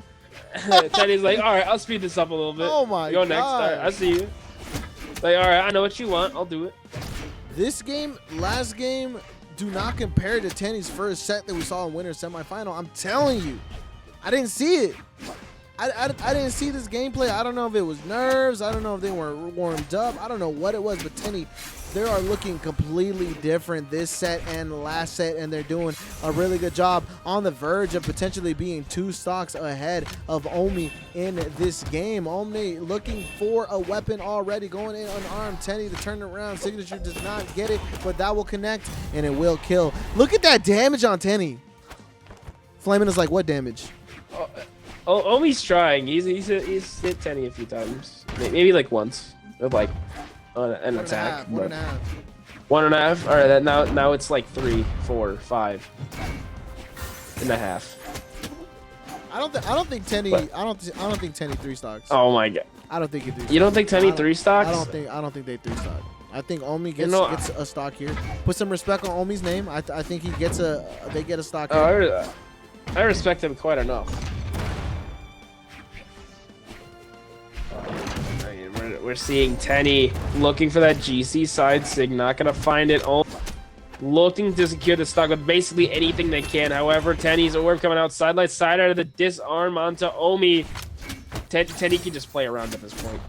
Tenny's like, all right, I'll speed this up a little bit. Oh my God! Go next. All right, I see you. Like, all right, I know what you want. I'll do it. This game, last game, do not compare to Tenny's first set that we saw in winter semifinal. I'm telling you, I didn't see it. I didn't see this gameplay. I don't know if it was nerves. I don't know if they weren't warmed up. I don't know what it was, but Tenny, they are looking completely different this set and the last set, and they're doing a really good job on the verge of potentially being 2 stocks ahead of Omi in this game. Omi looking for a weapon already, going in unarmed. Tenny to turn it around. Signature does not get it, but that will connect, and it will kill. Look at that damage on Tenny. Flamin' is like, what damage? Omi's trying. He's hit Tenny a few times, maybe like once with like an attack. 1.5. 1.5. All right, now it's like 3, 4, 5.5. I don't think Tenny. But, I don't think Tenny 3 stocks. oh my god. I don't think he 3 stocks. You don't think Tenny 3 stocks? I don't think they 3 stock. I think Omi gets a stock here. Put some respect on Omi's name. I think he gets they get a stock here. I respect him quite enough. We're seeing Tenny looking for that GC side sig, not gonna find it. Looking to secure the stock with basically anything they can. However, Tenny's orb coming out side out of the disarm onto Omi. Tenny can just play around at this point.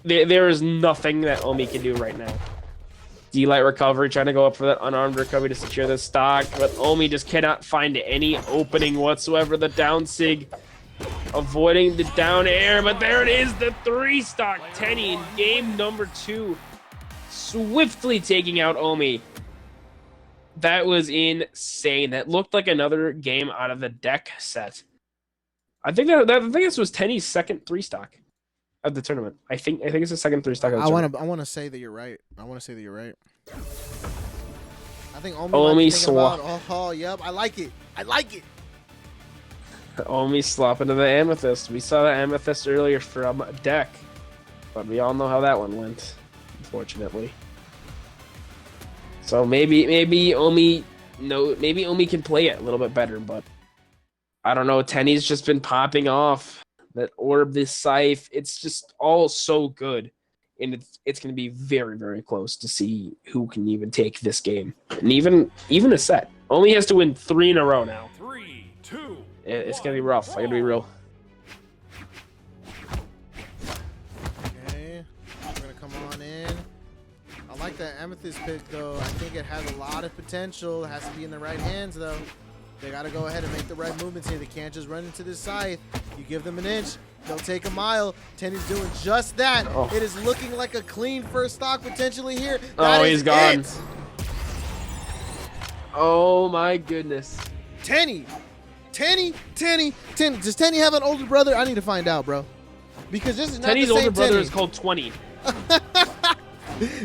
There is nothing that Omi can do right now. D-Light recovery, trying to go up for that unarmed recovery to secure the stock, but Omi just cannot find any opening whatsoever. The down sig, avoiding the down air, but there it is, the 3 stock. Tenny in game number 2, swiftly taking out Omi. That was insane. That looked like another game out of the deck set. I think this was Tenny's second 3 stock of the tournament. I think it's the second 3 stock of the tournament. I want to say that you're right. I think Omi swap. Oh, yep. I like it. Omi slop into the Amethyst. We saw the Amethyst earlier from deck, but we all know how that one went, unfortunately. So maybe Omi can play it a little bit better, but I don't know. Tenny's just been popping off. That orb, this scythe, it's just all so good. And it's going to be very, very close to see who can even take this game. And even a set. Omi has to win 3 in a row now. 3, 2, it's going to be rough. I got to be real. Okay. We're going to come on in. I like that Amethyst pick, though. I think it has a lot of potential. It has to be in the right hands, though. They got to go ahead and make the right movements here. They can't just run into this scythe. You give them an inch, they'll take a mile. Tenny's doing just that. Oh. It is looking like a clean first stock potentially here. He's gone. Oh my goodness. Tenny. Does Tenny have an older brother? I need to find out, bro. Because this is not Tenny's the same older brother Tenny. is called 20.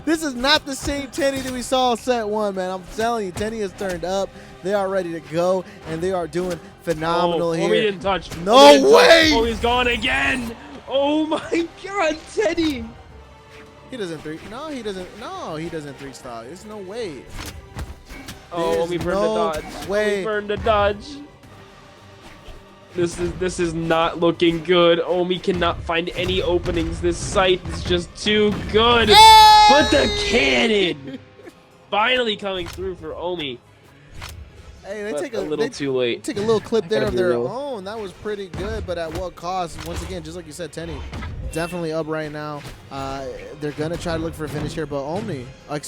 This is not the same Tenny that we saw set 1, man. I'm telling you, Tenny has turned up. They are ready to go, and they are doing phenomenal here. Omi didn't touch. No way! Oh, he's gone again. Oh my God, Tenny. He doesn't 3. No, he doesn't. No, he doesn't 3 stock. There's no way. Oh, Omi burned no the dodge. way. Omi burned the dodge. This is not looking good. Omi cannot find any openings. This scythe is just too good. Hey! But the cannon finally coming through for Omi. Hey, they But take a little too late. Take a little clip there of be their real. own. That was pretty good, but at what cost? Once again, just like you said, Tenny definitely up right now. They're gonna try to look for a finish here, but Omi, if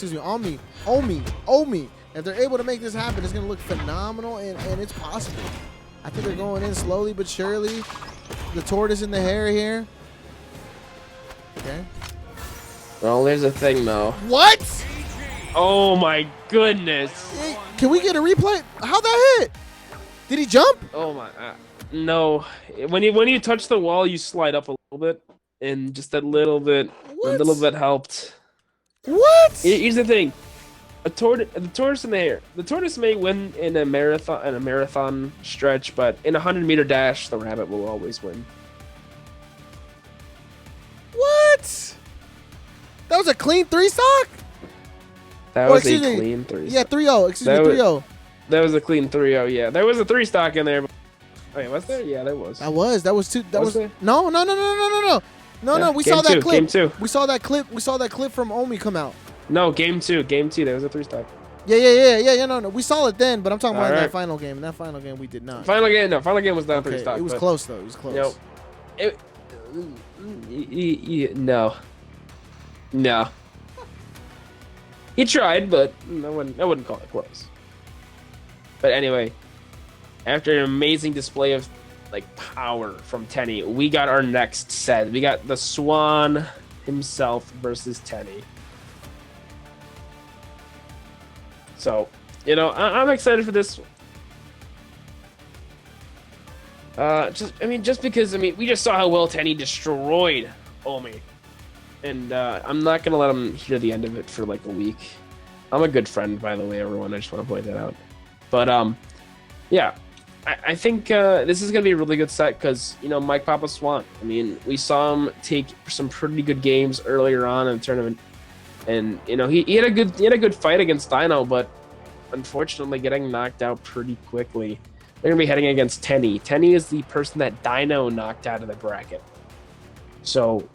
they're able to make this happen, it's gonna look phenomenal, and it's possible. I think they're going in slowly but surely. The tortoise in the hare here. Okay. Well, there's a thing though. What? Oh my goodness. Hey, can we get a replay? How'd that hit? Did he jump? Oh my. No. When you touch the wall, you slide up a little bit, and just a little bit helped. What? Here's the thing. The tortoise in the hare. The tortoise may win in a marathon stretch, but in a 100-meter dash, the rabbit will always win. What? That was a clean 3 stock? That was a clean 3. Yeah, 3-0. Excuse me, 3-0. That was a clean 3-0. Yeah, there was a 3 stock in there. Wait, was there? Yeah, there was. That was 2. That was there? no. No, Yeah, no, we game saw that two, clip. game two. We saw that clip. We saw that clip from Omi come out. No, game two. There was a 3-stock. Yeah. No. We saw it then, but I'm talking about in that Alright. final game. In that final game, we did not. Final game was not a Okay, 3-stock. it was but, close though. It was close. You know, no. He tried, but I wouldn't call it close. But anyway, after an amazing display of like power from Tenny, we got our next set. We got the Swan himself versus Tenny. So, I'm excited for this. Just because we just saw how well Tenny destroyed Omi, and I'm not gonna let him hear the end of it for like a week. I'm a good friend, by the way, everyone. I just want to point that out. But yeah, I think this is gonna be a really good set because Mike Papa Swan. We saw him take some pretty good games earlier on in the tournament, and he had a good fight against Dino, but unfortunately getting knocked out pretty quickly. They're going to be heading against Tenny. Tenny is the person that Dino knocked out of the bracket. So,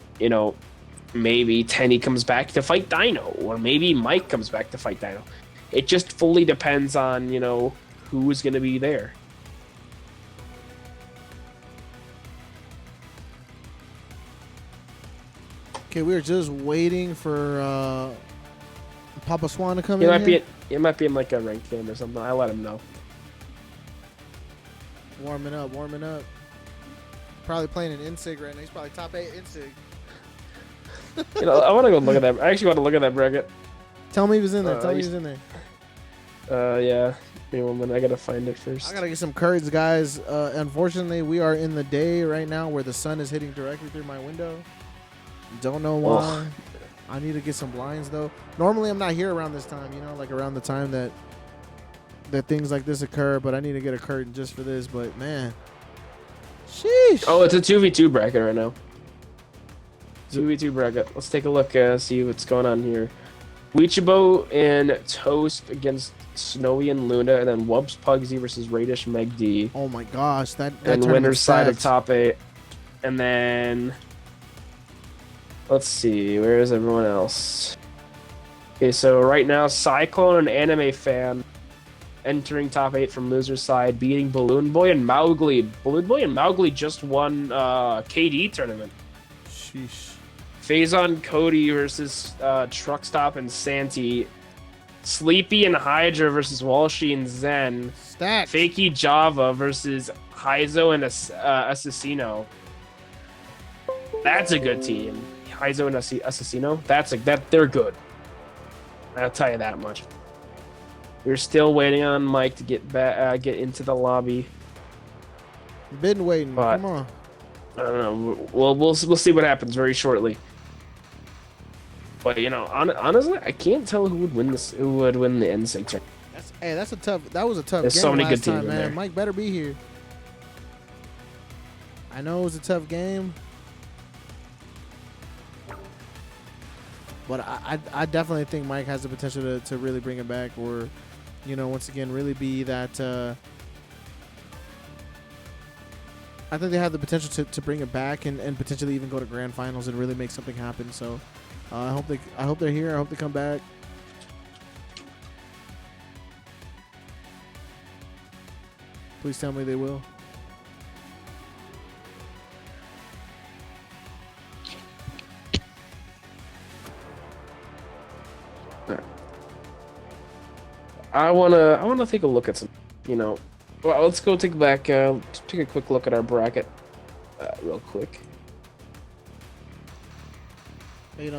maybe Tenny comes back to fight Dino, or maybe Mike comes back to fight Dino. It just fully depends on, who is going to be there. Okay, we are just waiting for Papa Swan to come in. It might be in like a ranked game or something. I'll let him know. Warming up. Probably playing an Insig right now. He's probably top 8 Insig. I want to go look at that. I actually want to look at that bracket. Tell me he was in there. Tell me he was in there. Yeah. Give me 1 minute. I gotta find it first. I gotta get some courage, guys. Unfortunately, we are in the day right now where the sun is hitting directly through my window. Don't know why. Ugh. I need to get some blinds though. Normally, I'm not here around this time. Like around the time that things like this occur. But I need to get a curtain just for this. But man, sheesh. Oh, it's a 2v2 bracket right now. 2v2 bracket. Let's take a look. See what's going on here. Wichibo and Toast against Snowy and Luna, and then Wubs Pugsy versus Radish Meg D. Oh my gosh, that and tournament's winner's side of stacked. top 8. And then let's see, where is everyone else? Okay, so right now Cyclone and Anime Fan entering top 8 from loser's side, beating Balloon Boy and Mowgli. Balloon Boy and Mowgli just won KD tournament. Sheesh. Phazon Cody versus Truck Stop and Santi. Sleepy and Hydra versus Walshy and Zen. Stacked. Fakey Java versus Heizo and Assassino. That's a good team. Heizo and Assassino. They're good. I'll tell you that much. We're still waiting on Mike to get back, get into the lobby. Been waiting. But Come on. I don't know. We'll see what happens very shortly. But honestly, I can't tell who would win this. Who would win the NSYNC tournament? That's a tough. That was a tough There's game so many last good teams time, in man. there. Mike better be here. I know it was a tough game, but I definitely think Mike has the potential to really bring it back, or once again really be that. I think they have the potential to bring it back and potentially even go to grand finals and really make something happen. So I hope they're here. I hope they come back. Please tell me they will. I wanna take a look at some. Well, let's go take a quick look at our bracket, real quick.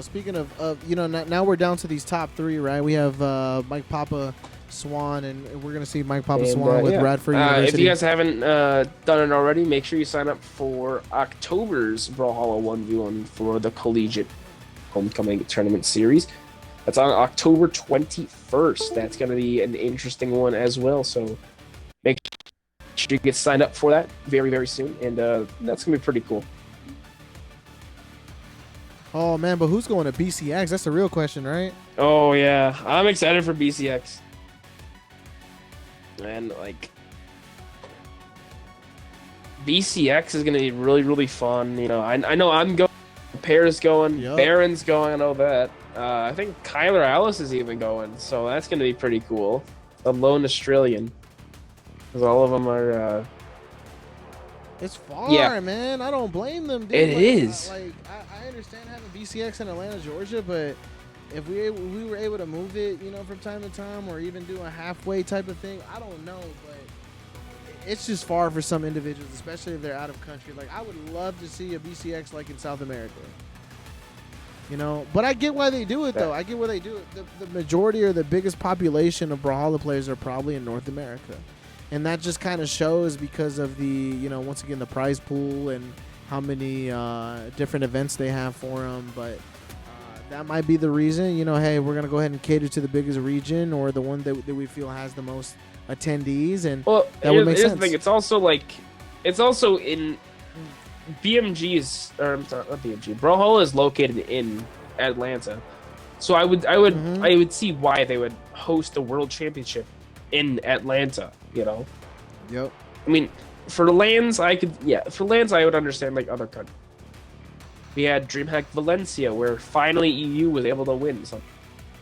Speaking of now we're down to these top 3, right? We have Mike Papa Swan, and we're gonna see Mike Papa Swan with Radford University. If you guys haven't done it already, make sure you sign up for October's Brawlhalla 1v1 for the Collegiate Homecoming Tournament Series. That's on October 21st. That's gonna be an interesting one as well. So make sure you get signed up for that very, very soon, and that's gonna be pretty cool. Oh man, but who's going to BCX? That's the real question, right? Oh yeah, I'm excited for BCX. And BCX is gonna be really, really fun. I know I'm going Pear's going. Yup. Barron's going. I know that. I think Kyler Alice is even going. So that's going to be pretty cool. A lone Australian. Because all of them are... It's far, Yeah. man. I don't blame them, dude. It is. I understand having BCX in Atlanta, Georgia, but if we were able to move it, from time to time, or even do a halfway type of thing, I don't know, but it's just far for some individuals, especially if they're out of country. Like, I would love to see a BCX like in South America. But I get why they do it, though. I get why they do it. The majority or the biggest population of Brawlhalla players are probably in North America. And that just kind of shows because of the, once again, the prize pool and how many different events they have for them. But that might be the reason, hey, we're going to go ahead and cater to the biggest region or the one that we feel has the most attendees. And that would make sense. The thing. It's also in BMG's, or I'm sorry, not BMG. Brawlhalla is located in Atlanta. So I would see why they would host a world championship in Atlanta, Yep. I mean, for lands, I would understand like other countries. We had DreamHack Valencia, where finally EU was able to win something.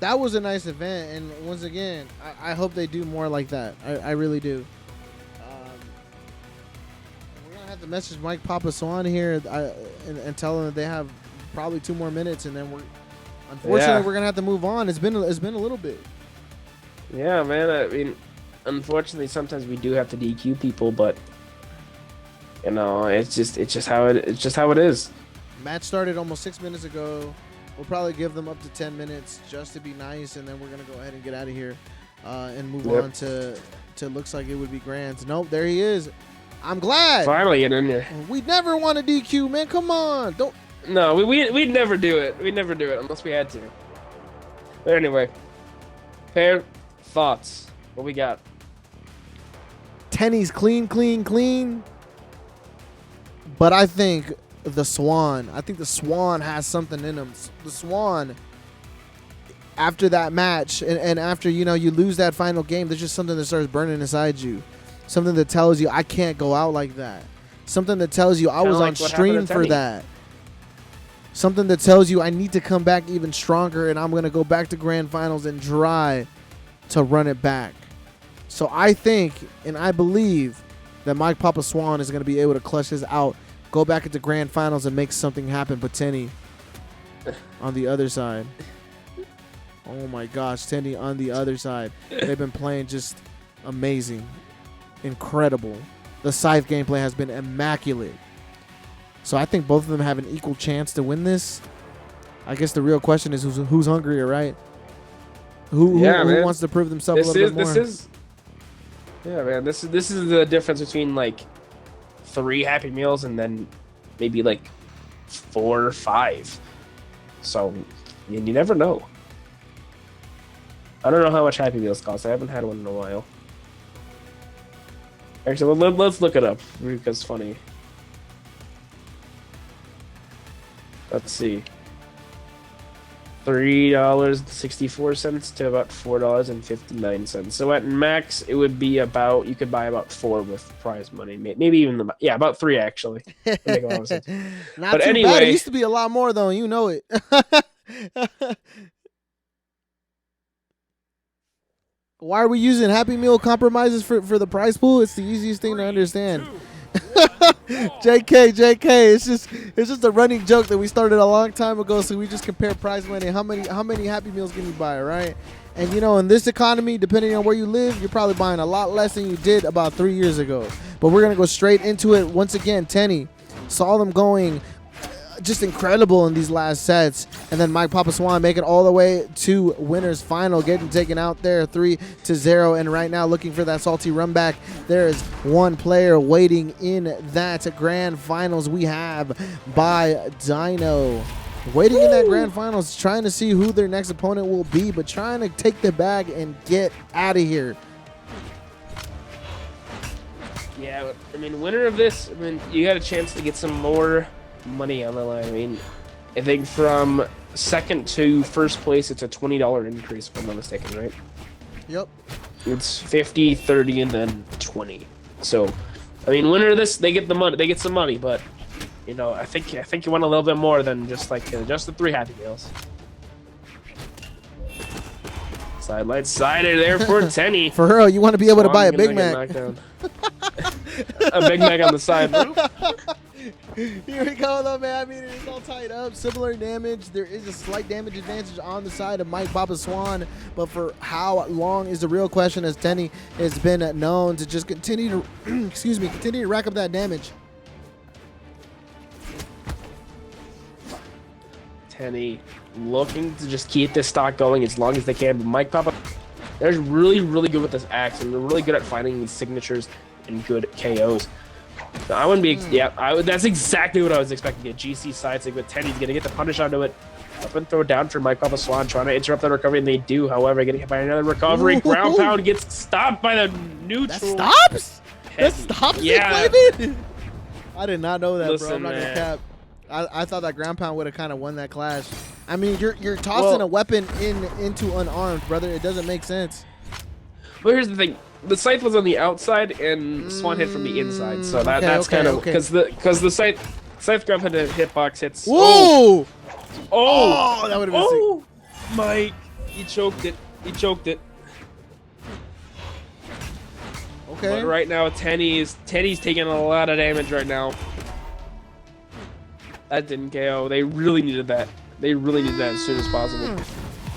That was a nice event, and once again, I hope they do more like that. I really do. We're gonna have to message Mike Papaswan here and tell him that they have probably 2 more minutes, and then unfortunately we're gonna have to move on. It's been a little bit. Yeah, man. I mean, unfortunately, sometimes we do have to DQ people, but it's just how it is. Match started almost 6 minutes ago. We'll probably give them up to 10 minutes just to be nice, and then we're gonna go ahead and get out of here and move on to looks like it would be Grands. Nope, there he is. I'm glad. Finally get in there. We never want to DQ, man. Come on, don't. No, we'd never do it. We'd never do it unless we had to. But anyway, Pear, thoughts? What we got? Tenny's clean. But I think the Swan has something in him. The Swan, after that match and after, you lose that final game, there's just something that starts burning inside you. Something that tells you, I can't go out like that. Something that tells you, I was on stream for that. Something that tells you, I need to come back even stronger, and I'm going to go back to grand finals and try to run it back. So I think and I believe that Mike Papaswan is going to be able to clutch this out, go back into grand finals, and make something happen. But Tenny on the other side. Oh my gosh, Tenny on the other side. They've been playing just amazing. Incredible. The Scythe gameplay has been immaculate. So I think both of them have an equal chance to win this. I guess the real question is who's hungrier, right? Who wants to prove themselves a little bit more? This is the difference between like 3 Happy Meals and then maybe like 4 or 5. So you never know. I don't know how much Happy Meals cost. I haven't had one in a while. Actually, let's look it up because it's funny. Let's see. $3.64 to about $4.59. So at max, it would be about, you could buy about 4 with prize money, maybe even about 3 actually. Not but too anyway, bad. It used to be a lot more though. You know it. Why are we using Happy Meal compromises for the prize pool? It's the easiest thing to understand. JK, it's just a running joke that we started a long time ago. So we just compare prize money. How many Happy Meals can you buy, right? And in this economy, depending on where you live, you're probably buying a lot less than you did about 3 years ago. But we're gonna go straight into it once again. Tenny saw them going just incredible in these last sets, and then Mike Papaswan make it all the way to winners final, getting taken out there 3-0. And right now, looking for that salty run back, there is one player waiting in that grand finals. We have by Dino waiting in that grand finals, trying to see who their next opponent will be, but trying to take the bag and get out of here. Yeah, I mean, winner of this, you got a chance to get some more money on the line. I mean, I think from second to first place, it's a $20 increase, if I'm not mistaken, right? Yep. It's 50, 30, and then 20. So, I mean, winner of this, they get the money. They get some money, but You know, I think you want a little bit more than just like just the 3 Happy Meals. Sidelight cider there for Tenny. For real, you want to be able to buy a Big Mac. A Big Mac on the side. Here we go, though, man. I mean, it's all tied up. Similar damage. There is a slight damage advantage on the side of Mike Papa Swan, but for how long is the real question, as Tenny has been known to just continue to, excuse me, continue to rack up that damage. Tenny looking to just keep this stock going as long as they can. But Mike Papa, they're really, really good with this axe, and they're really good at finding these signatures and good KOs. So I wouldn't be, that's exactly what I was expecting. A GC side sig, but Tenny's gonna get the punish onto it. Up and throw down for Mike Papa Swan, trying to interrupt the recovery, and they do. However, getting hit by another recovery. Ooh. Ground pound gets stopped by the neutral. That stops? Heavy. That stops Yeah. it, baby? I did not know that, Listen, bro. I'm not gonna man. cap. I thought that ground pound would have kind of won that clash. I mean, you're tossing a weapon into unarmed, brother. It doesn't make sense. But here's the thing: the scythe was on the outside, and Swan hit from the inside. So that's okay, kind of okay. because the scythe grab had a hitbox hits. Whoa! Oh, that would have been oh, Mike, he choked it. He choked it. Okay. But right now, Tenny's taking a lot of damage right now. That didn't KO. They really needed that. They really needed that as soon as possible.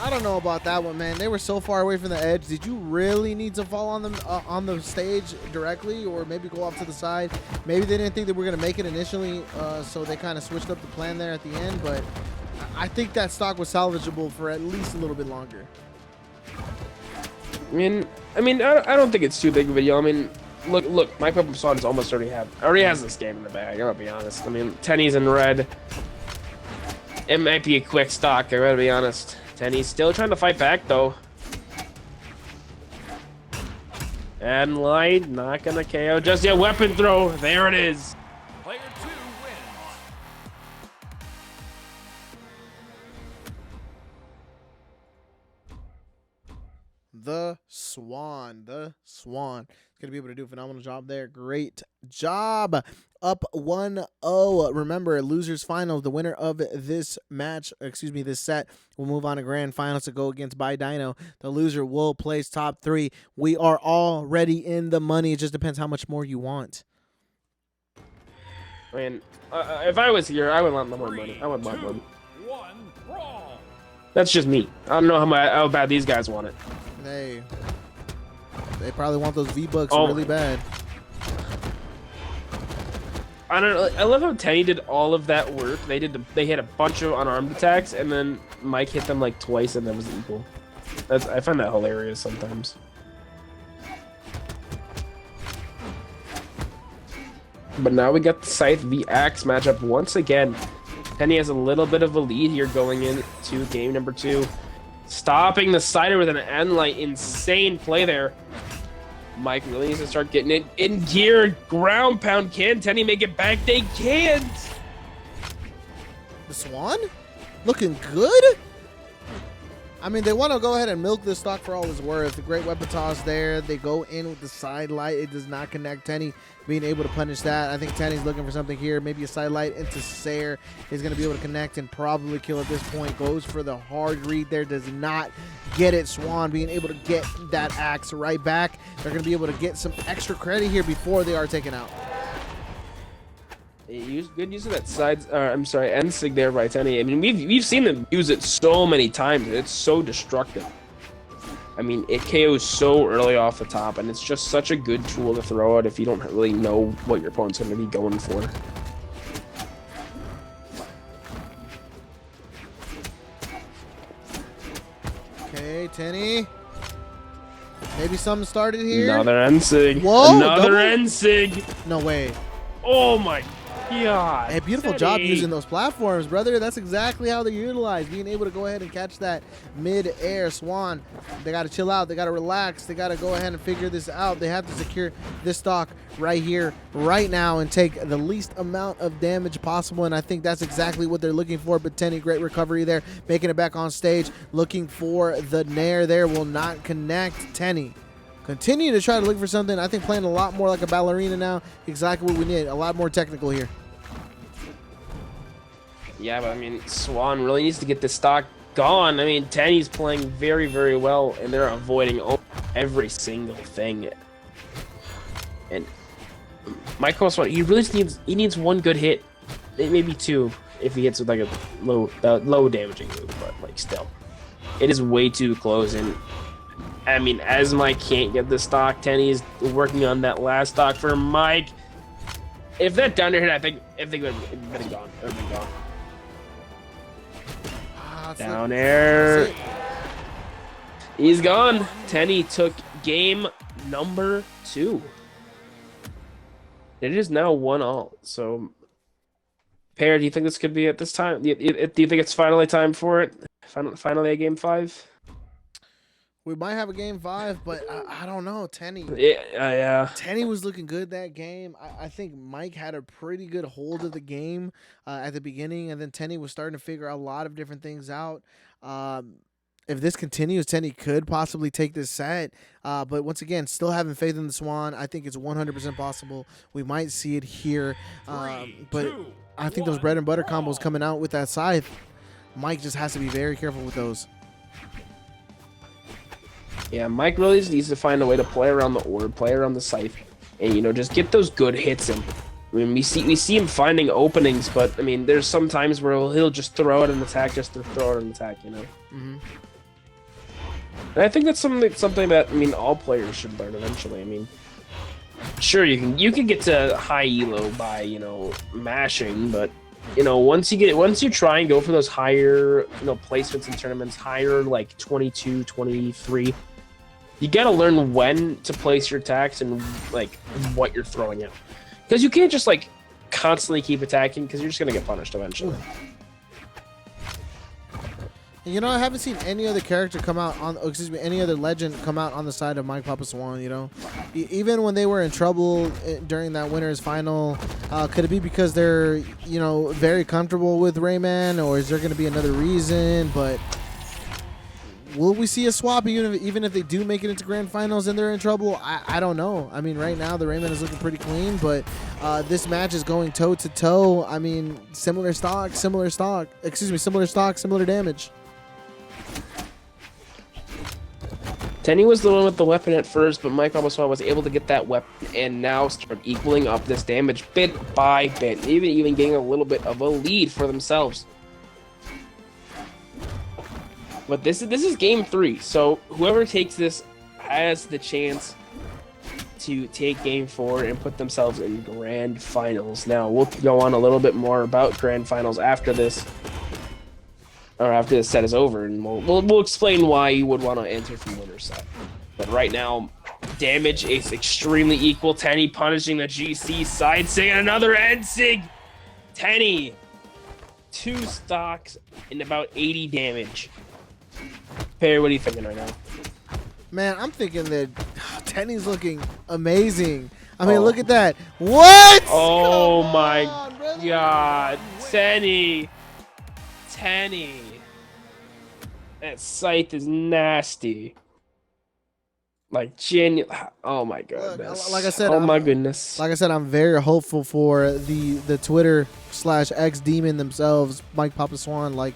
I don't know about that one, man. They were so far away from the edge. Did you really need to fall on them on the stage directly, or maybe go off to the side? Maybe they didn't think that we were gonna make it initially, so they kind of switched up the plan there at the end. But I think that stock was salvageable for at least a little bit longer. I mean, I don't think it's too big of a deal. I mean, look, Mike Papa Swan's almost already has this game in the bag. I'm gonna be honest. I mean, Tenny's in red. It might be a quick stock. I gotta be honest. Tenny's still trying to fight back though. And light, not gonna KO. Just a weapon throw. There it is. Player 2 wins. The Swan. It's gonna be able to do a phenomenal job there. Great job. Up 1-0. Remember, losers finals. The winner of this match, this set, will move on to grand finals to go against By Dino. The loser will place top 3. We are already in the money. It just depends how much more you want. I mean, if I was here, I would want more money. I would want more. 1, brawl. That's just me. I don't know how bad these guys want it. They probably want those V-Bucks really bad. I don't know. I love how Tenny did all of that work. They hit a bunch of unarmed attacks, and then Mike hit them like twice, and that was equal. I find that hilarious sometimes. But now we got the Scythe v Axe matchup once again. Tenny has a little bit of a lead here going into game number 2. Stopping the Cider with an N-Light. Insane play there. Mike really needs to start getting it in gear. Ground pound. Can Tenny make it back? They can't. The Swan? Looking good? I mean, they want to go ahead and milk this stock for all it's worth. A great weapon toss there. They go in with the side light. It does not connect. Tenny being able to punish that. I think Tenny's looking for something here. Maybe a side light into Sare. He's going to be able to connect and probably kill at this point. Goes for the hard read there. Does not get it. Swan being able to get that axe right back. They're going to be able to get some extra credit here before they are taken out. Good use of that end sig there by Tenny. I mean, we've seen them use it so many times. It's so destructive. I mean, it KOs so early off the top, and it's just such a good tool to throw out if you don't really know what your opponent's going to be going for. Okay, Tenny. Maybe something started here. Another end sig. Whoa, Another double? end sig. No way. Oh my god. Hey, beautiful job using those platforms, brother. That's exactly how they're utilized. Being able to go ahead and catch that mid-air. Swan, they got to chill out. They got to relax. They got to go ahead and figure this out. They have to secure this stock right here, right now, and take the least amount of damage possible, and I think that's exactly what they're looking for. But Tenny, great recovery there, making it back on stage, looking for the nair there, will not connect. Tenny continue to try to look for something. I think playing a lot more like a ballerina now, exactly what we need. A lot more technical here. Yeah, but I mean, Swan really needs to get this stock gone. I mean, Tenny's playing very, very well, and they're avoiding every single thing. And Michael Swan, he really needs one good hit, maybe two if he hits with like a low damaging move, but like still, it is way too close. And I mean, as Mike can't get the stock, Tenny's working on that last stock for Mike. If that down hit, I think it would have been gone. It would have been gone. Down air. He's gone. Tenny took game number 2. It is now 1-1. So, Pear, do you think this could be at this time? Do you think it's finally time for it? Finally a game 5? We might have a game 5, but I don't know. Tenny. Yeah. Tenny was looking good that game. I think Mike had a pretty good hold of the game at the beginning, and then Tenny was starting to figure a lot of different things out. If this continues, Tenny could possibly take this set. But once again, still having faith in the Swan. I think it's 100% possible. We might see it here. But I think those bread and butter combos coming out with that scythe, Mike just has to be very careful with those. Yeah, Mike really needs to find a way to play around the orb, play around the scythe, and just get those good hits in. I mean, we see him finding openings, but I mean, there's some times where he'll just throw out an attack just to throw out an attack, Mm-hmm. And I think that's something that I mean all players should learn eventually. I mean, sure you can get to high elo by mashing, but once you try and go for those higher placements in tournaments, higher like 22, 23. You gotta learn when to place your attacks and like what you're throwing out, because you can't just like constantly keep attacking because you're just gonna get punished eventually. I haven't seen any other character come out any other legend come out on the side of Mike Papa Swan. Even when they were in trouble during that winners final, could it be because they're very comfortable with Rayman, or is there going to be another reason? But will we see a swap even if they do make it into grand finals and they're in trouble? I don't know. I mean, right now the Rayman is looking pretty clean, but this match is going toe to toe. I mean, similar stock, similar damage. Tenny was the one with the weapon at first, but Mike Papa Swan was able to get that weapon and now start equaling up this damage bit by bit, even getting a little bit of a lead for themselves. But this is game 3, so whoever takes this has the chance to take game 4 and put themselves in grand finals. Now we'll go on a little bit more about grand finals after this. Or after this set is over, and we'll explain why you would want to enter from winner's set. But right now, damage is extremely equal. Tenny punishing the GC side sig and another end sig. Tenny, 2 stocks and about 80 damage. Perry, what are you thinking right now? Man, I'm thinking that Tenny's looking amazing. I mean, look at that. What? Oh my God, Tenny. That scythe is nasty. Like oh my goodness. Like I said, my goodness. Like I said, I'm very hopeful for the Twitter /X demon themselves, Mike Papa Swan. Like,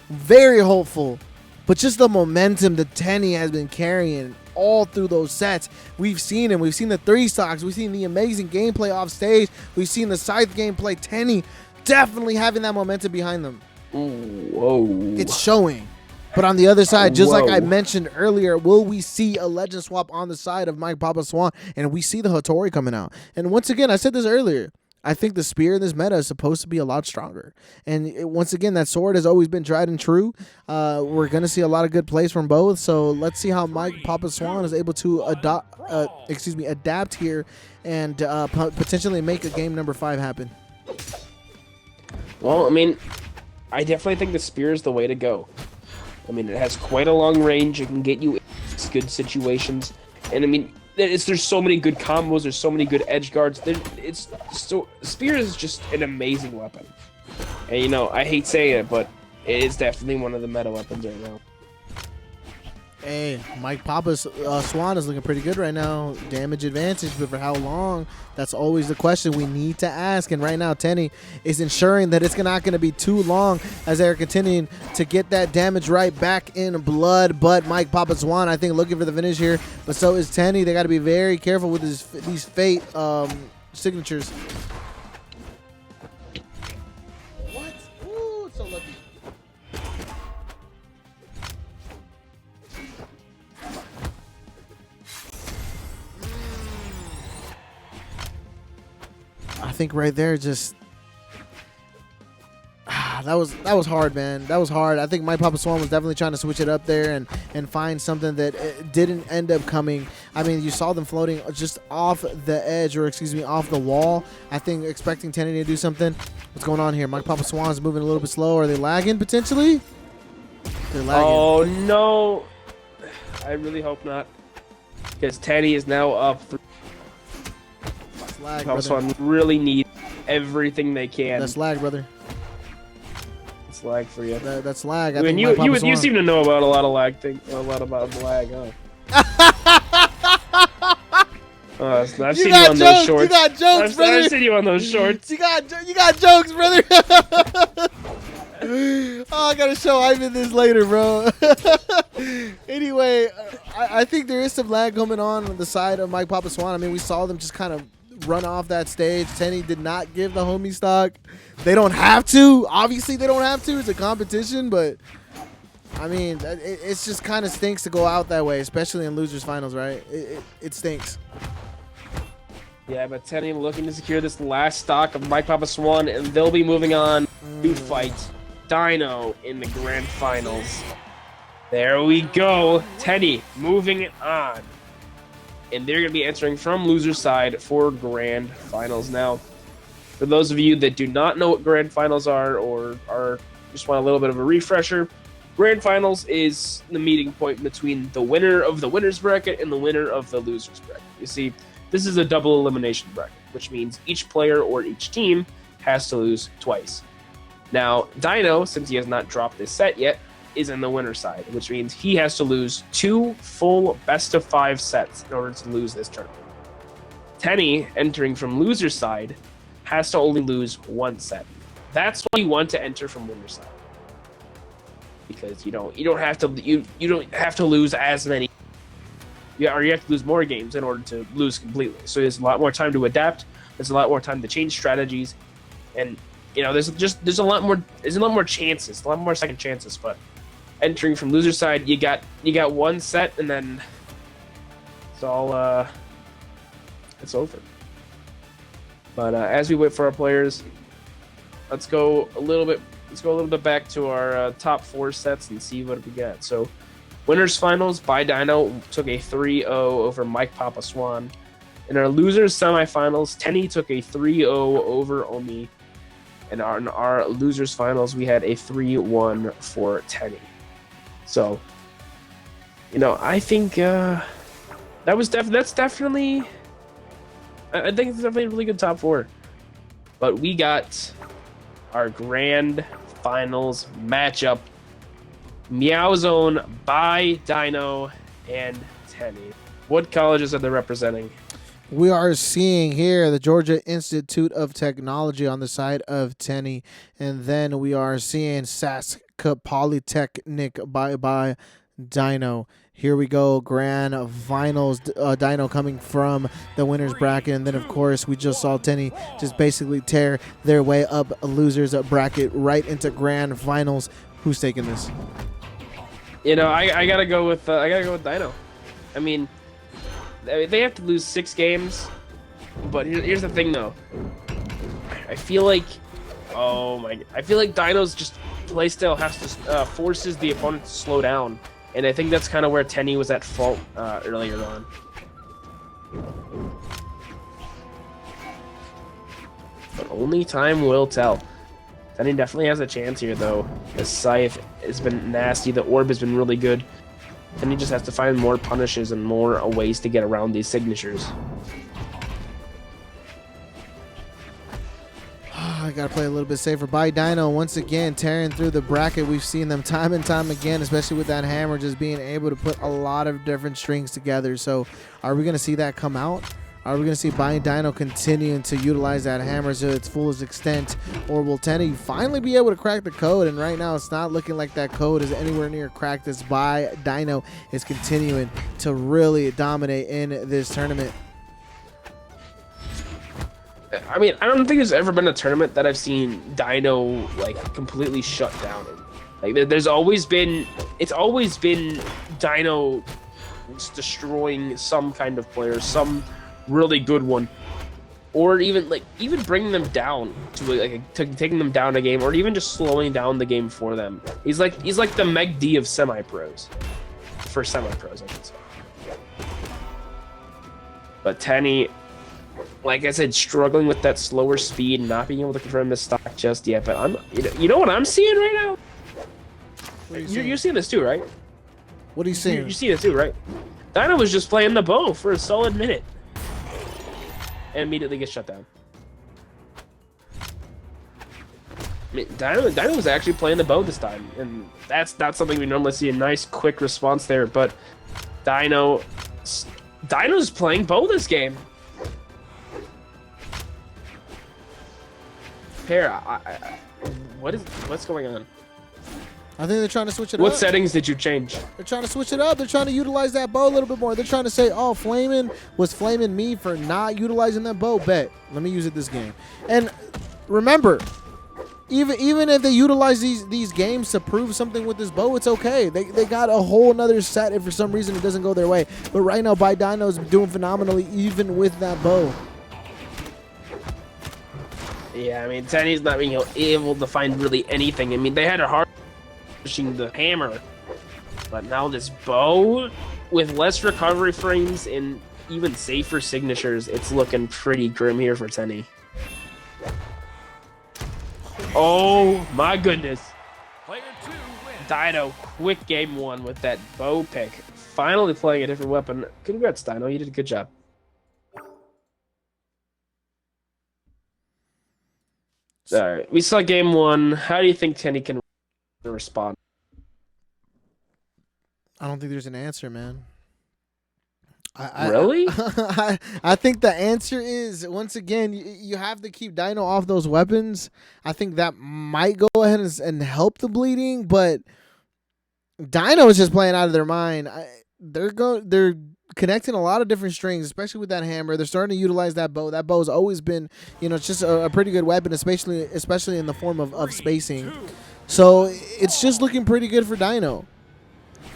very hopeful. But just the momentum that Tenny has been carrying all through those sets. We've seen him. We've seen the 3 stocks. We've seen the amazing gameplay off stage. We've seen the scythe gameplay. Tenny definitely having that momentum behind them. Ooh, whoa. It's showing. But on the other side, just like I mentioned earlier, will we see a legend swap on the side of Mike Papa Swan? And we see the Hattori coming out. And once again, I said this earlier, I think the spear in this meta is supposed to be a lot stronger. And once again, that sword has always been tried and true. We're going to see a lot of good plays from both. So let's see how Mike Papa Swan is able to adapt here and potentially make a game number 5 happen. Well, I mean, I definitely think the spear is the way to go. I mean, it has quite a long range. It can get you in good situations. And I mean, there's so many good combos. There's so many good edge guards. Spear is just an amazing weapon. And I hate saying it, but it is definitely one of the meta weapons right now. Hey, Mike Papa's Swan is looking pretty good right now. Damage advantage, but for how long? That's always the question we need to ask. And right now, Tenny is ensuring that it's not going to be too long as they're continuing to get that damage right back in blood. But Mike Papa Swan, I think, looking for the finish here. But so is Tenny. They got to be very careful with these fate signatures. What? Ooh, so lucky. I think right there, just that was hard, man. That was hard. I think Mike Papa Swan was definitely trying to switch it up there and find something that didn't end up coming. I mean, you saw them floating just off the edge, or excuse me, off the wall. I think expecting Tenny to do something. What's going on here? Mike Papa Swan's moving a little bit slow. Are they lagging potentially? They're lagging. Oh no! I really hope not, because Tenny is now up. Lag, Papa brother. Swan really needs everything they can. That's lag, brother. It's lag for you. That's lag. I mean, you seem to know about a lot of lag a lot about the lag, huh? I've seen you on those shorts. You got jokes, brother. I've seen you on those shorts. You got jokes, brother. Oh, I gotta show Ivan this later, bro. Anyway, I think there is some lag coming on the side of Mike Papa Swan. I mean, we saw them just kind of run off that stage. Tenny did not give the homie stock. They don't have to. Obviously, they don't have to. It's a competition, but I mean, it's just kind of stinks to go out that way, especially in losers finals, right? It stinks. Yeah, but Tenny looking to secure this last stock of Mike Papa Swan, and they'll be moving on to fight Dino in the grand finals. There we go. Tenny moving on. And they're going to be entering from loser side for grand finals. Now, for those of you that do not know what grand finals are, or just want a little bit of a refresher, grand finals is the meeting point between the winner of the winner's bracket and the winner of the loser's bracket. You see, this is a double elimination bracket, which means each player or each team has to lose twice. Now, Dino, since he has not dropped this set yet, is in the winner's side, which means he has to lose 2 full best-of-5 sets in order to lose this tournament. Tenny, entering from loser's side, has to only lose 1 set. That's why you want to enter from winner's side, because you don't have to lose as many. Or you have to lose more games in order to lose completely. So there's a lot more time to adapt. There's a lot more time to change strategies, and there's a lot more chances, a lot more second chances. But entering from loser side, you got 1 set, and then it's all it's over. But as we wait for our players, let's go a little bit back to our top 4 sets and see what we got. So, winners finals by Dino took a 3-0 over Mike Papa Swan. In our losers semifinals, Tenny took a 3-0 over Omi. And in our losers finals, we had a 3-1 for Tenny. So, I think that's definitely a really good top 4. But we got our grand finals matchup. Meow Zone by Dino and Tenny. What colleges are they representing? We are seeing here the Georgia Institute of Technology on the side of Tenny, and then we are seeing Saska Polytechnic by Dino. Here we go, grand finals. Dino coming from the winner's bracket, and then of course we just saw Tenny just basically tear their way up a losers bracket right into grand finals. Who's taking this? I gotta go with Dino. I mean, they have to lose 6 games, but here's the thing though. I feel like Dino's just playstyle has to forces the opponent to slow down, and I think that's kind of where Tenny was at fault earlier on. But only time will tell. Tenny definitely has a chance here though. The Scythe has been nasty. The Orb has been really good. And he just has to find more punishes and more ways to get around these signatures. got to play a little bit safer. By Dino, once again, tearing through the bracket. We've seen them time and time again, especially with that hammer, just being able to put a lot of different strings together. So are we going to see that come out? Are we going to see By Dino continuing to utilize that hammer to its fullest extent? Or will Tenny finally be able to crack the code? And right now, it's not looking like that code is anywhere near cracked, as By Dino is continuing to really dominate in this tournament. I mean, I don't think there's ever been a tournament that I've seen Dino like completely shut down in. Like, it's always been Dino destroying some kind of player, some really good one, or even bringing them down to taking them down a game, or even just slowing down the game for them. He's like the Meg D of semi-pros, for semi-pros, I should say. But Tenny, like I said, struggling with that slower speed, not being able to confirm the stock just yet. But you know what I'm seeing right now? You're seeing this too, right? What are you seeing? You see this too, right? Dino was just playing the bow for a solid minute, and immediately gets shut down. I mean, Dino was actually playing the bow this time, and that's not something we normally see. A nice, quick response there, but Dino's playing bow this game. Pear, what's going on? I think they're trying to switch it up. What settings did you change? They're trying to switch it up. They're trying to utilize that bow a little bit more. They're trying to say, oh, Flamin was flaming me for not utilizing that bow. Bet. Let me use it this game. And remember, even if they utilize these games to prove something with this bow, it's okay. They got a whole nother set if for some reason it doesn't go their way. But right now, By Dino's doing phenomenally even with that bow. Yeah, I mean, Tenny's not being able to find really anything. I mean, they had a hard pushing the hammer, but now this bow with less recovery frames and even safer signatures, it's looking pretty grim here for Tenny. Oh my goodness. Player 2 wins. Dino, quick game one with that bow pick. Finally playing a different weapon. Congrats, Dino. You did a good job. All right, we saw game one. How do you think Tenny can respond? I don't think there's an answer, man. Really? I think the answer is, once again, you have to keep Dino off those weapons. I think that might go ahead and help the bleeding, but Dino is just playing out of their mind. They're connecting a lot of different strings, especially with that hammer. They're starting to utilize that bow. That bow's always been, it's just a pretty good weapon, especially in the form of spacing. So it's just looking pretty good for Dino.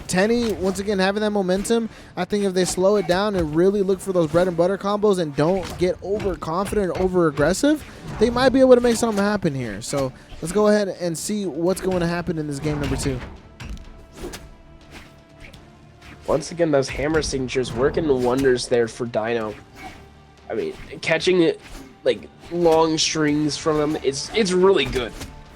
Tenny, once again, having that momentum. I think if they slow it down and really look for those bread and butter combos and don't get overconfident or over aggressive, they might be able to make something happen here. So let's go ahead and see what's going to happen in this game number 2. Once again, those hammer signatures working wonders there for Dino. I mean, catching like long strings from him, it's really good.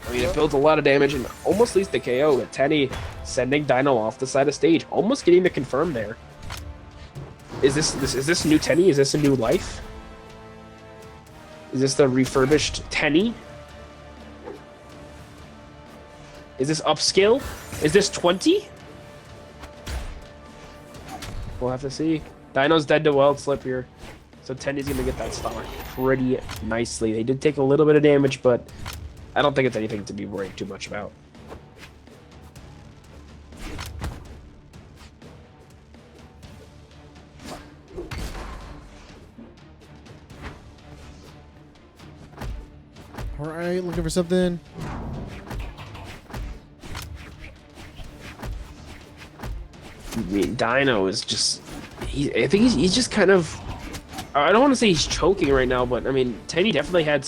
I mean, it builds a lot of damage and almost leads to KO. With Tenny sending Dino off the side of stage, almost getting the confirm there. Is this new Tenny? Is this a new life? Is this the refurbished Tenny? Is this upscale? Is this 20? We'll have to see. Dino's dead to wild slip here, so Tenny's gonna get that stock pretty nicely. They did take a little bit of damage, but I don't think it's anything to be worried too much about. All right, looking for something. I mean, Dino is just... I think he's just kind of... I don't want to say he's choking right now, but I mean, Tenny definitely had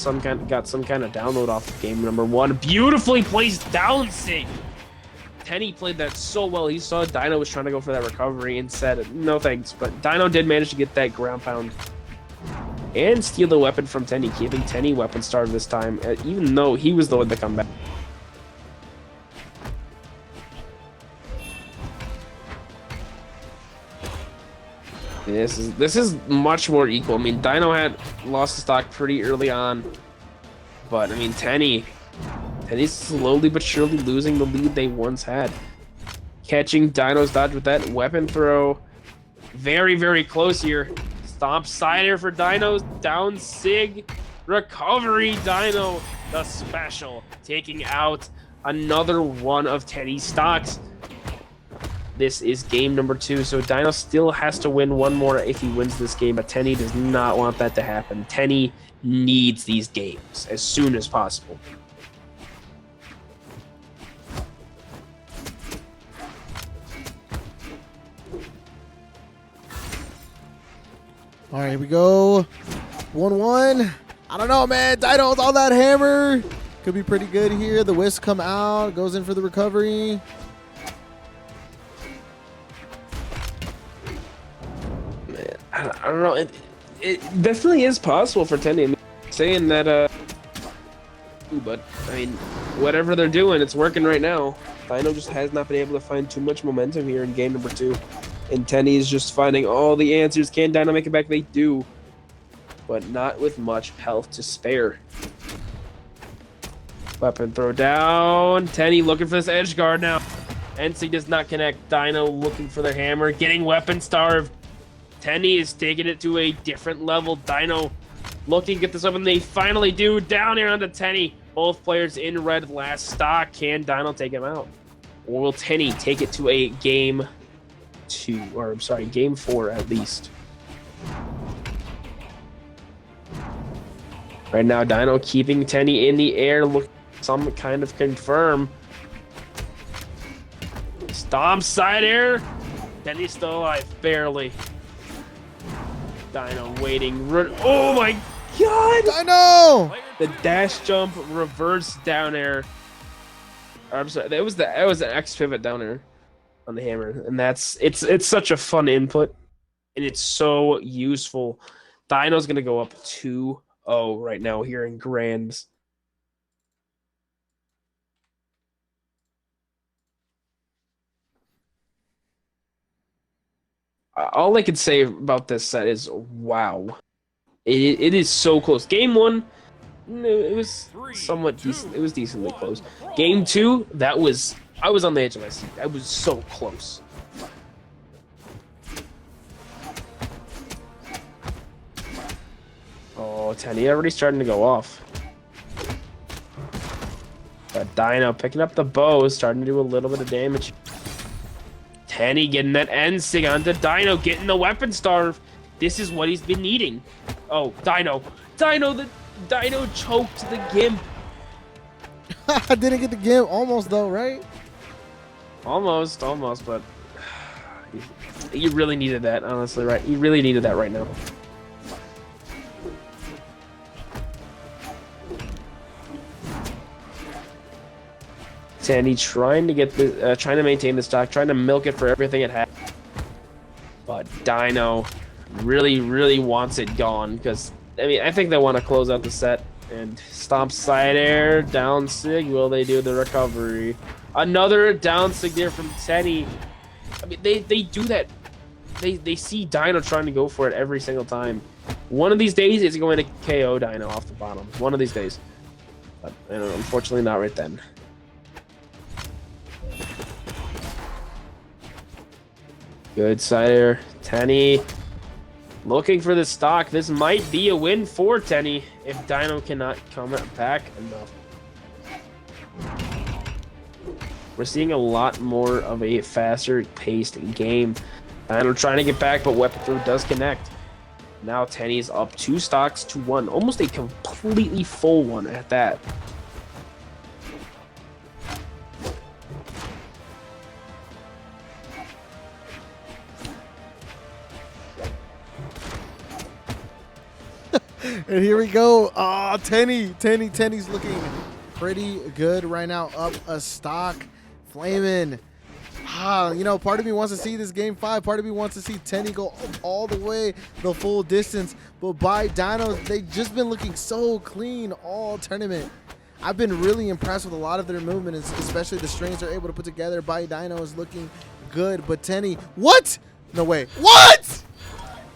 got some kind of download off of game number 1. Beautifully placed down sig. Tenny played that so well. He saw Dino was trying to go for that recovery and said, no thanks. But Dino did manage to get that ground pound and steal the weapon from Tenny, keeping Tenny weapon starved this time, even though he was the one to come back. This is much more equal. I mean, Dino had lost the stock pretty early on, But, I mean, Tenny's slowly but surely losing the lead they once had. Catching Dino's dodge with that weapon throw. Very, very close here. Stomp Cider for Dino. Down Sig. Recovery Dino. The special. Taking out another one of Tenny's stocks. This is game number 2. So Dino still has to win one more if he wins this game. But Tenny does not want that to happen. Tenny needs these games as soon as possible. All right, here we go. 1-1. I don't know, man. Dino's on that hammer. Could be pretty good here. The whisk come out. Goes in for the recovery. Man, I don't know. It definitely is possible for Tenny. I mean, saying that, but, I mean, whatever they're doing, it's working right now. Dino just has not been able to find too much momentum here in game number 2. And Tenny is just finding all the answers. Can Dino make it back? They do. But not with much health to spare. Weapon throw down. Tenny looking for this edge guard now. NC does not connect. Dino looking for their hammer. Getting weapon starved. Tenny is taking it to a different level. Dino looking to get this weapon. They finally do. Down here onto Tenny. Both players in red last stock. Can Dino take him out? Or will Tenny take it to a game 2, or I'm sorry, game 4 at least. Right now, Dino keeping Tenny in the air, look some kind of confirm. Stomp side air. Tenny's still alive, barely. Dino waiting. Oh my god! Dino! The dash jump, reverse down air. I'm sorry, that was an X pivot down air on the hammer, and it's such a fun input, and it's so useful. Dino's gonna go up 2-0 right now here in Grands. All I can say about this set is wow, it is so close. Game 1, it was somewhat decent. It was decently close. Game 2, I was on the edge of my seat. I was so close. Oh, Tenny already starting to go off. But Dino picking up the bow, starting to do a little bit of damage. Tenny getting that end sig onto Dino, getting the weapon starve. This is what he's been needing. Oh, Dino, the Dino choked the Gimp. I didn't get the gimp. Almost, though, right? Almost, but you really needed that, honestly, right? You really needed that right now. Tenny trying to get the, trying to maintain the stock, trying to milk it for everything it had. But Dino really, really wants it gone because, I mean, I think they want to close out the set. And stomp side air, down sig. Will they do the recovery? Another down sig there from Tenny. I mean, they do that. They see Dino trying to go for it every single time. One of these days, it's going to KO Dino off the bottom. One of these days. But, you know, unfortunately, not right then. Good side air. Tenny looking for the stock. This might be a win for Tenny if Dino cannot come back enough. We're seeing a lot more of a faster paced game. Dino trying to get back, but weapon throw does connect. Now Tenny's up 2 stocks to 1. Almost a completely full one at that. And here we go. Oh, Tenny's looking pretty good right now. Up a stock. Flaming. You know, part of me wants to see this game 5. Part of me wants to see Tenny go all the way the full distance. But by Dino, they've just been looking so clean all tournament. I've been really impressed with a lot of their movement, especially the strings they're able to put together. By Dino is looking good. But Tenny, what? No way. What?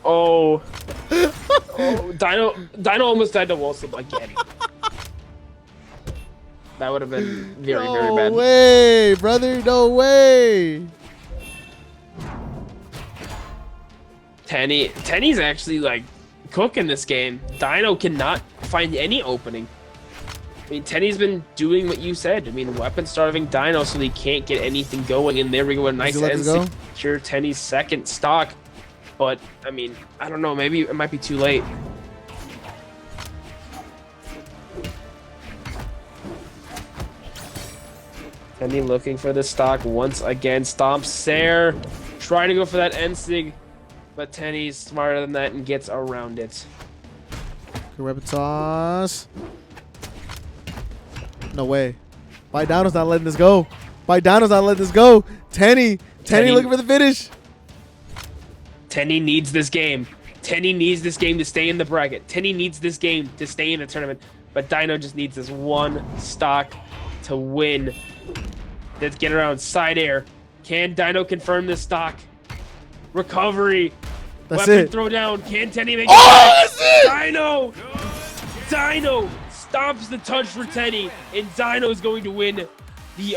Oh. Oh, Dino almost died to wall slip again. That would have been very, no very bad. way, brother. No way. Tenny's actually like cooking this game. Dino cannot find any opening. I mean, Tenny's been doing what you said. I mean, weapon starving Dino so he can't get anything going. And there we go, a nice end secure Tenny's second stock. But I mean, I don't know. Maybe it might be too late. Tenny looking for the stock once again. Stomps Stre, trying to go for that end sig. But Tenny's smarter than that and gets around it. Good weapon toss. No way. Dino's not letting this go. Dino's not letting this go. Tenny looking for the finish. Tenny needs this game. Tenny needs this game to stay in the bracket. Tenny needs this game to stay in the tournament. But Dino just needs this one stock to win. Let's get around side air. Can Dino confirm this stock? Recovery. That's Weapon it. throw down. Can Tenny make it? Oh, that's it! Dino stops the touch for Tenny, and Dino is going to win the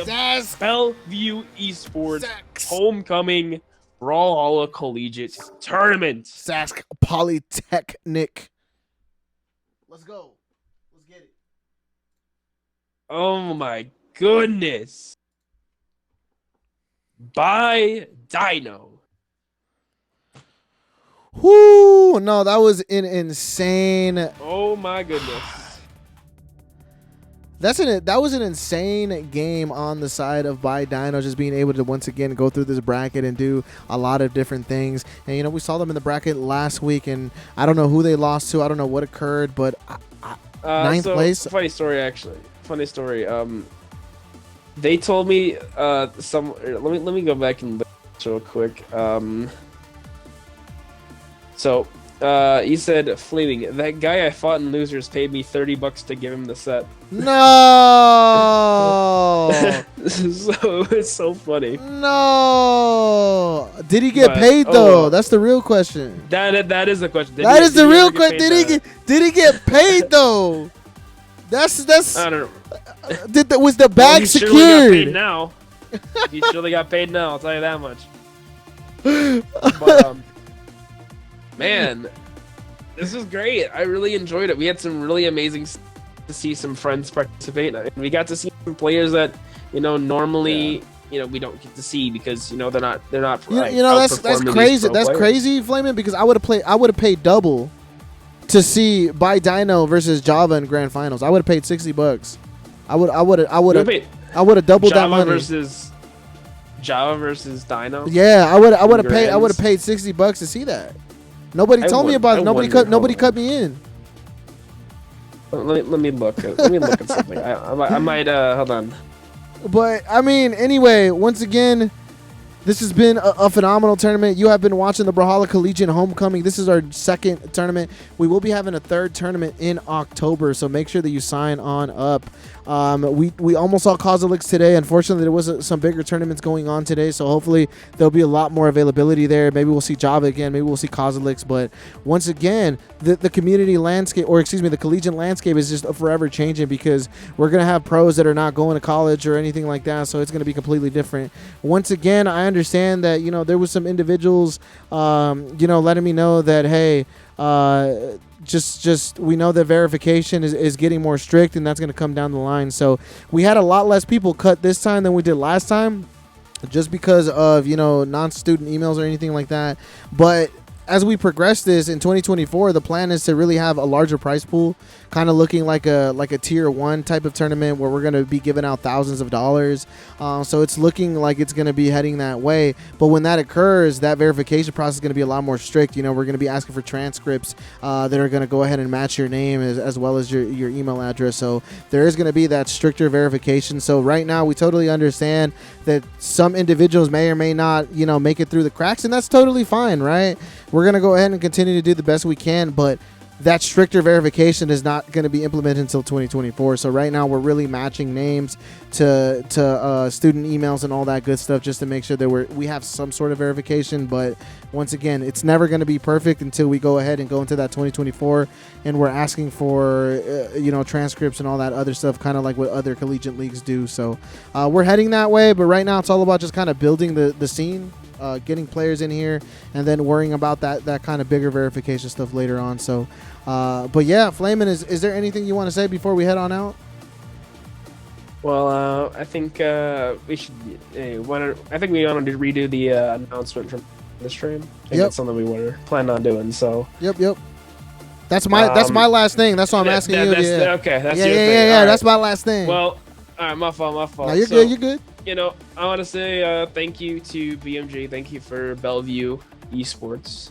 Bellevue Esports Homecoming Brawlhalla Collegiate Tournament. Sask Polytechnic. Let's go. Let's get it. Oh my goodness. Bye, Dino. Whoo! No, that was an insane. Oh my goodness. That was an insane game on the side of Dino, just being able to once again go through this bracket and do a lot of different things. And you know, we saw them in the bracket last week, and I don't know who they lost to. I don't know what occurred, but ninth place. Funny story, actually. Funny story. They told me let me go back and look real quick. So he said, Flaming, that guy I fought in Losers paid me $30 to give him the set. No. So it's so funny. No. Did he get paid though? Well. That's the real question. That is the question. That is the real question. Did he get paid though? That's. I don't know. Was the bag secured? Surely got paid now. He surely got paid now. I'll tell you that much. But man, this was great. I really enjoyed it. We had some really amazing to see some friends participate, and we got to see some players that normally we don't get to see because they're not. That's crazy. That's crazy, Flamin', because I would have paid double to see Dino versus Java in grand finals. I would have paid $60. I would have doubled that money. Java versus Dino. Yeah, I would have paid $60 to see that. Nobody told me about it. Nobody cut me in. Let me look. Let me look at something. I might hold on. But I mean, anyway, once again, this has been a phenomenal tournament. You have been watching the Brawlhalla Collegiate Homecoming. This is our second tournament. We will be having a third tournament in October, so make sure that you sign on up. We almost saw Kozilix today. Unfortunately, there was some bigger tournaments going on today, so hopefully there'll be a lot more availability there. Maybe we'll see Java again. Maybe we'll see Kozilix. But once again, the community landscape, or excuse me, the collegiate landscape is just forever changing because we're going to have pros that are not going to college or anything like that, so it's going to be completely different. Once again, I understand that, there was some individuals, letting me know that, hey, just we know that verification is getting more strict, and that's going to come down the line. So we had a lot less people cut this time than we did last time, just because of non-student emails or anything like that. But as we progress this in 2024, the plan is to really have a larger prize pool, kind of looking like a tier 1 type of tournament where we're going to be giving out thousands of dollars. So it's looking like it's going to be heading that way. But when that occurs, that verification process is going to be a lot more strict. We're going to be asking for transcripts that are going to go ahead and match your name as well as your email address. So there is going to be that stricter verification. So right now, we totally understand that some individuals may or may not, make it through the cracks, and that's totally fine, right? We're going to go ahead and continue to do the best we can, but that stricter verification is not going to be implemented until 2024. So right now we're really matching names to student emails and all that good stuff just to make sure that we have some sort of verification. But once again, it's never going to be perfect until we go ahead and go into that 2024, and we're asking for transcripts and all that other stuff, kind of like what other collegiate leagues do. So we're heading that way, but right now it's all about just kind of building the scene, getting players in here, and then worrying about that kind of bigger verification stuff later on. So but yeah, Flamin, is there anything you want to say before we head on out? Well, I think we should. I think we want to redo the announcement from the stream. I think that's something we were planning on doing. So. Yep. That's my last thing. That's why I'm asking you. Okay, that's your thing. Yeah. Right. That's my last thing. Well, all right, my fault. No, you're good. You're good. I want to say thank you to BMG. Thank you for Bellevue Esports,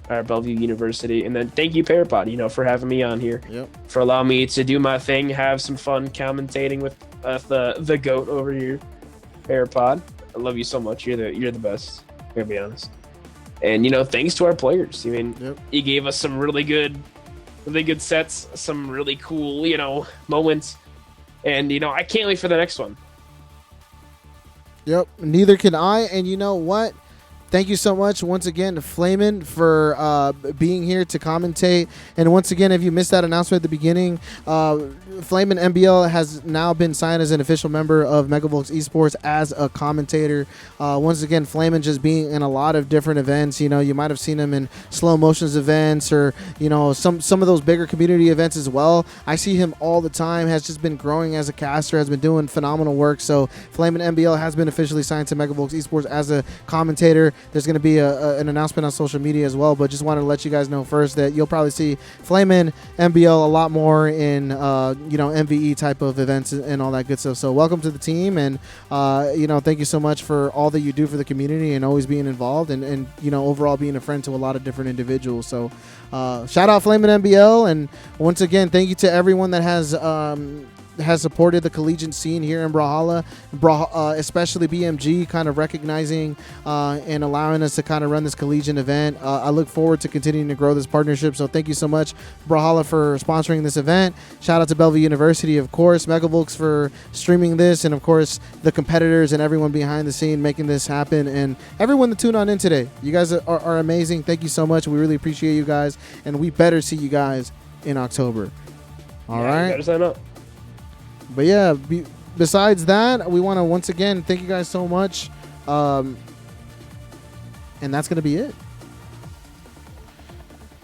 or Bellevue University, and then thank you Parapod, for having me on here. Yep. For allowing me to do my thing, have some fun commentating with the goat over here, Parapod. I love you so much. You're the best. I'm gonna be honest. And thanks to our players. You gave us some really good sets, some really cool moments, and I can't wait for the next one. Yep, neither can I. And you know what? Thank you so much once again to Flamin for being here to commentate. And once again, if you missed that announcement at the beginning, Flamin MBL has now been signed as an official member of Megavolts Esports as a commentator. Once again, Flamin just being in a lot of different events. You might have seen him in Slow Motions events, or some of those bigger community events as well. I see him all the time. Has just been growing as a caster. Has been doing phenomenal work. So Flamin MBL has been officially signed to Megavolts Esports as a commentator. There's going to be an announcement on social media as well, but just wanted to let you guys know first that you'll probably see Flamin MBL a lot more in MVE type of events and all that good stuff. So welcome to the team, and thank you so much for all that you do for the community and always being involved, and overall being a friend to a lot of different individuals. So shout out Flamin MBL, and once again, thank you to everyone that has supported the collegiate scene here in Brawlhalla, especially BMG, kind of recognizing and allowing us to kind of run this collegiate event. I look forward to continuing to grow this partnership. So thank you so much, Brawlhalla, for sponsoring this event. Shout out to Bellevue University, of course, Megavolts for streaming this, and of course the competitors and everyone behind the scene making this happen, and everyone that tuned on in today. You guys are amazing. Thank you so much. We really appreciate you guys, and we better see you guys in October. All right. You better sign up. But yeah, besides that, we want to once again thank you guys so much. And that's going to be it.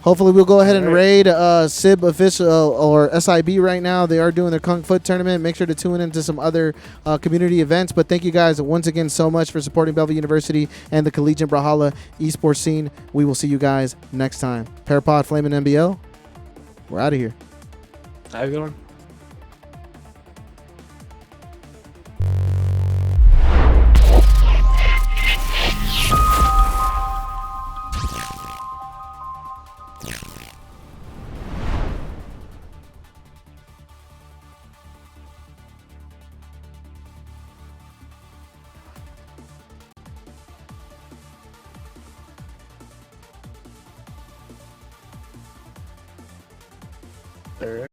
Hopefully we'll go ahead and raid SIB official or SIB right now. They are doing their Kung Fu tournament. Make sure to tune into some other community events. But thank you guys once again so much for supporting Bellevue University and the Collegiate Brawlhalla esports scene. We will see you guys next time. Parapod, Flamin' NBL, we're out of here. Have a good one. There.